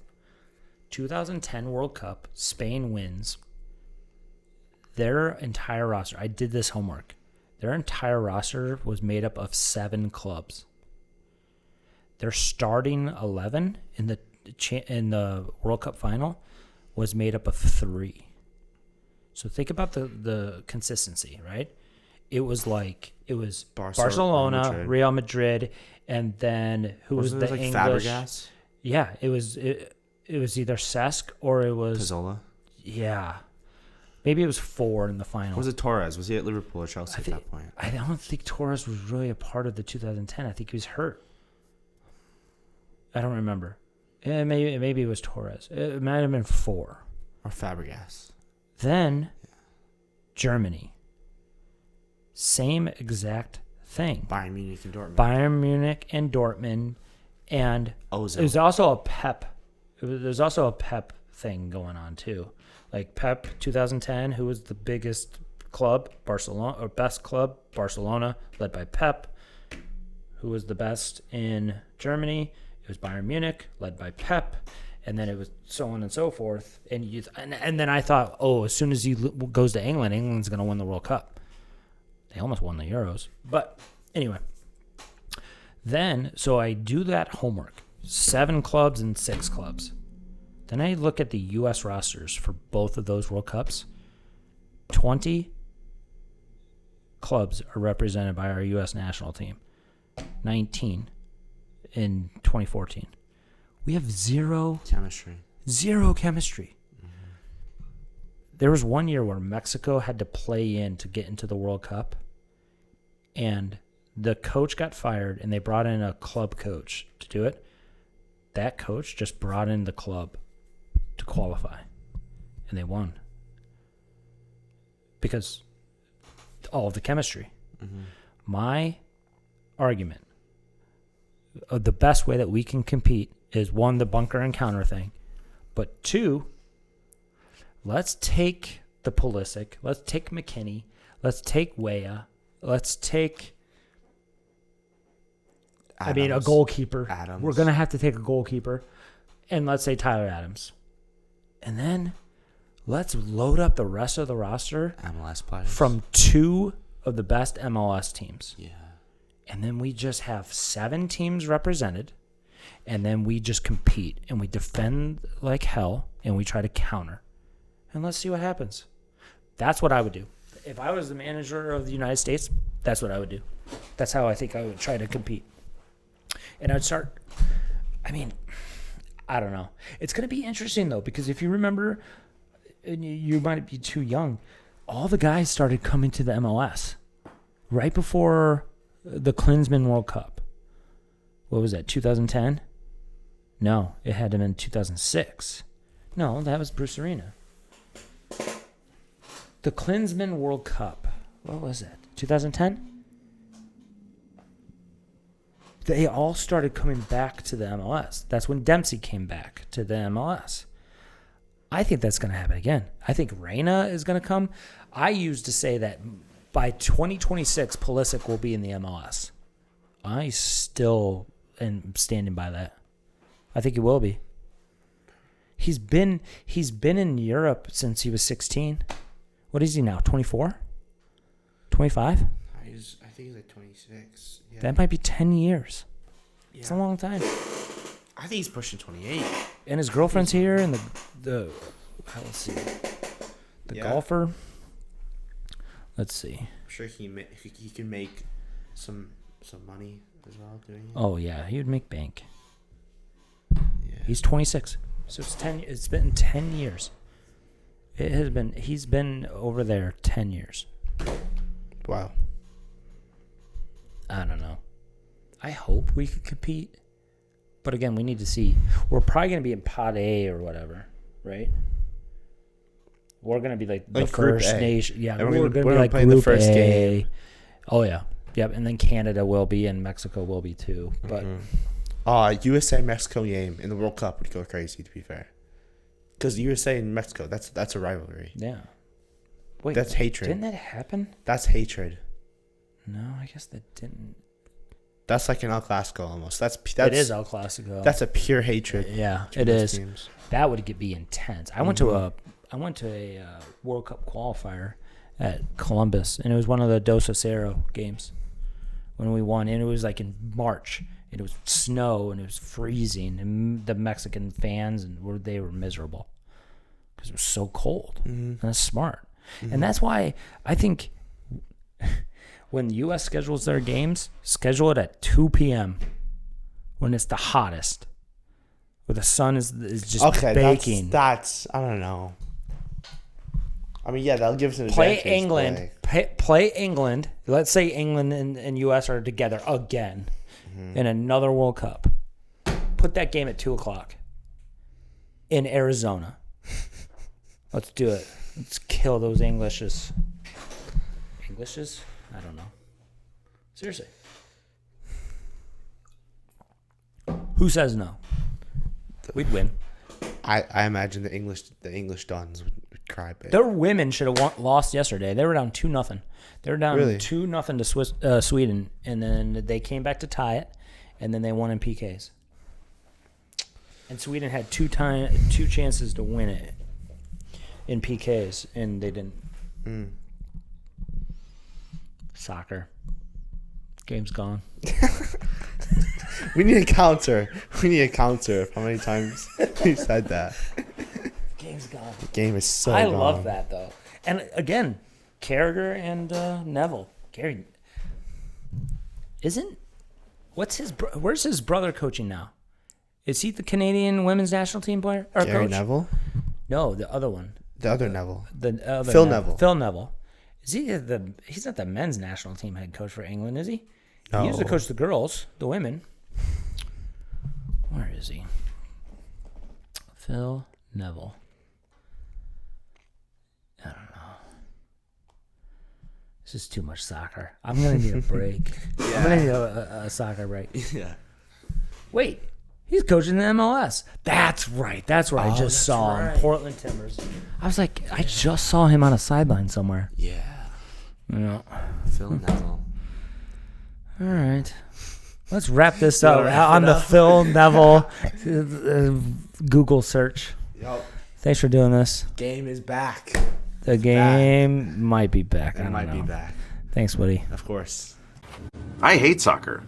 2010 World Cup, Spain wins Their entire roster, I did this homework. Their entire roster was made up of 7 clubs. Their starting 11 in the World Cup final was made up of 3. So think about the consistency, right? It was Barcelona, Real Madrid, and then who was the English? Fabregas? Yeah, it was either Cesc or it was Pizzola? Yeah. Maybe it was 4 in the final. Was it Torres? Was he at Liverpool or Chelsea at that point? I don't think Torres was really a part of the 2010. I think he was hurt. I don't remember. Maybe it was Torres. It might have been 4. Or Fabregas. Then, Germany. Same exact thing. Bayern Munich and Dortmund. Bayern Munich and Dortmund. And Ozil. it was also a Pep. There's also a Pep thing going on, too. Like Pep 2010, who was the biggest club, Barcelona, or best club, Barcelona, led by Pep. Who was the best in Germany? It was Bayern Munich, led by Pep. And then it was so on and so forth. And then I thought, as soon as he goes to England, England's going to win the World Cup. They almost won the Euros. But anyway. Then, so I do that homework. 7 clubs and 6 clubs. Then I look at the U.S. rosters for both of those World Cups. 20 clubs are represented by our U.S. national team. 19 in 2014. We have zero chemistry. Mm-hmm. There was one year where Mexico had to play in to get into the World Cup, and the coach got fired, and they brought in a club coach to do it. That coach just brought in the club to qualify, and they won because all of the chemistry. Mm-hmm. My argument of the best way that we can compete is 1, the bunker and counter thing, but 2, let's take the Pulisic, let's take McKinney, let's take Weah, let's take a goalkeeper. Adams. We're going to have to take a goalkeeper, and let's say Tyler Adams. And then let's load up the rest of the roster MLS players from 2 of the best MLS teams. Yeah. And then we just have 7 teams represented, and then we just compete, and we defend like hell, and we try to counter. And let's see what happens. That's what I would do. If I was the manager of the United States, that's what I would do. That's how I think I would try to compete. And I'd start, I don't know. It's going to be interesting, though, because if you remember, and you might be too young, all the guys started coming to the MLS right before the Klinsmann World Cup. What was that, 2010? No, it had to have been 2006. No, that was Bruce Arena. The Klinsmann World Cup. What was that, 2010? They all started coming back to the MLS. That's when Dempsey came back to the MLS. I think that's going to happen again. I think Reyna is going to come. I used to say that by 2026, Pulisic will be in the MLS. I still am standing by that. I think he will be. He's been in Europe since he was 16. What is he now, 24? 25? I think he's like 26. Yeah. That might be 10 years. Yeah. It's a long time. I think he's pushing 28. And his girlfriend's here, and the let's see, the golfer. Let's see. I'm sure he can make some money as well doing it. Oh yeah, he would make bank. Yeah. He's 26, so it's 10. It's been 10 years. It has been. He's been over there 10 years. Wow. I don't know. I hope we could compete, but again, we need to see. We're probably going to be in Pot A or whatever, right? We're going to be like the first nation. Yeah, we're going to be like playing Group the first A. game. Oh yeah, yep. And then Canada will be, and Mexico will be too. But USA Mexico game in the World Cup would go crazy. To be fair, because USA and Mexico, that's a rivalry. Yeah. Wait, that's hatred. Didn't that happen? That's hatred. No, I guess that didn't. That's like an El Clasico almost. That's it is El Clasico. That's a pure hatred. Yeah, it is. Teams. That would be intense. I went to a World Cup qualifier, at Columbus, and it was one of the Dos Acero games when we won, and it was like in March, and it was snow, and it was freezing, and the Mexican fans they were miserable because it was so cold. And that's smart, and that's why I think when the U.S. schedules their games, schedule it at 2 p.m. when it's the hottest, where the sun is just baking. That's I don't know. I mean, yeah, that'll give us an Play advantage. England. Play England. Let's say England and U.S. are together again in another World Cup. Put that game at 2 o'clock in Arizona. Let's do it. Let's kill those Englishes. Englishes? I don't know. Seriously. Who says no? We'd win. I imagine the English Dons would cry big. Their women should have lost yesterday. They were down 2-0. They were down 2-0 to Sweden, and then they came back to tie it, and then they won in PKs. And Sweden had two chances to win it in PKs, and they didn't. Soccer. Game's gone. We need a counter. We need a counter. How many times we said that? Game's gone. The game is so I gone. love that, though. And again, Carragher and Neville. Gary where's his brother coaching now? Is he the Canadian women's national team player or Gary coach? Neville? No, the other one. The other Neville. The other Phil Neville. Phil Neville. Is he he's not the men's national team head coach for England, is he? No. He used to coach the girls, the women. Where is he? Phil Neville. I don't know. This is too much soccer. I'm going to need a break. I'm going to need a soccer break. Yeah. Wait, he's coaching the MLS. That's right. That's where I just saw him. Portland Timbers. I was like, I just saw him on a sideline somewhere. Yeah. Yeah. Phil Neville. All right. Let's wrap this up on the Phil Neville Google search. Yep. Thanks for doing this. Game is back. The game might be back. I It don't might know. be back. Thanks, Woody. Of course. I hate soccer.